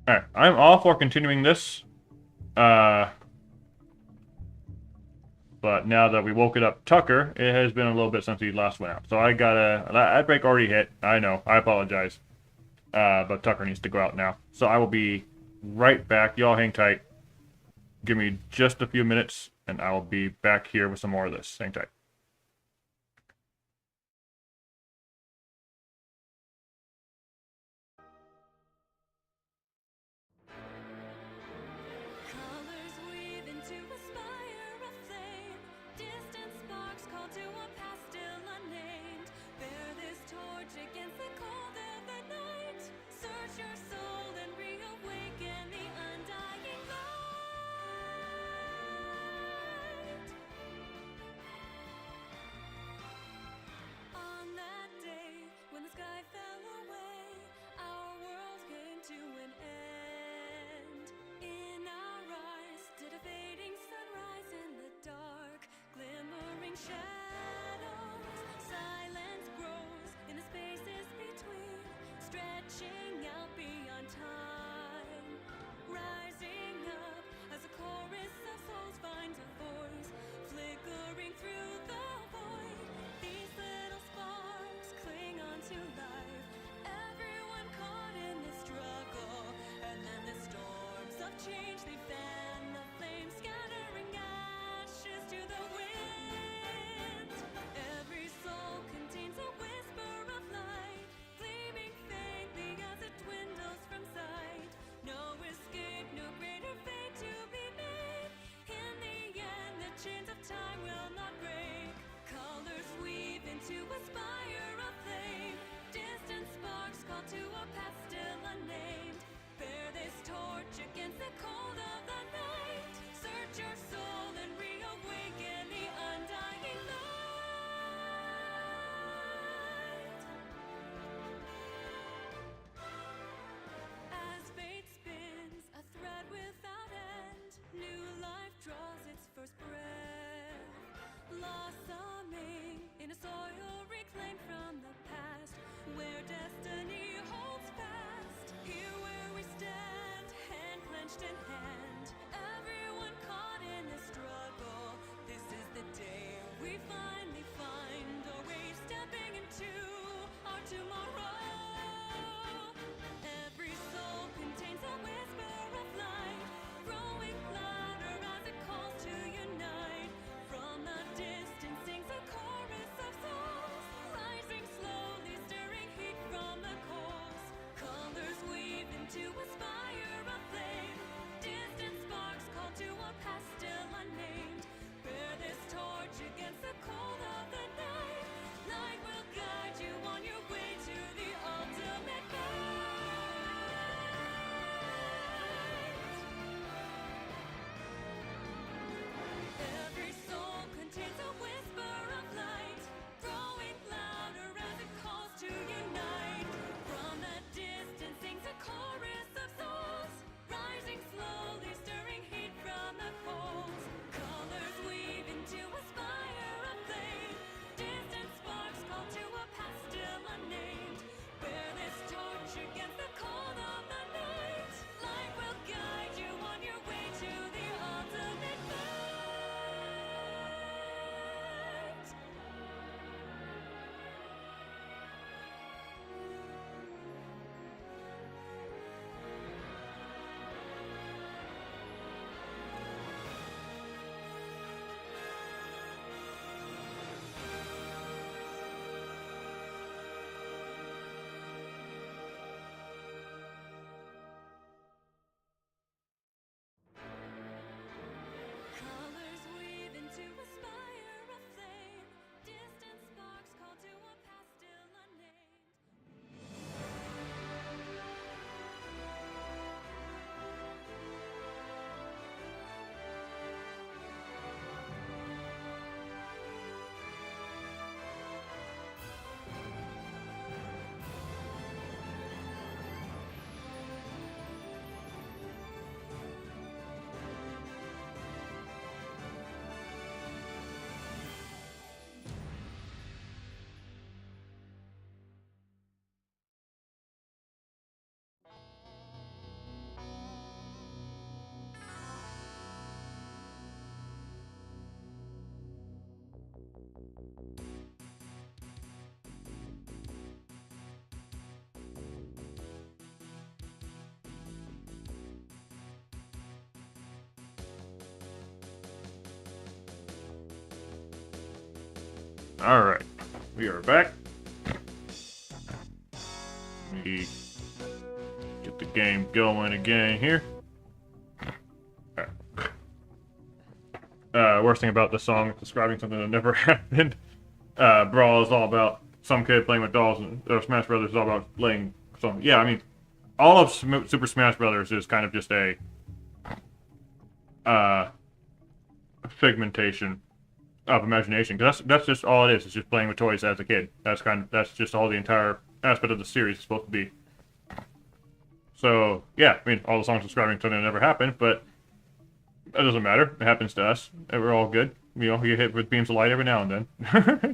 Alright, I'm all for continuing this. But now that we woke it up Tucker, it has been a little bit since he last went out. So I gotta... That break already hit. I know. I apologize. But Tucker needs to go out now. So I will be right back. Y'all hang tight. Give me just a few minutes, and I will be back here with some more of this. Hang tight. Colors weave into a spire of flame. Distant sparks call to a past still unnamed. Bear this torch against the cold of the night. Search your soul and reawaken the undying light. On that day when the sky fell away, our world came to an end. In our eyes did a fading sunrise in the dark, glimmering shadows. Silence grows in the spaces between, stretching out beyond time. Rising up as a chorus of souls finds a voice, flickering through the void. These little sparks cling on to life, everyone caught in this struggle. And then the storms of change, they fan the flames, scattering ashes to the wind. Every soul contains a whisper of light, gleaming faintly as it dwindles from sight. No escape, no greater fate to be made. In the end, the chains of time will not break. Colors weave into a spire of flame. Distant sparks call to a path still unnamed. Bear this torch against the cold of the night. Search your soul and reawaken the undying light. As fate spins a thread without end, new life draws its first breath, blossoming in a soil reclaimed from the past, where destiny holds fast. Here where we stand, hand clenched in hand. Alright. We are back. Let me get the game going again here. Worst thing about this song is describing something that never happened. Brawl is all about some kid playing with dolls, and Smash Brothers is all about playing something. Yeah, I mean, all of Super Smash Brothers is kind of just a figmentation of imagination. Cause that's just all it is. It's just playing with toys as a kid. That's just all the entire aspect of the series is supposed to be. So yeah, I mean, all the songs describing something that never happened, but that doesn't matter. It happens to us, and we're all good. You know, you hit with beams of light every now and then.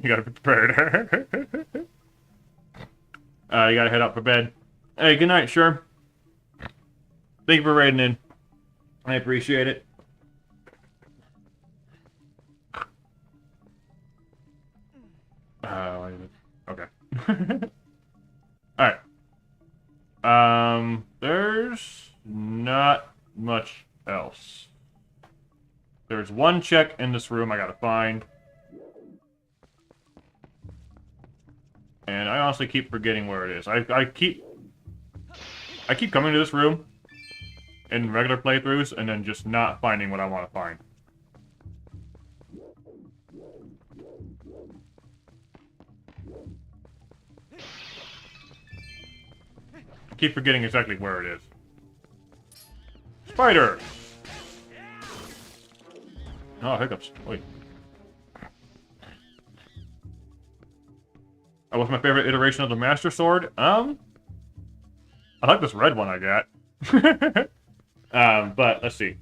You gotta be prepared. You gotta head out for bed. Hey, good night, Sherm. Thank you for raiding in. I appreciate it. Okay. Alright. There's not much else. There's one check in this room I gotta find. And I honestly keep forgetting where it is. I keep coming to this room in regular playthroughs and then just not finding what I want to find. I keep forgetting exactly where it is. Spider! Oh, hiccups. Wait. What's my favorite iteration of the Master Sword? I like this red one I got. But let's see.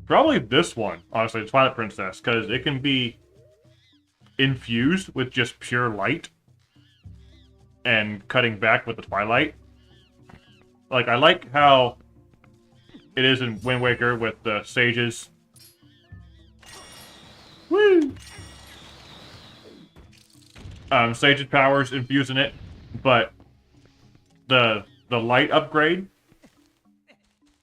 Probably this one, honestly, the Twilight Princess, because it can be infused with just pure light and cutting back with the Twilight. Like, I like how it is in Wind Waker with the sages. Woo! Sage's powers infused in it, but the light upgrade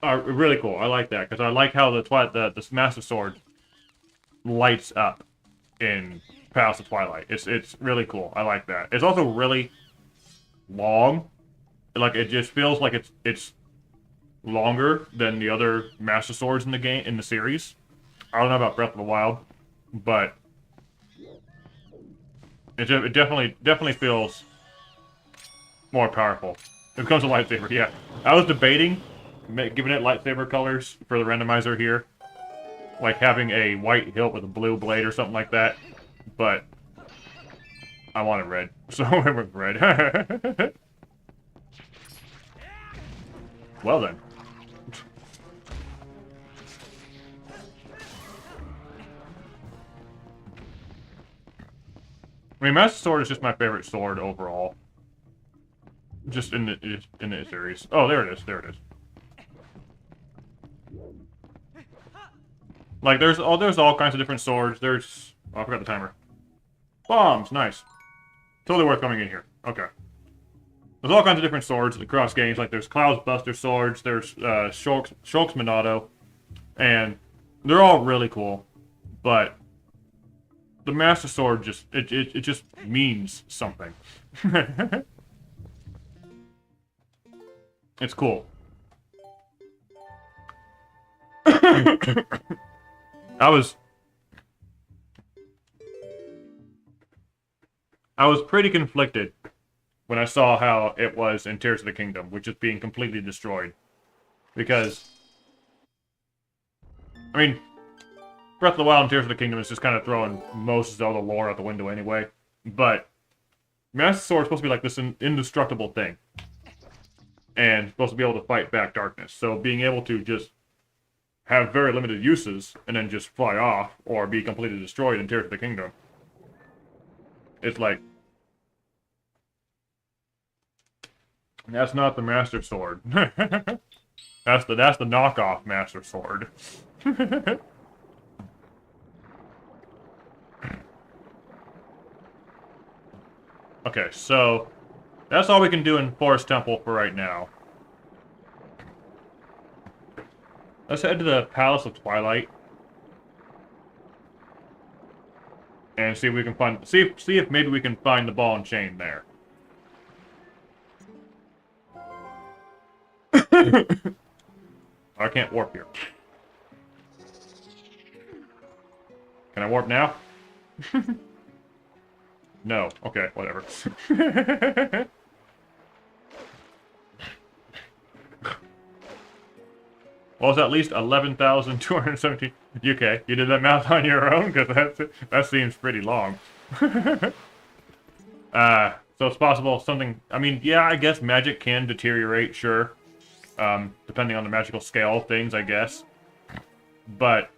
are really cool. I like that, because I like how the Master Sword lights up in Palace of Twilight. It's really cool. I like that. It's also really long. Like, it just feels like it's longer than the other Master Swords in the series. I don't know about Breath of the Wild, but it definitely feels more powerful. It becomes a lightsaber, yeah. I was debating giving it lightsaber colors for the randomizer here. Like having a white hilt with a blue blade or something like that. But I wanted red, so I went with red. Well then. I mean, Master Sword is just my favorite sword overall. Just in the series. Oh, there it is. There it is. Like, there's all kinds of different swords. There's... Oh, I forgot the timer. Bombs! Nice. Totally worth coming in here. Okay. There's all kinds of different swords across games. Like, there's Cloud's Buster swords. There's Shulk's Monado. And they're all really cool. But the Master Sword just... It just means something. It's cool. I was pretty conflicted when I saw how it was in Tears of the Kingdom, which is being completely destroyed. Because, I mean, Breath of the Wild and Tears of the Kingdom is just kind of throwing most Zelda lore out the window anyway. But Master Sword is supposed to be like this indestructible thing. And supposed to be able to fight back darkness. So being able to just have very limited uses and then just fly off or be completely destroyed in Tears of the Kingdom. It's like, that's not the Master Sword. That's the knockoff Master Sword. Okay, so that's all we can do in Forest Temple for right now. Let's head to the Palace of Twilight. and see if we can find see if maybe we can find the ball and chain there. I can't warp here. Can I warp now? No. Okay, whatever. Well, it's at least 11,217. Okay, you did that math on your own? Because that seems pretty long. So it's possible something... I mean, yeah, I guess magic can deteriorate, sure. Depending on the magical scale of things, I guess. But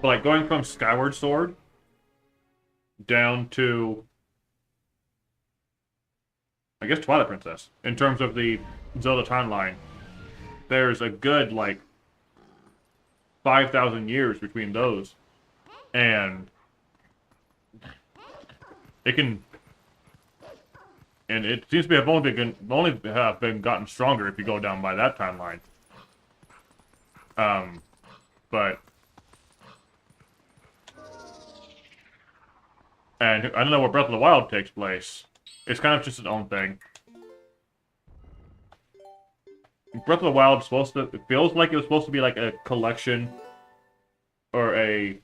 like, going from Skyward Sword down to, I guess, Twilight Princess, in terms of the Zelda timeline, there's a good, like, 5,000 years between those. And it can... And it seems to have only been gotten stronger if you go down by that timeline. But... And I don't know where Breath of the Wild takes place. It's kind of just its own thing. Breath of the Wild is supposed to... It feels like it was supposed to be like a collection... Or a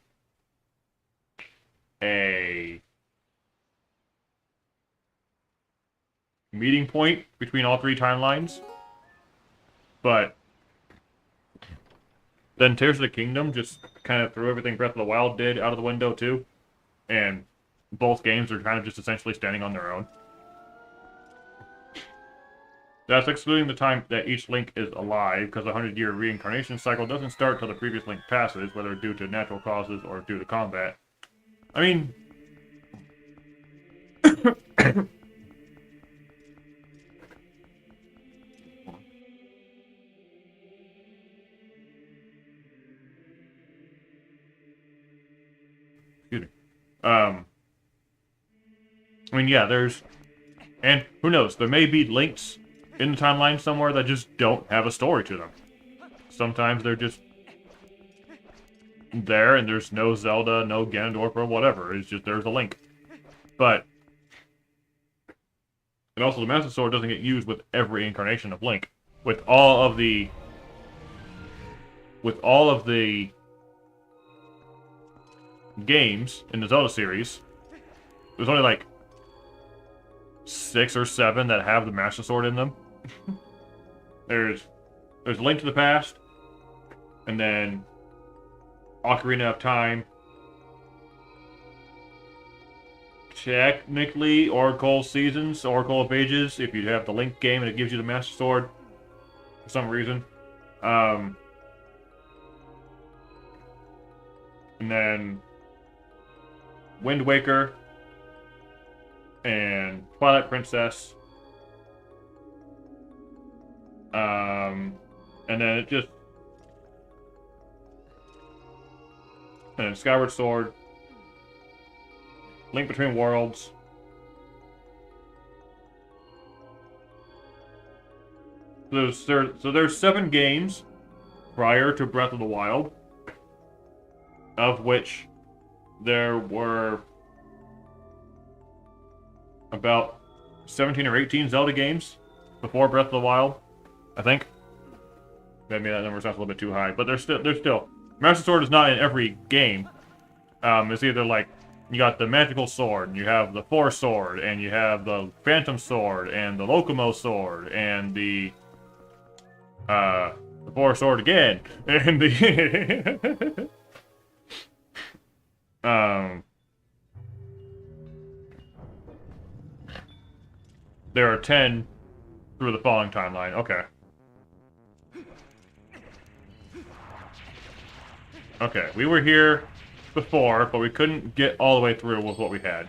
meeting point between all three timelines. But then Tears of the Kingdom just kind of threw everything Breath of the Wild did out of the window too. And both games are kind of just essentially standing on their own. That's excluding the time that each Link is alive, because the 100-year reincarnation cycle doesn't start till the previous Link passes, whether due to natural causes or due to combat. I mean... Excuse me. I mean, yeah, there's... And who knows, there may be links in the timeline somewhere that just don't have a story to them. Sometimes they're just there and there's no Zelda, no Ganondorf, or whatever. It's just there's a link. But... And also the Master Sword doesn't get used with every incarnation of Link. With all of the games in the Zelda series, there's only like 6 or 7 that have the Master Sword in them. There's Link to the Past, and then Ocarina of Time. Technically, Oracle Seasons, Oracle of Ages, if you have the Link game and it gives you the Master Sword for some reason. And then Wind Waker and Twilight Princess. And then it just... And then Skyward Sword. Link Between Worlds. So there's 7 games prior to Breath of the Wild, of which there were about 17 or 18 Zelda games before Breath of the Wild, I think. Maybe that number sounds a little bit too high, but there's still Master Sword is not in every game. It's either like you got the Magical Sword, and you have the Force Sword, and you have the Phantom Sword, and the Locomo Sword, and the Force Sword again, and the there are 10 through the following timeline. Okay. Okay, we were here before, but we couldn't get all the way through with what we had.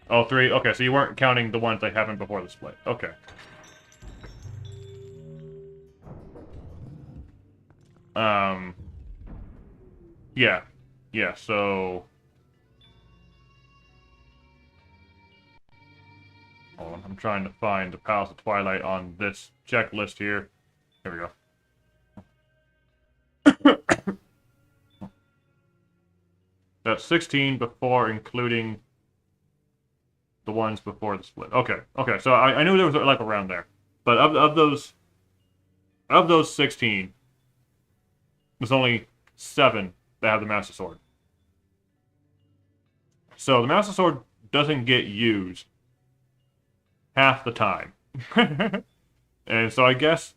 Oh, 3. Okay, so you weren't counting the ones that happened before the split. Okay. Yeah. Yeah, so... Hold on, I'm trying to find the Palace of Twilight on this checklist here. There we go. That's 16 before including the ones before the split. Okay, okay. So I knew there was like around there, but of those 16, there's only 7 that have the Master Sword. So the Master Sword doesn't get used half the time, and so I guess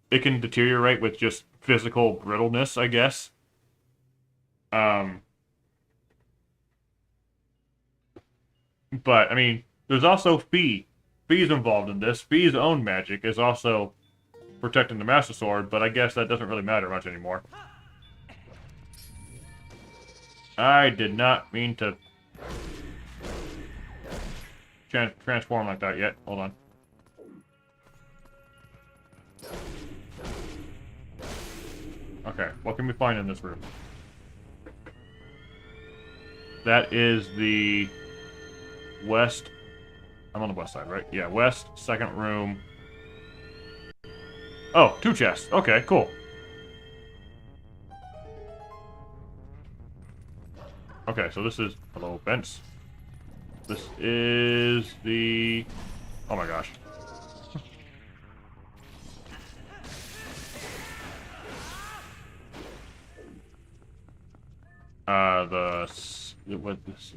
it can deteriorate with just physical brittleness. I guess. But, I mean, there's also Fee. Fee's involved in this. Fee's own magic is also protecting the Master Sword, but I guess that doesn't really matter much anymore. I did not mean to transform like that yet. Hold on. Okay, what can we find in this room? That is the west. I'm on the west side, right? Yeah, west, second room. Oh, 2 chests. Okay, cool. Okay, so this is... Hello, vents. This is the... Oh my gosh. The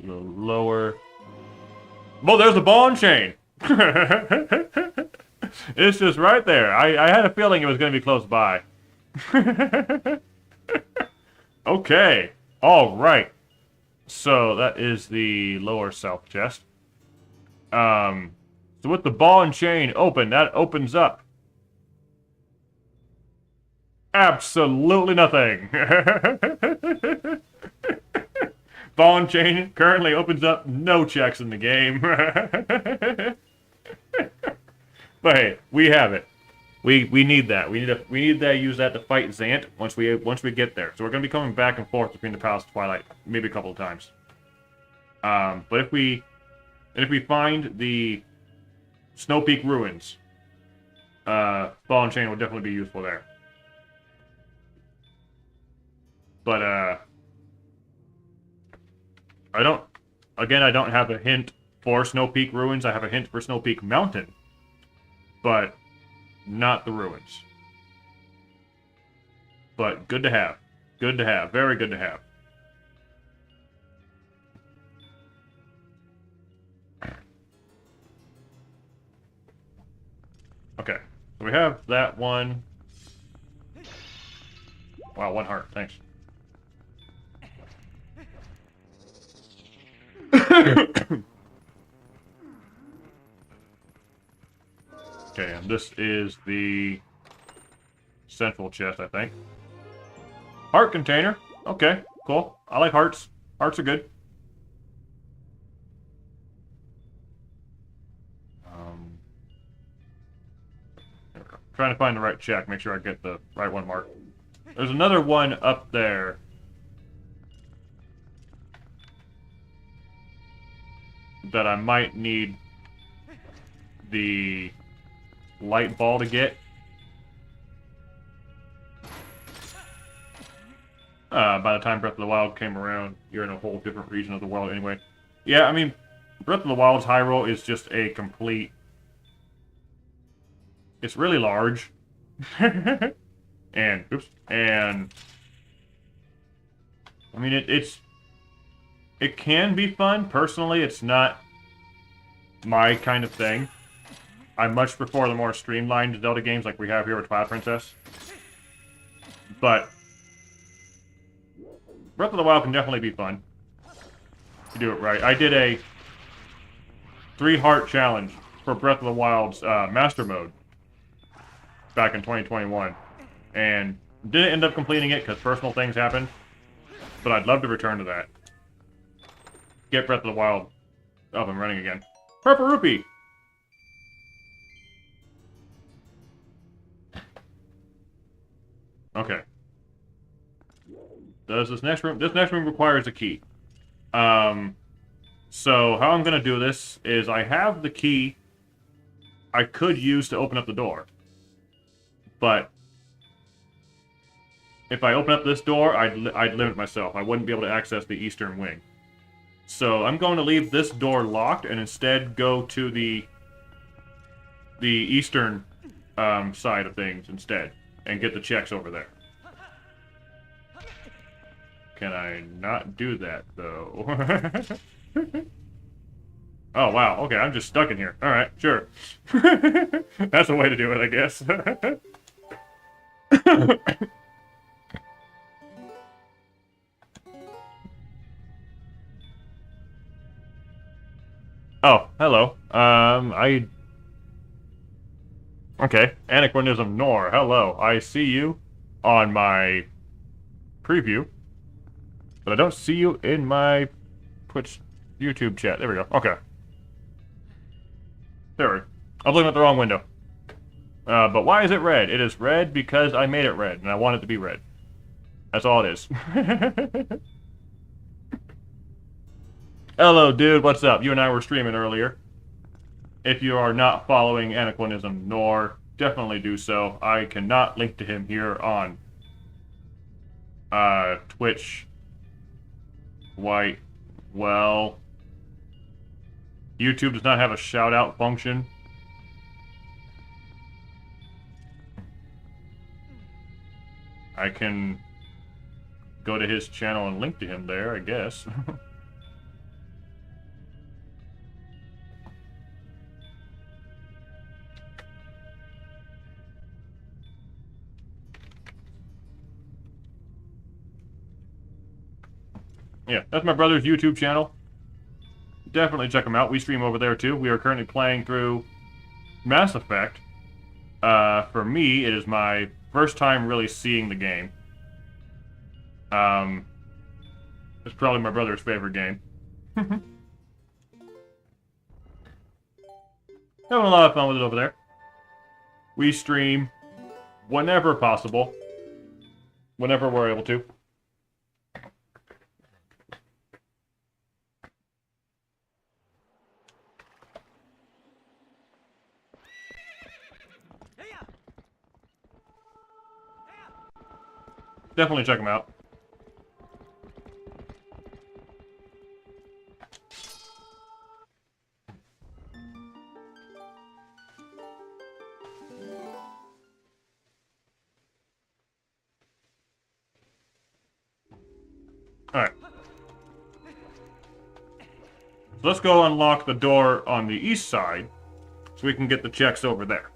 lower... Well, there's the ball and chain! It's just right there. I had a feeling it was going to be close by. Okay. All right. So that is the lower south chest. So with the ball and chain open, that opens up absolutely nothing. Ball and chain currently opens up no checks in the game. But hey, we have it. We need that. We need to use that to fight Zant once we get there. So we're gonna be coming back and forth between the Palace of Twilight maybe a couple of times. But if we find the Snow Peak ruins, ball and chain will definitely be useful there. But I don't have a hint for Snow Peak ruins. I have a hint for Snow Peak Mountain, but not the ruins. But good to have. Good to have. Very good to have. Okay. So we have that one. Wow, 1 heart. Thanks. Okay, and this is the central chest, I think. Heart container. Okay, cool. I like hearts. Hearts are good. Trying to find the right check. Make sure I get the right one marked. There's another one up there. That I might need the light ball to get. By the time Breath of the Wild came around, you're in a whole different region of the world anyway. Yeah, I mean, Breath of the Wild's Hyrule is just a complete... It's really large. And, oops, and... I mean, it can be fun. Personally, it's not my kind of thing. I much prefer the more streamlined Zelda games like we have here with Twilight Princess. But Breath of the Wild can definitely be fun. If you do it right. I did a 3-heart challenge for Breath of the Wild's Master Mode back in 2021. And didn't end up completing it because personal things happened. But I'd love to return to that. Get Breath of the Wild up and running again. Purple Rupee! Okay. Does this next room... This next room requires a key. So how I'm going to do this is I have the key I could use to open up the door. But if I open up this door, I'd limit myself. I wouldn't be able to access the eastern wing. So I'm going to leave this door locked and instead go to the eastern side of things instead and get the checks over there. Can I not do that, though? Oh, wow. Okay, I'm just stuck in here. Alright, sure. That's a way to do it, I guess. Oh, hello. Okay, Anachronism Nor, hello. I see you on my preview, but I don't see you in my Twitch YouTube chat. There we go. Okay. There we go. I was looking at the wrong window. But why is it red? It is red because I made it red, and I want it to be red. That's all it is. Hello, dude. What's up? You and I were streaming earlier. If you are not following Anachronism Nor, definitely do so. I cannot link to him here on Twitch. Well, YouTube does not have a shout-out function. I can go to his channel and link to him there, I guess. Yeah, that's my brother's YouTube channel. Definitely check him out. We stream over there too. We are currently playing through Mass Effect. For me, it is my first time really seeing the game. It's probably my brother's favorite game. Having a lot of fun with it over there. We stream whenever possible. Whenever we're able to. Definitely check them out. Alright. So let's go unlock the door on the east side so we can get the checks over there.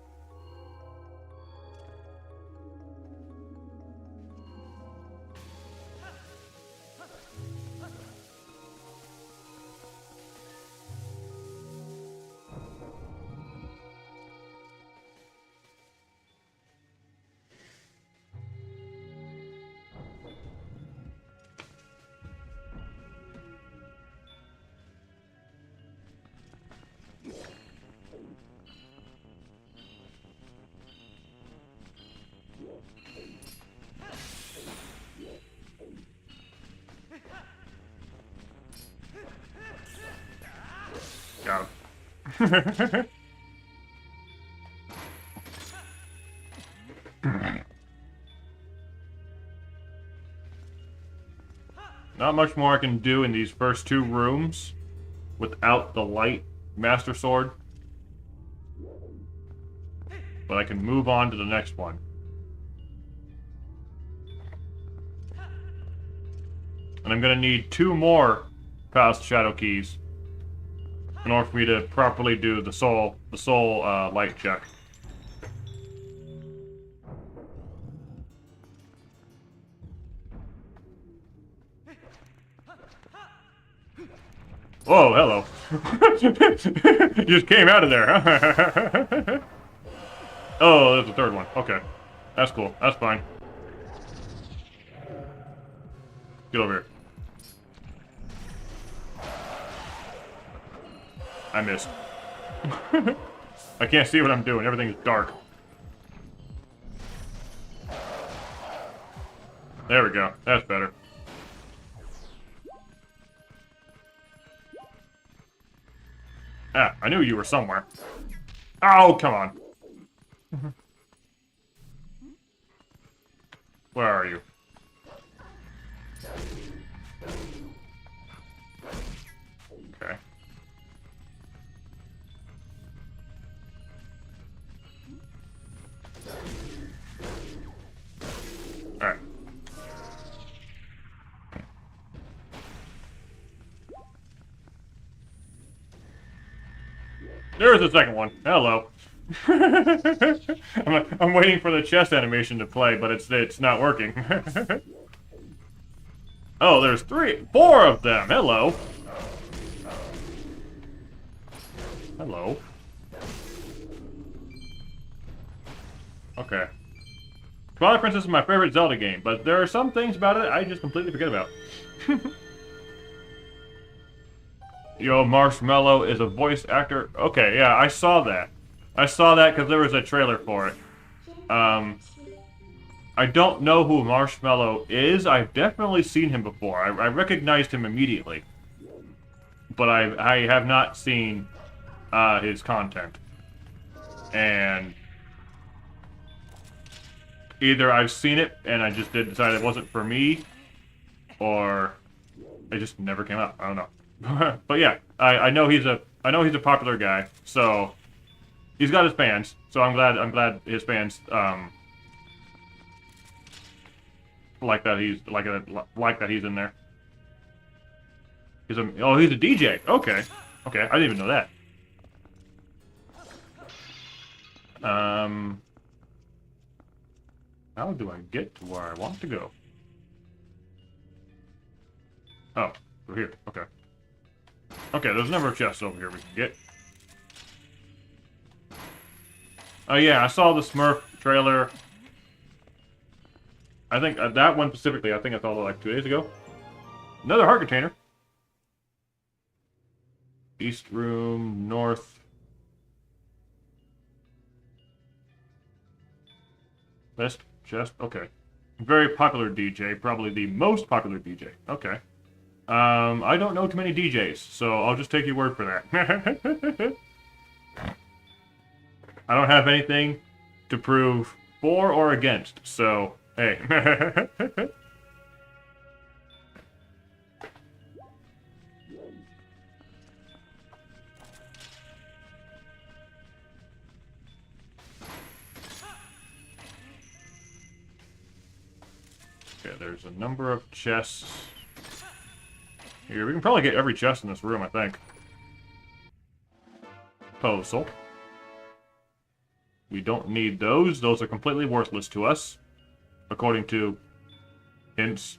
Got him. Not much more I can do in these first two rooms without the light Master Sword. But I can move on to the next one. And I'm gonna need 2 more past Shadow Keys in order for me to properly do the soul light check. Whoa, hello. You just came out of there, huh? Oh, there's the third one. Okay. That's cool. That's fine. Get over here. I missed. I can't see what I'm doing. Everything is dark. There we go. That's better. Ah, I knew you were somewhere. Oh, come on. Where are you? There's the second one. Hello. I'm waiting for the chest animation to play, but it's not working. Oh, there's 4 of them. Hello. Hello. Okay. Twilight Princess is my favorite Zelda game, but there are some things about it I just completely forget about. Yo, Marshmallow is a voice actor. Okay, yeah, I saw that. I saw that because there was a trailer for it. I don't know who Marshmallow is. I've definitely seen him before. I recognized him immediately. But I have not seen his content. And either I've seen it and I just decide it wasn't for me, or it just never came up. I don't know. But yeah, I know he's a popular guy. So he's got his fans. So I'm glad his fans like that he's in there. He's a DJ. Okay. Okay, I didn't even know that. How do I get to where I want to go? Oh, we're here. Okay. Okay, there's a number of chests over here we can get. Oh yeah, I saw the Smurf trailer. I think that one specifically, I think I saw it like 2 days ago. Another heart container. East room, north. West chest, okay. Very popular DJ, probably the most popular DJ. Okay. I don't know too many DJs, so I'll just take your word for that. I don't have anything to prove for or against, so hey. Okay, there's a number of chests. Here, we can probably get every chest in this room, I think. Puzzle. We don't need those. Those are completely worthless to us, according to hints.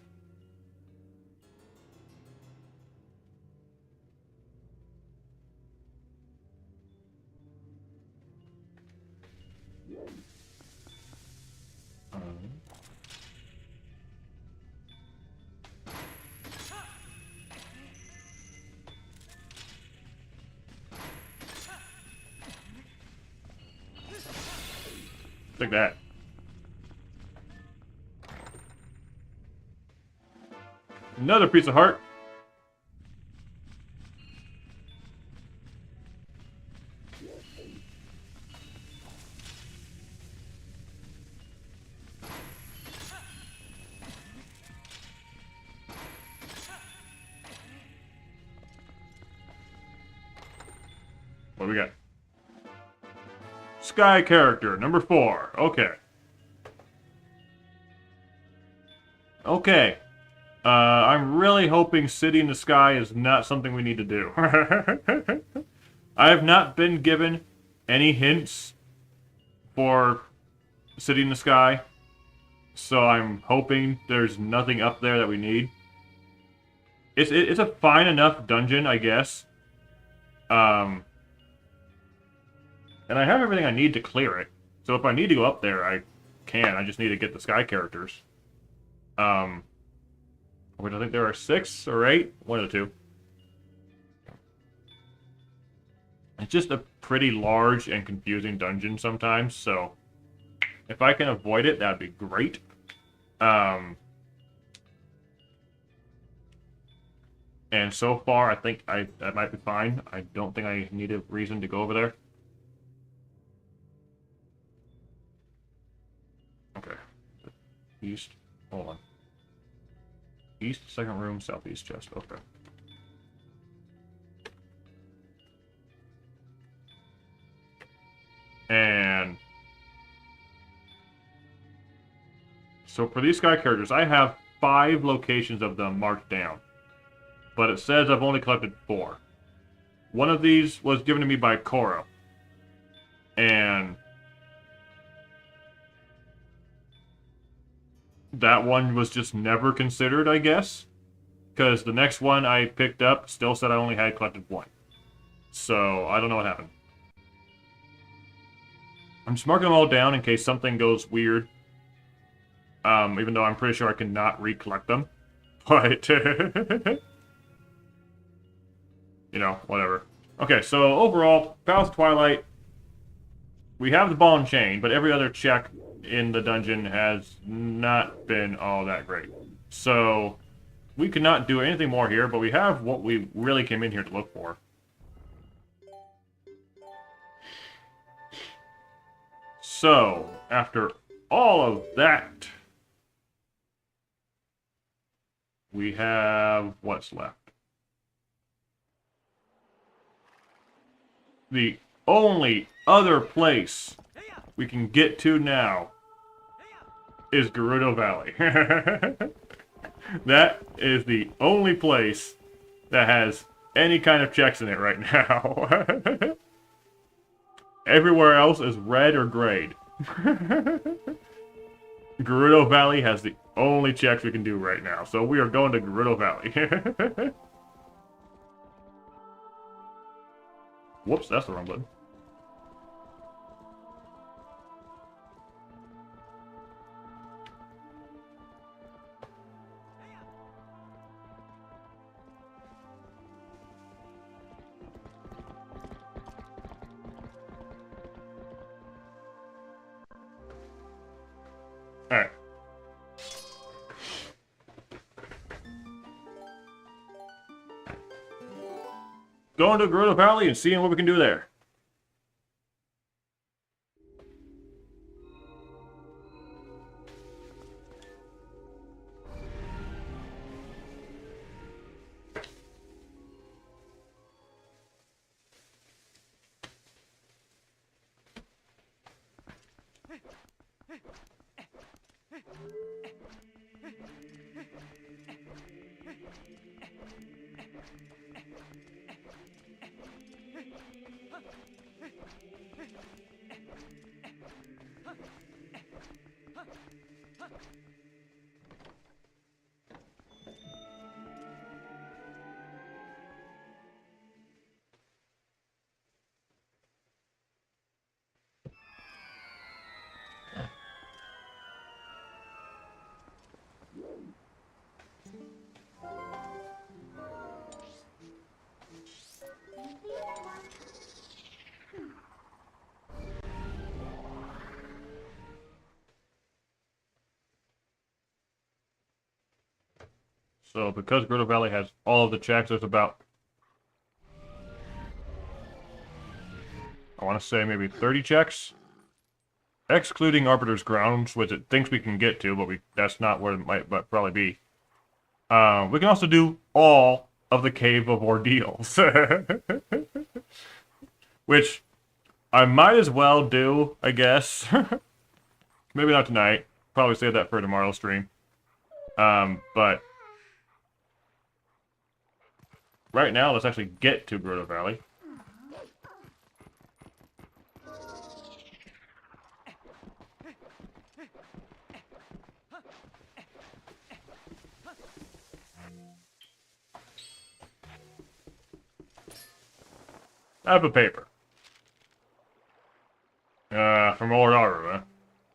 Take that. Another piece of heart. What do we got? Sky character, number 4. Okay. Okay. I'm really hoping City in the Sky is not something we need to do. I have not been given any hints for City in the Sky, so I'm hoping there's nothing up there that we need. It's a fine enough dungeon, I guess. And I have everything I need to clear it. So if I need to go up there, I can. I just need to get the sky characters. Which I think there are 6 or 8. One of the 2. It's just a pretty large and confusing dungeon sometimes, so if I can avoid it, that'd be great. And so far, I think that might be fine. I don't think I need a reason to go over there. Okay. East. Hold on. East, second room, southeast chest. Okay. And so for these sky characters, I have 5 locations of them marked down. But it says I've only collected 4. One of these was given to me by Koro. And that one was just never considered, I guess. Because the next one I picked up still said I only had collected one. So, I don't know what happened. I'm just marking them all down in case something goes weird. Even though I'm pretty sure I cannot recollect them. But, you know, whatever. Okay, so overall, Palace of Twilight, we have the ball and chain, but every other check in the dungeon has not been all that great. So, we could not do anything more here, but we have what we really came in here to look for. So, after all of that, we have what's left. The only other place we can get to now is Gerudo Valley. That is the only place that has any kind of checks in it right now. Everywhere else is red or grayed. Gerudo Valley has the only checks we can do right now, so we are going to Gerudo Valley. Whoops, that's the wrong button. Alright. Going to Gerudo Valley and seeing what we can do there. So, because Gerudo Valley has all of the checks, there's about, I want to say maybe 30 checks, excluding Arbiter's Grounds, which it thinks we can get to, but that's not where it might probably be. We can also do all of the Cave of Ordeals, which I might as well do, I guess. Maybe not tonight. Probably save that for tomorrow's stream. But right now, let's actually get to Gerudo Valley. I have a paper. From Lord Arthur,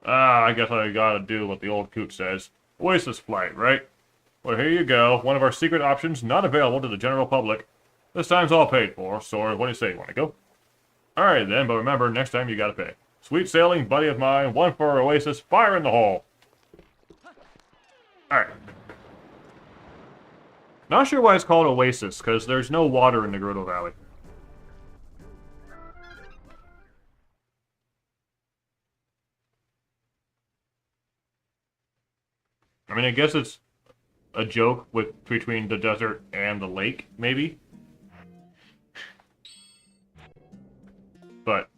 huh? I guess I gotta do what the old coot says. Oasis flight, right? Well, here you go. One of our secret options, not available to the general public. This time's all paid for, so what do you say? You wanna go? Alright then, but remember, next time you gotta pay. Sweet sailing, buddy of mine. One for Oasis, fire in the hole. Alright. Not sure why it's called Oasis, because there's no water in the Gerudo Valley. I mean, I guess it's a joke between the desert and the lake, maybe? But,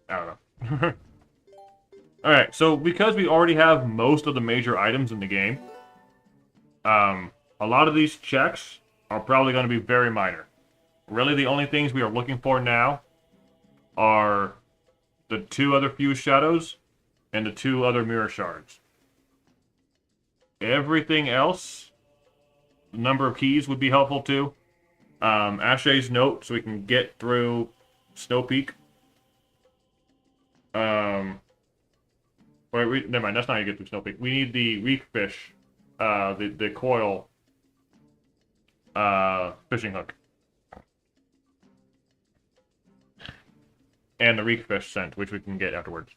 I don't know. Alright, so because we already have most of the major items in the game, a lot of these checks are probably going to be very minor. Really, the only things we are looking for now are the 2 other fused shadows and the 2 other mirror shards. Everything else, the number of keys would be helpful too. Ashay's note, so we can get through Snow Peak. Wait, never mind. That's not how you get through Snow Peak. We need the reef fish, the coil, fishing hook, and the reef fish scent, which we can get afterwards.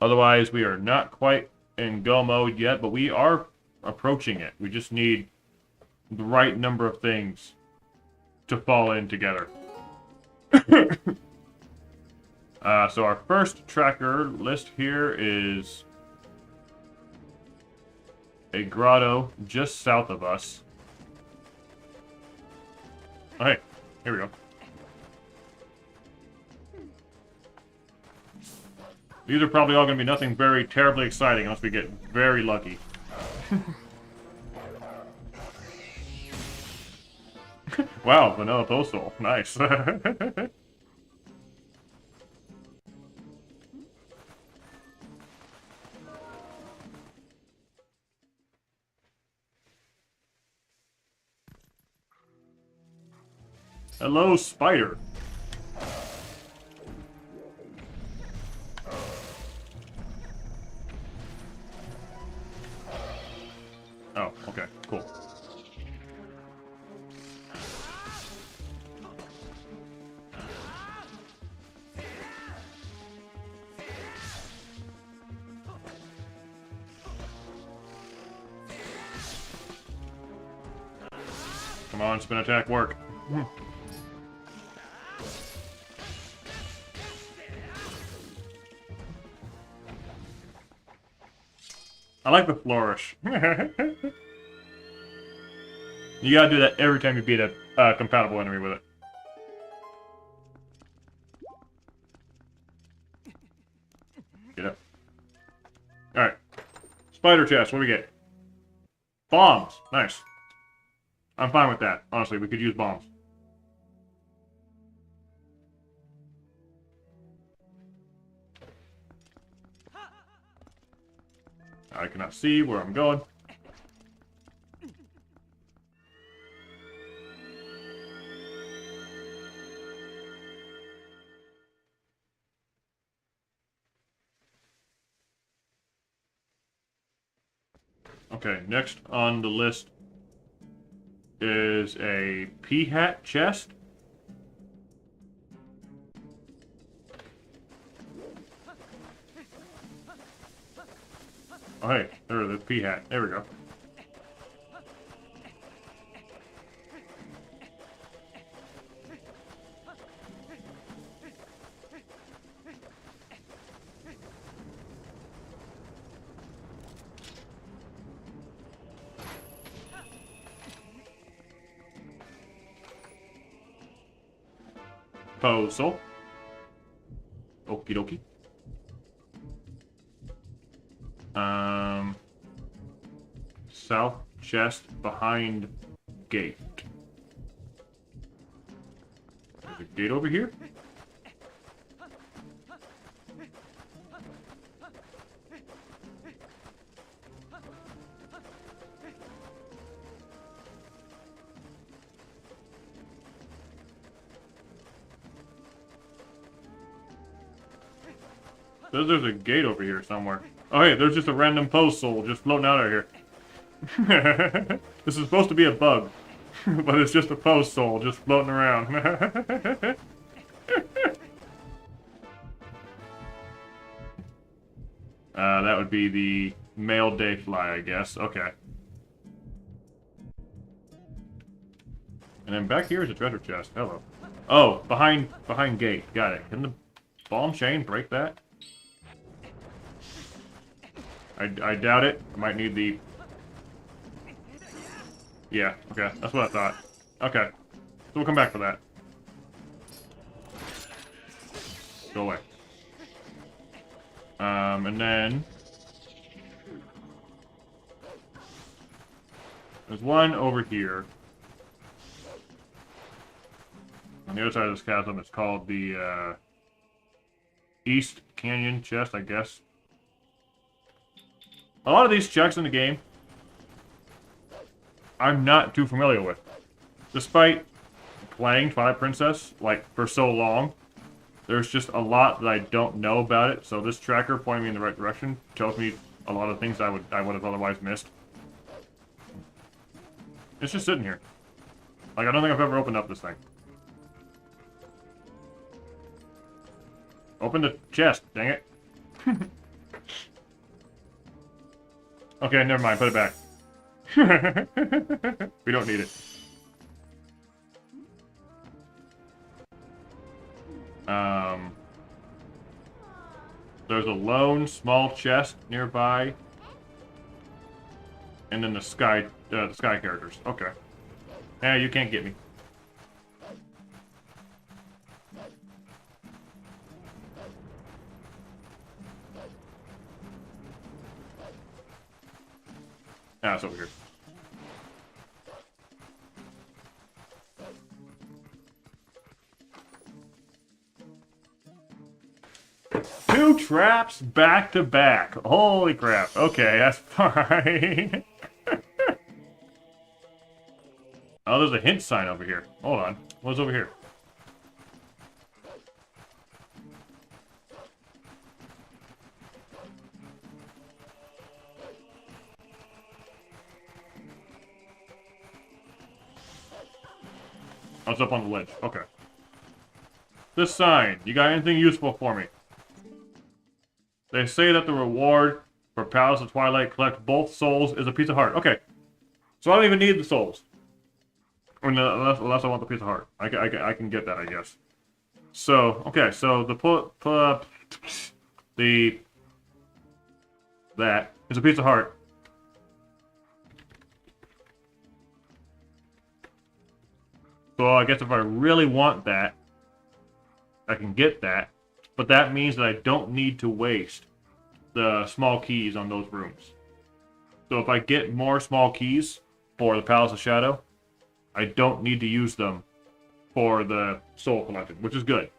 Otherwise, we are not quite in go mode yet, but we are approaching it. We just need the right number of things to fall in together. So our first tracker list here is a grotto just south of us. Oh, hey, here we go. These are probably all going to be nothing very terribly exciting unless we get very lucky. Wow, vanilla postal. Nice. Hello, spider. Oh, okay, cool. Come on, spin attack work. I like the flourish. You gotta do that every time you beat a compatible enemy with it. Get up. Alright. Spider chest, what do we get? Bombs! Nice. I'm fine with that. Honestly, we could use bombs. I cannot see where I'm going. Okay, next on the list is a pea-hat chest. Oh, hey, there's the pea-hat. There we go. Puzzle. Okie dokie. South chest behind gate. There's a gate over here? There's a gate over here somewhere. Oh, hey, there's just a random post soul just floating out of here. This is supposed to be a bug, but it's just a post soul just floating around. That would be the male dayfly, I guess. Okay. And then back here is a treasure chest. Hello. Oh, behind gate. Got it. Can the bomb chain break that? I doubt it. I might need the... Yeah, okay. That's what I thought. Okay. So we'll come back for that. Go away. And then... There's one over here. On the other side of this chasm, it's called the East Canyon chest, I guess. A lot of these checks in the game, I'm not too familiar with. Despite playing Twilight Princess, like, for so long, there's just a lot that I don't know about it, so this tracker pointing me in the right direction tells me a lot of things I would have otherwise missed. It's just sitting here. Like, I don't think I've ever opened up this thing. Open the chest, dang it. Okay, never mind, put it back. We don't need it. There's a lone small chest nearby. And then the sky characters. Okay. Yeah, you can't get me. Ah, it's over here. Two traps back to back. Holy crap. Okay, that's fine. Oh, there's a hint sign over here. Hold on. What's over here? Oh, it's up on the ledge. Okay. This sign. You got anything useful for me? They say that the reward for Palace of Twilight collect both souls is a piece of heart. Okay. So I don't even need the souls. I mean, unless I want the piece of heart. I can get that, I guess. So, okay, so that is a piece of heart. So I guess if I really want that, I can get that. But that means that I don't need to waste the small keys on those rooms. So if I get more small keys for the Palace of Shadow, I don't need to use them for the soul collection, which is good.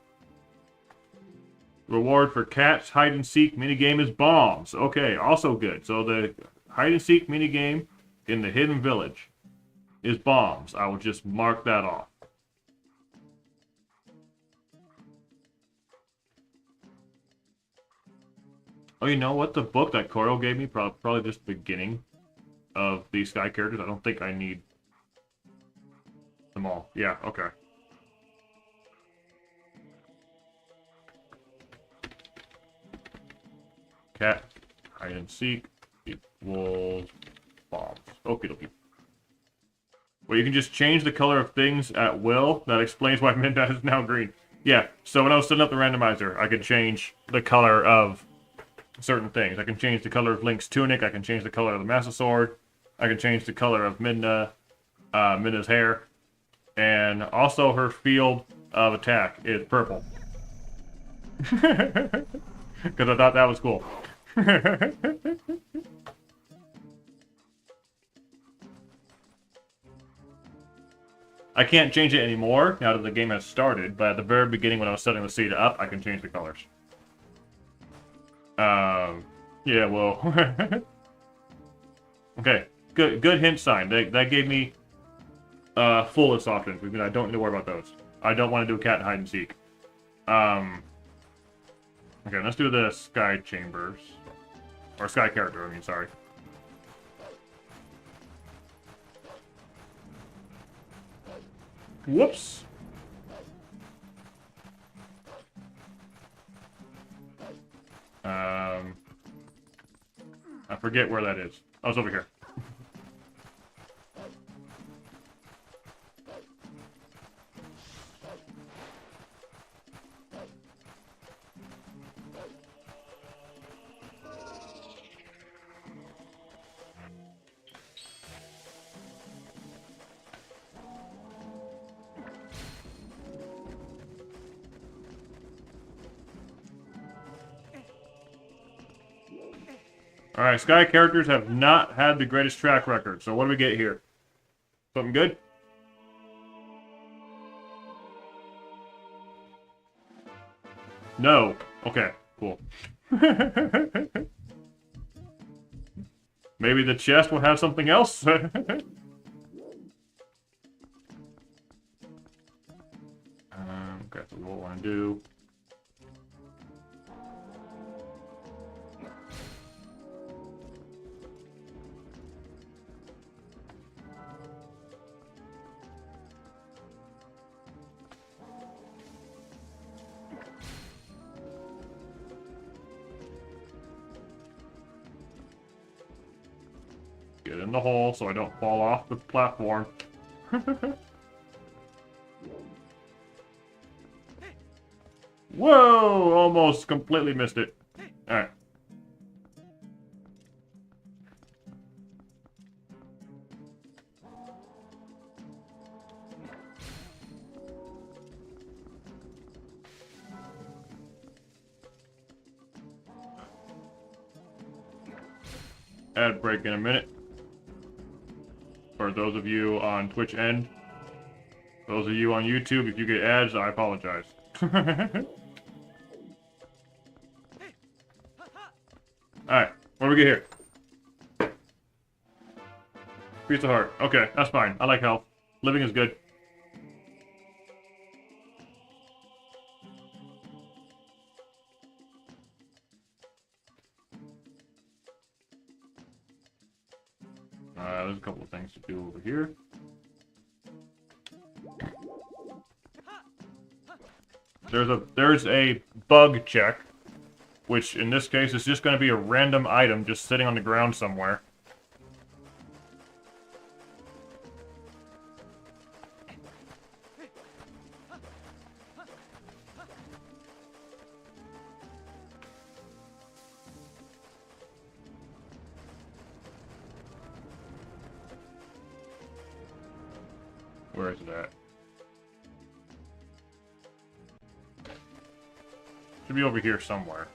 Reward for Cat's hide and seek minigame is bombs. Okay, also good. So the hide and seek minigame in the Hidden Village is bombs. I will just mark that off. Oh, you know what? The book that Koro gave me, probably just the beginning of these sky characters. I don't think I need them all. Yeah, okay. Cat, hide and seek, equals bombs. Okie dokie. Well, you can just change the color of things at will. That explains why Midnight is now green. Yeah, so when I was setting up the randomizer, I could change the color of certain things. I can change the color of Link's tunic. I can change the color of the Master Sword. I can change the color of Midna's hair. And also her field of attack is purple. Because I thought that was cool. I can't change it anymore now that the game has started, but at the very beginning when I was setting the seed up, I can change the colors. Yeah, well... Okay, good hint sign. That gave me fullest options, because I don't need to worry about those. I don't want to do a cat hide and seek. Okay, let's do the sky chambers. Or sky character, I mean, sorry. Whoops! I forget where that is. Oh, it's over here. Alright, Sky characters have not had the greatest track record, so what do we get here? Something good? No. Okay, cool. Maybe the chest will have something else? Okay, so what I want to do. Get in the hole so I don't fall off the platform. Whoa! Almost completely missed it. Alright. Ad break in a minute. For those of you on Twitch end. Those of you on YouTube, if you get ads, I apologize. Alright, what do we get here? Piece of heart. Okay, that's fine. I like health. Living is good. There's a couple of things to do over here. There's a bug check, which in this case is just going to be a random item just sitting on the ground somewhere. Where is it at? Should be over here somewhere.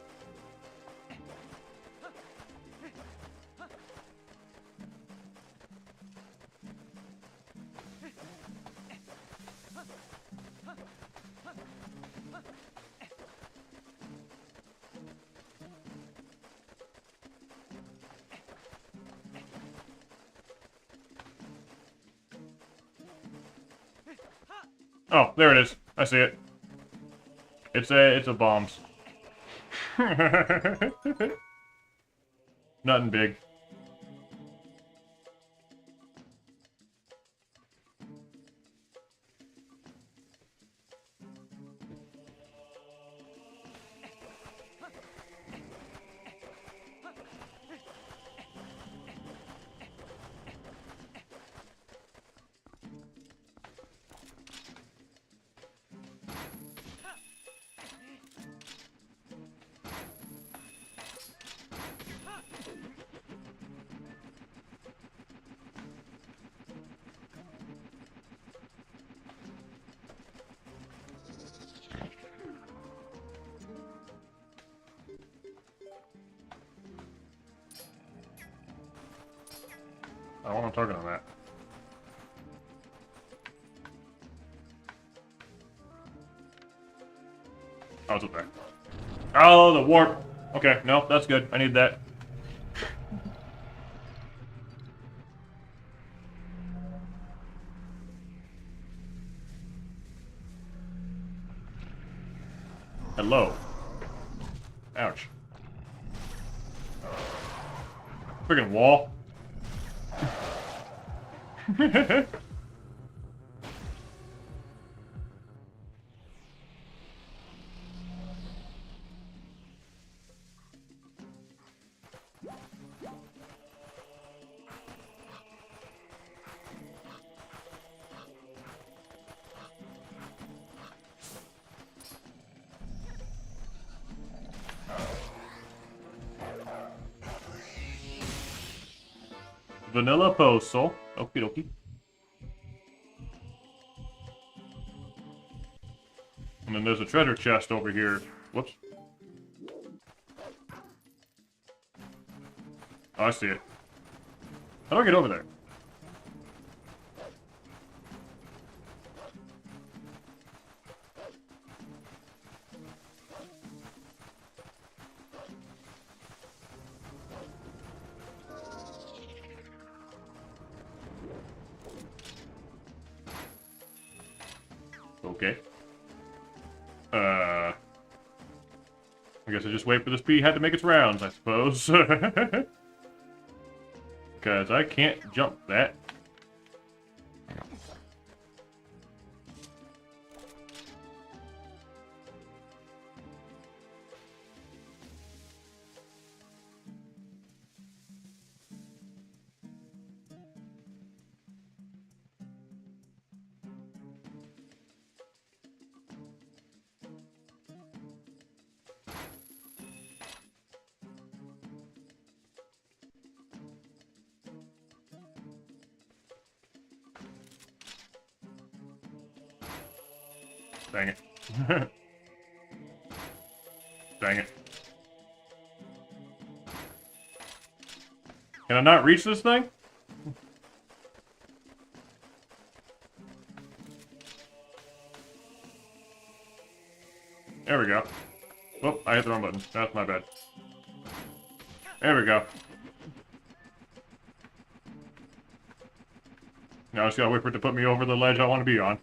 Oh, there it is. I see it. It's a bombs. Nothing big. I want to target on that. Oh, it's up there. Oh, the warp. Okay, no, that's good. I need that. Hello. Ouch. Freaking wall. Vanilla postal. Okie dokie. And then there's a treasure chest over here. Whoops. Oh, I see it. How do I get over there? Okay. I guess I just wait for this pea head to make its rounds, I suppose. Because I can't jump that. Dang it. Dang it. Can I not reach this thing? There we go. Oh, I hit the wrong button. That's my bad. There we go. Now I just gotta wait for it to put me over the ledge I want to be on.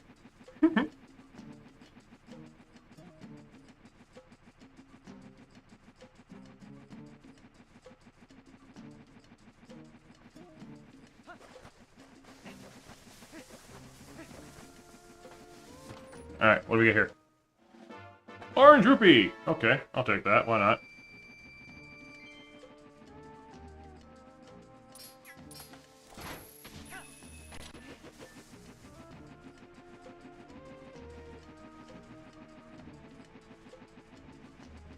Alright, what do we get here? Orange rupee! Okay, I'll take that. Why not?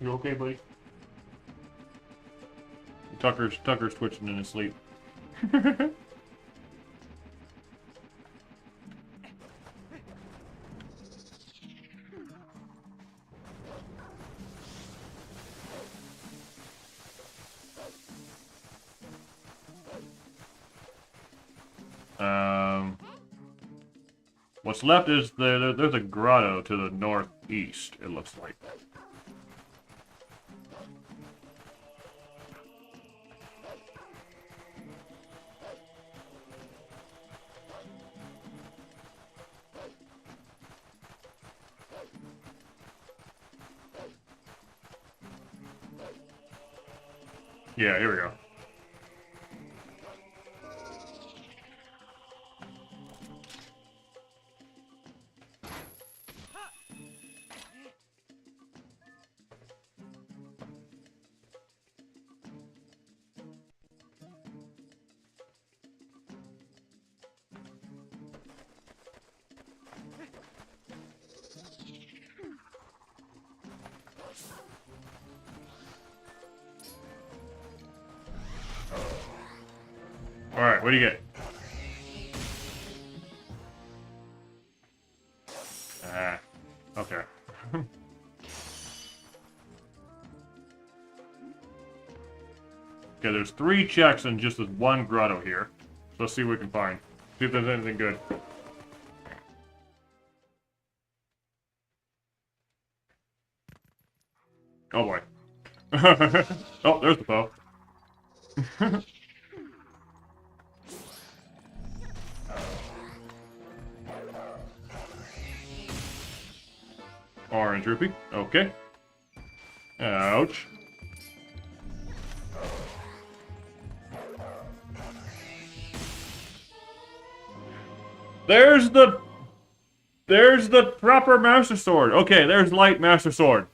You okay, buddy? Tucker's twitching in his sleep. What's left is there's a grotto to the northeast, it looks like. Yeah, here we go. Alright, what do you get? Ah, okay. Okay, there's 3 checks and just this one grotto here. So let's see what we can find. See if there's anything good. Oh boy. Oh, there's the foe. Orange rupee. Okay. Ouch. There's the proper Master Sword. Okay, there's Light Master Sword.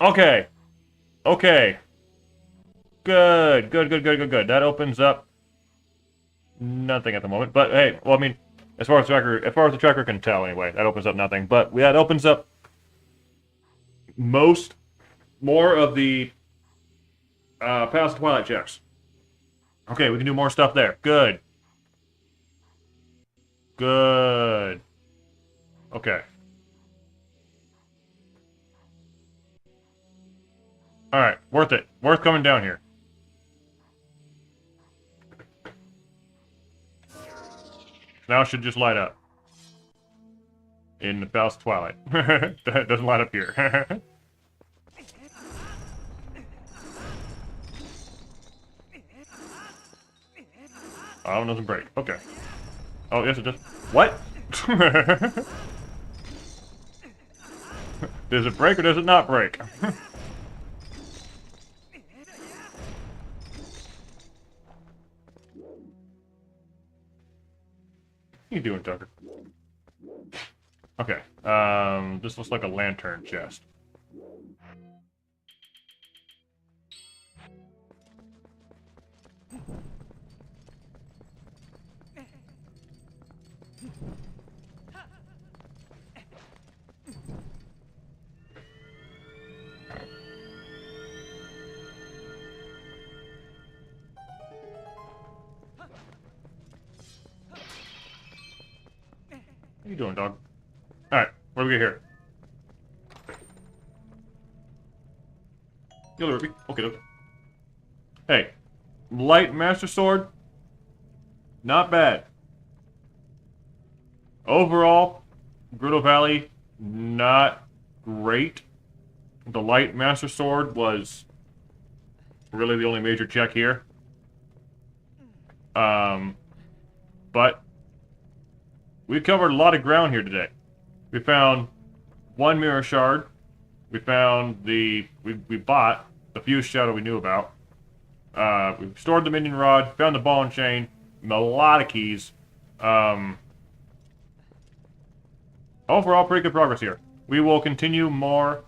Okay. Okay. Good. That opens up nothing at the moment. But hey, well, I mean, as far as the tracker can tell anyway, that opens up nothing. But yeah, it opens up more of the past Twilight checks. Okay, we can do more stuff there. Good. Good. Okay. Alright, worth it. Worth coming down here. Now it should just light up. In the past Twilight. That doesn't light up here. Oh, it doesn't break. Okay. Oh, yes, it does. What? Does it break or does it not break? What are you doing, Tucker? Okay, this looks like a lantern chest. What are you doing, dog? Alright, what do we get here? Yo, Ruby. Okay, okay. Hey, light master sword? Not bad. Overall, Gerudo Valley, not great. The light master sword was really the only major check here. But we covered a lot of ground here today. We found one mirror shard. We found we bought the fuse shadow we knew about. We stored the minion rod, found the ball and chain, and a lot of keys. Overall, pretty good progress here. We will continue more.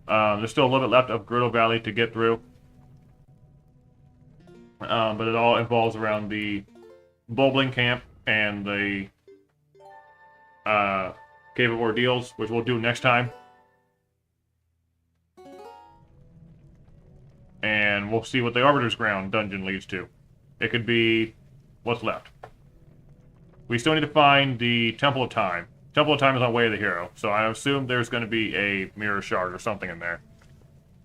There's still a little bit left of Gerudo Valley to get through. But it all involves around the Bulbling Camp and the Cave of Ordeals, which we'll do next time. And we'll see what the Arbiter's Ground dungeon leads to. It could be what's left. We still need to find the Temple of Time. Temple of Time is on Way of the Hero, so I assume there's going to be a mirror shard or something in there.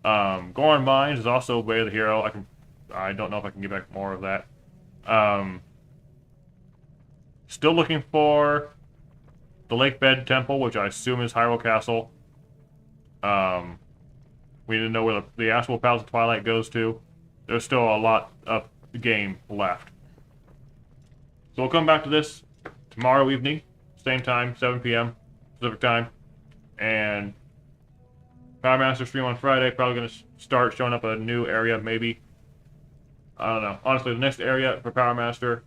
Goron Mines is also Way of the Hero. I don't know if I can get back more of that. Still looking for the Lakebed Temple, which I assume is Hyrule Castle. We didn't know where the actual Palace of Twilight goes to. There's still a lot of the game left. So we'll come back to this tomorrow evening, same time, 7 p.m. Pacific time. And Power Master stream on Friday, probably going to start showing up a new area, maybe. I don't know. Honestly, the next area for Power Master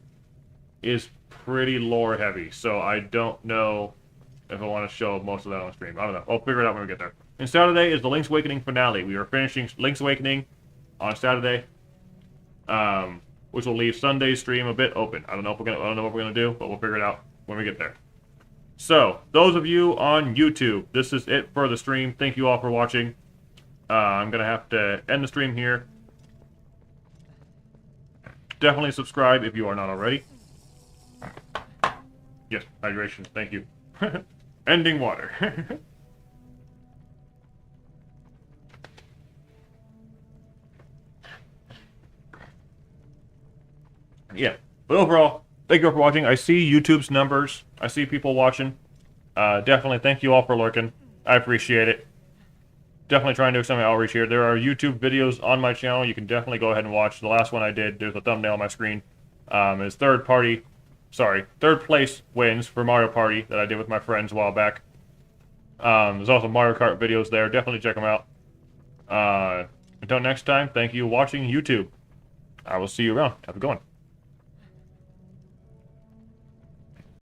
is pretty lore heavy, so I don't know if I want to show most of that on stream. I don't know. I'll figure it out when we get there. And Saturday is the Link's Awakening finale. We are finishing Link's Awakening on Saturday, which will leave Sunday's stream a bit open. I don't know what we're gonna do, but we'll figure it out when we get there. So, those of you on YouTube, this is it for the stream. Thank you all for watching. I'm gonna have to end the stream here. Definitely subscribe if you are not already. Yes, hydration. Thank you. Ending water. Yeah, but overall, thank you all for watching. I see YouTube's numbers. I see people watching. Definitely thank you all for lurking. I appreciate it. Definitely trying to do some outreach here. There are YouTube videos on my channel. You can definitely go ahead and watch. The last one I did, there's a thumbnail on my screen. Is third place wins for Mario Party that I did with my friends a while back. There's also Mario Kart videos there. Definitely check them out. Until next time, thank you for watching YouTube. I will see you around. Have a good one.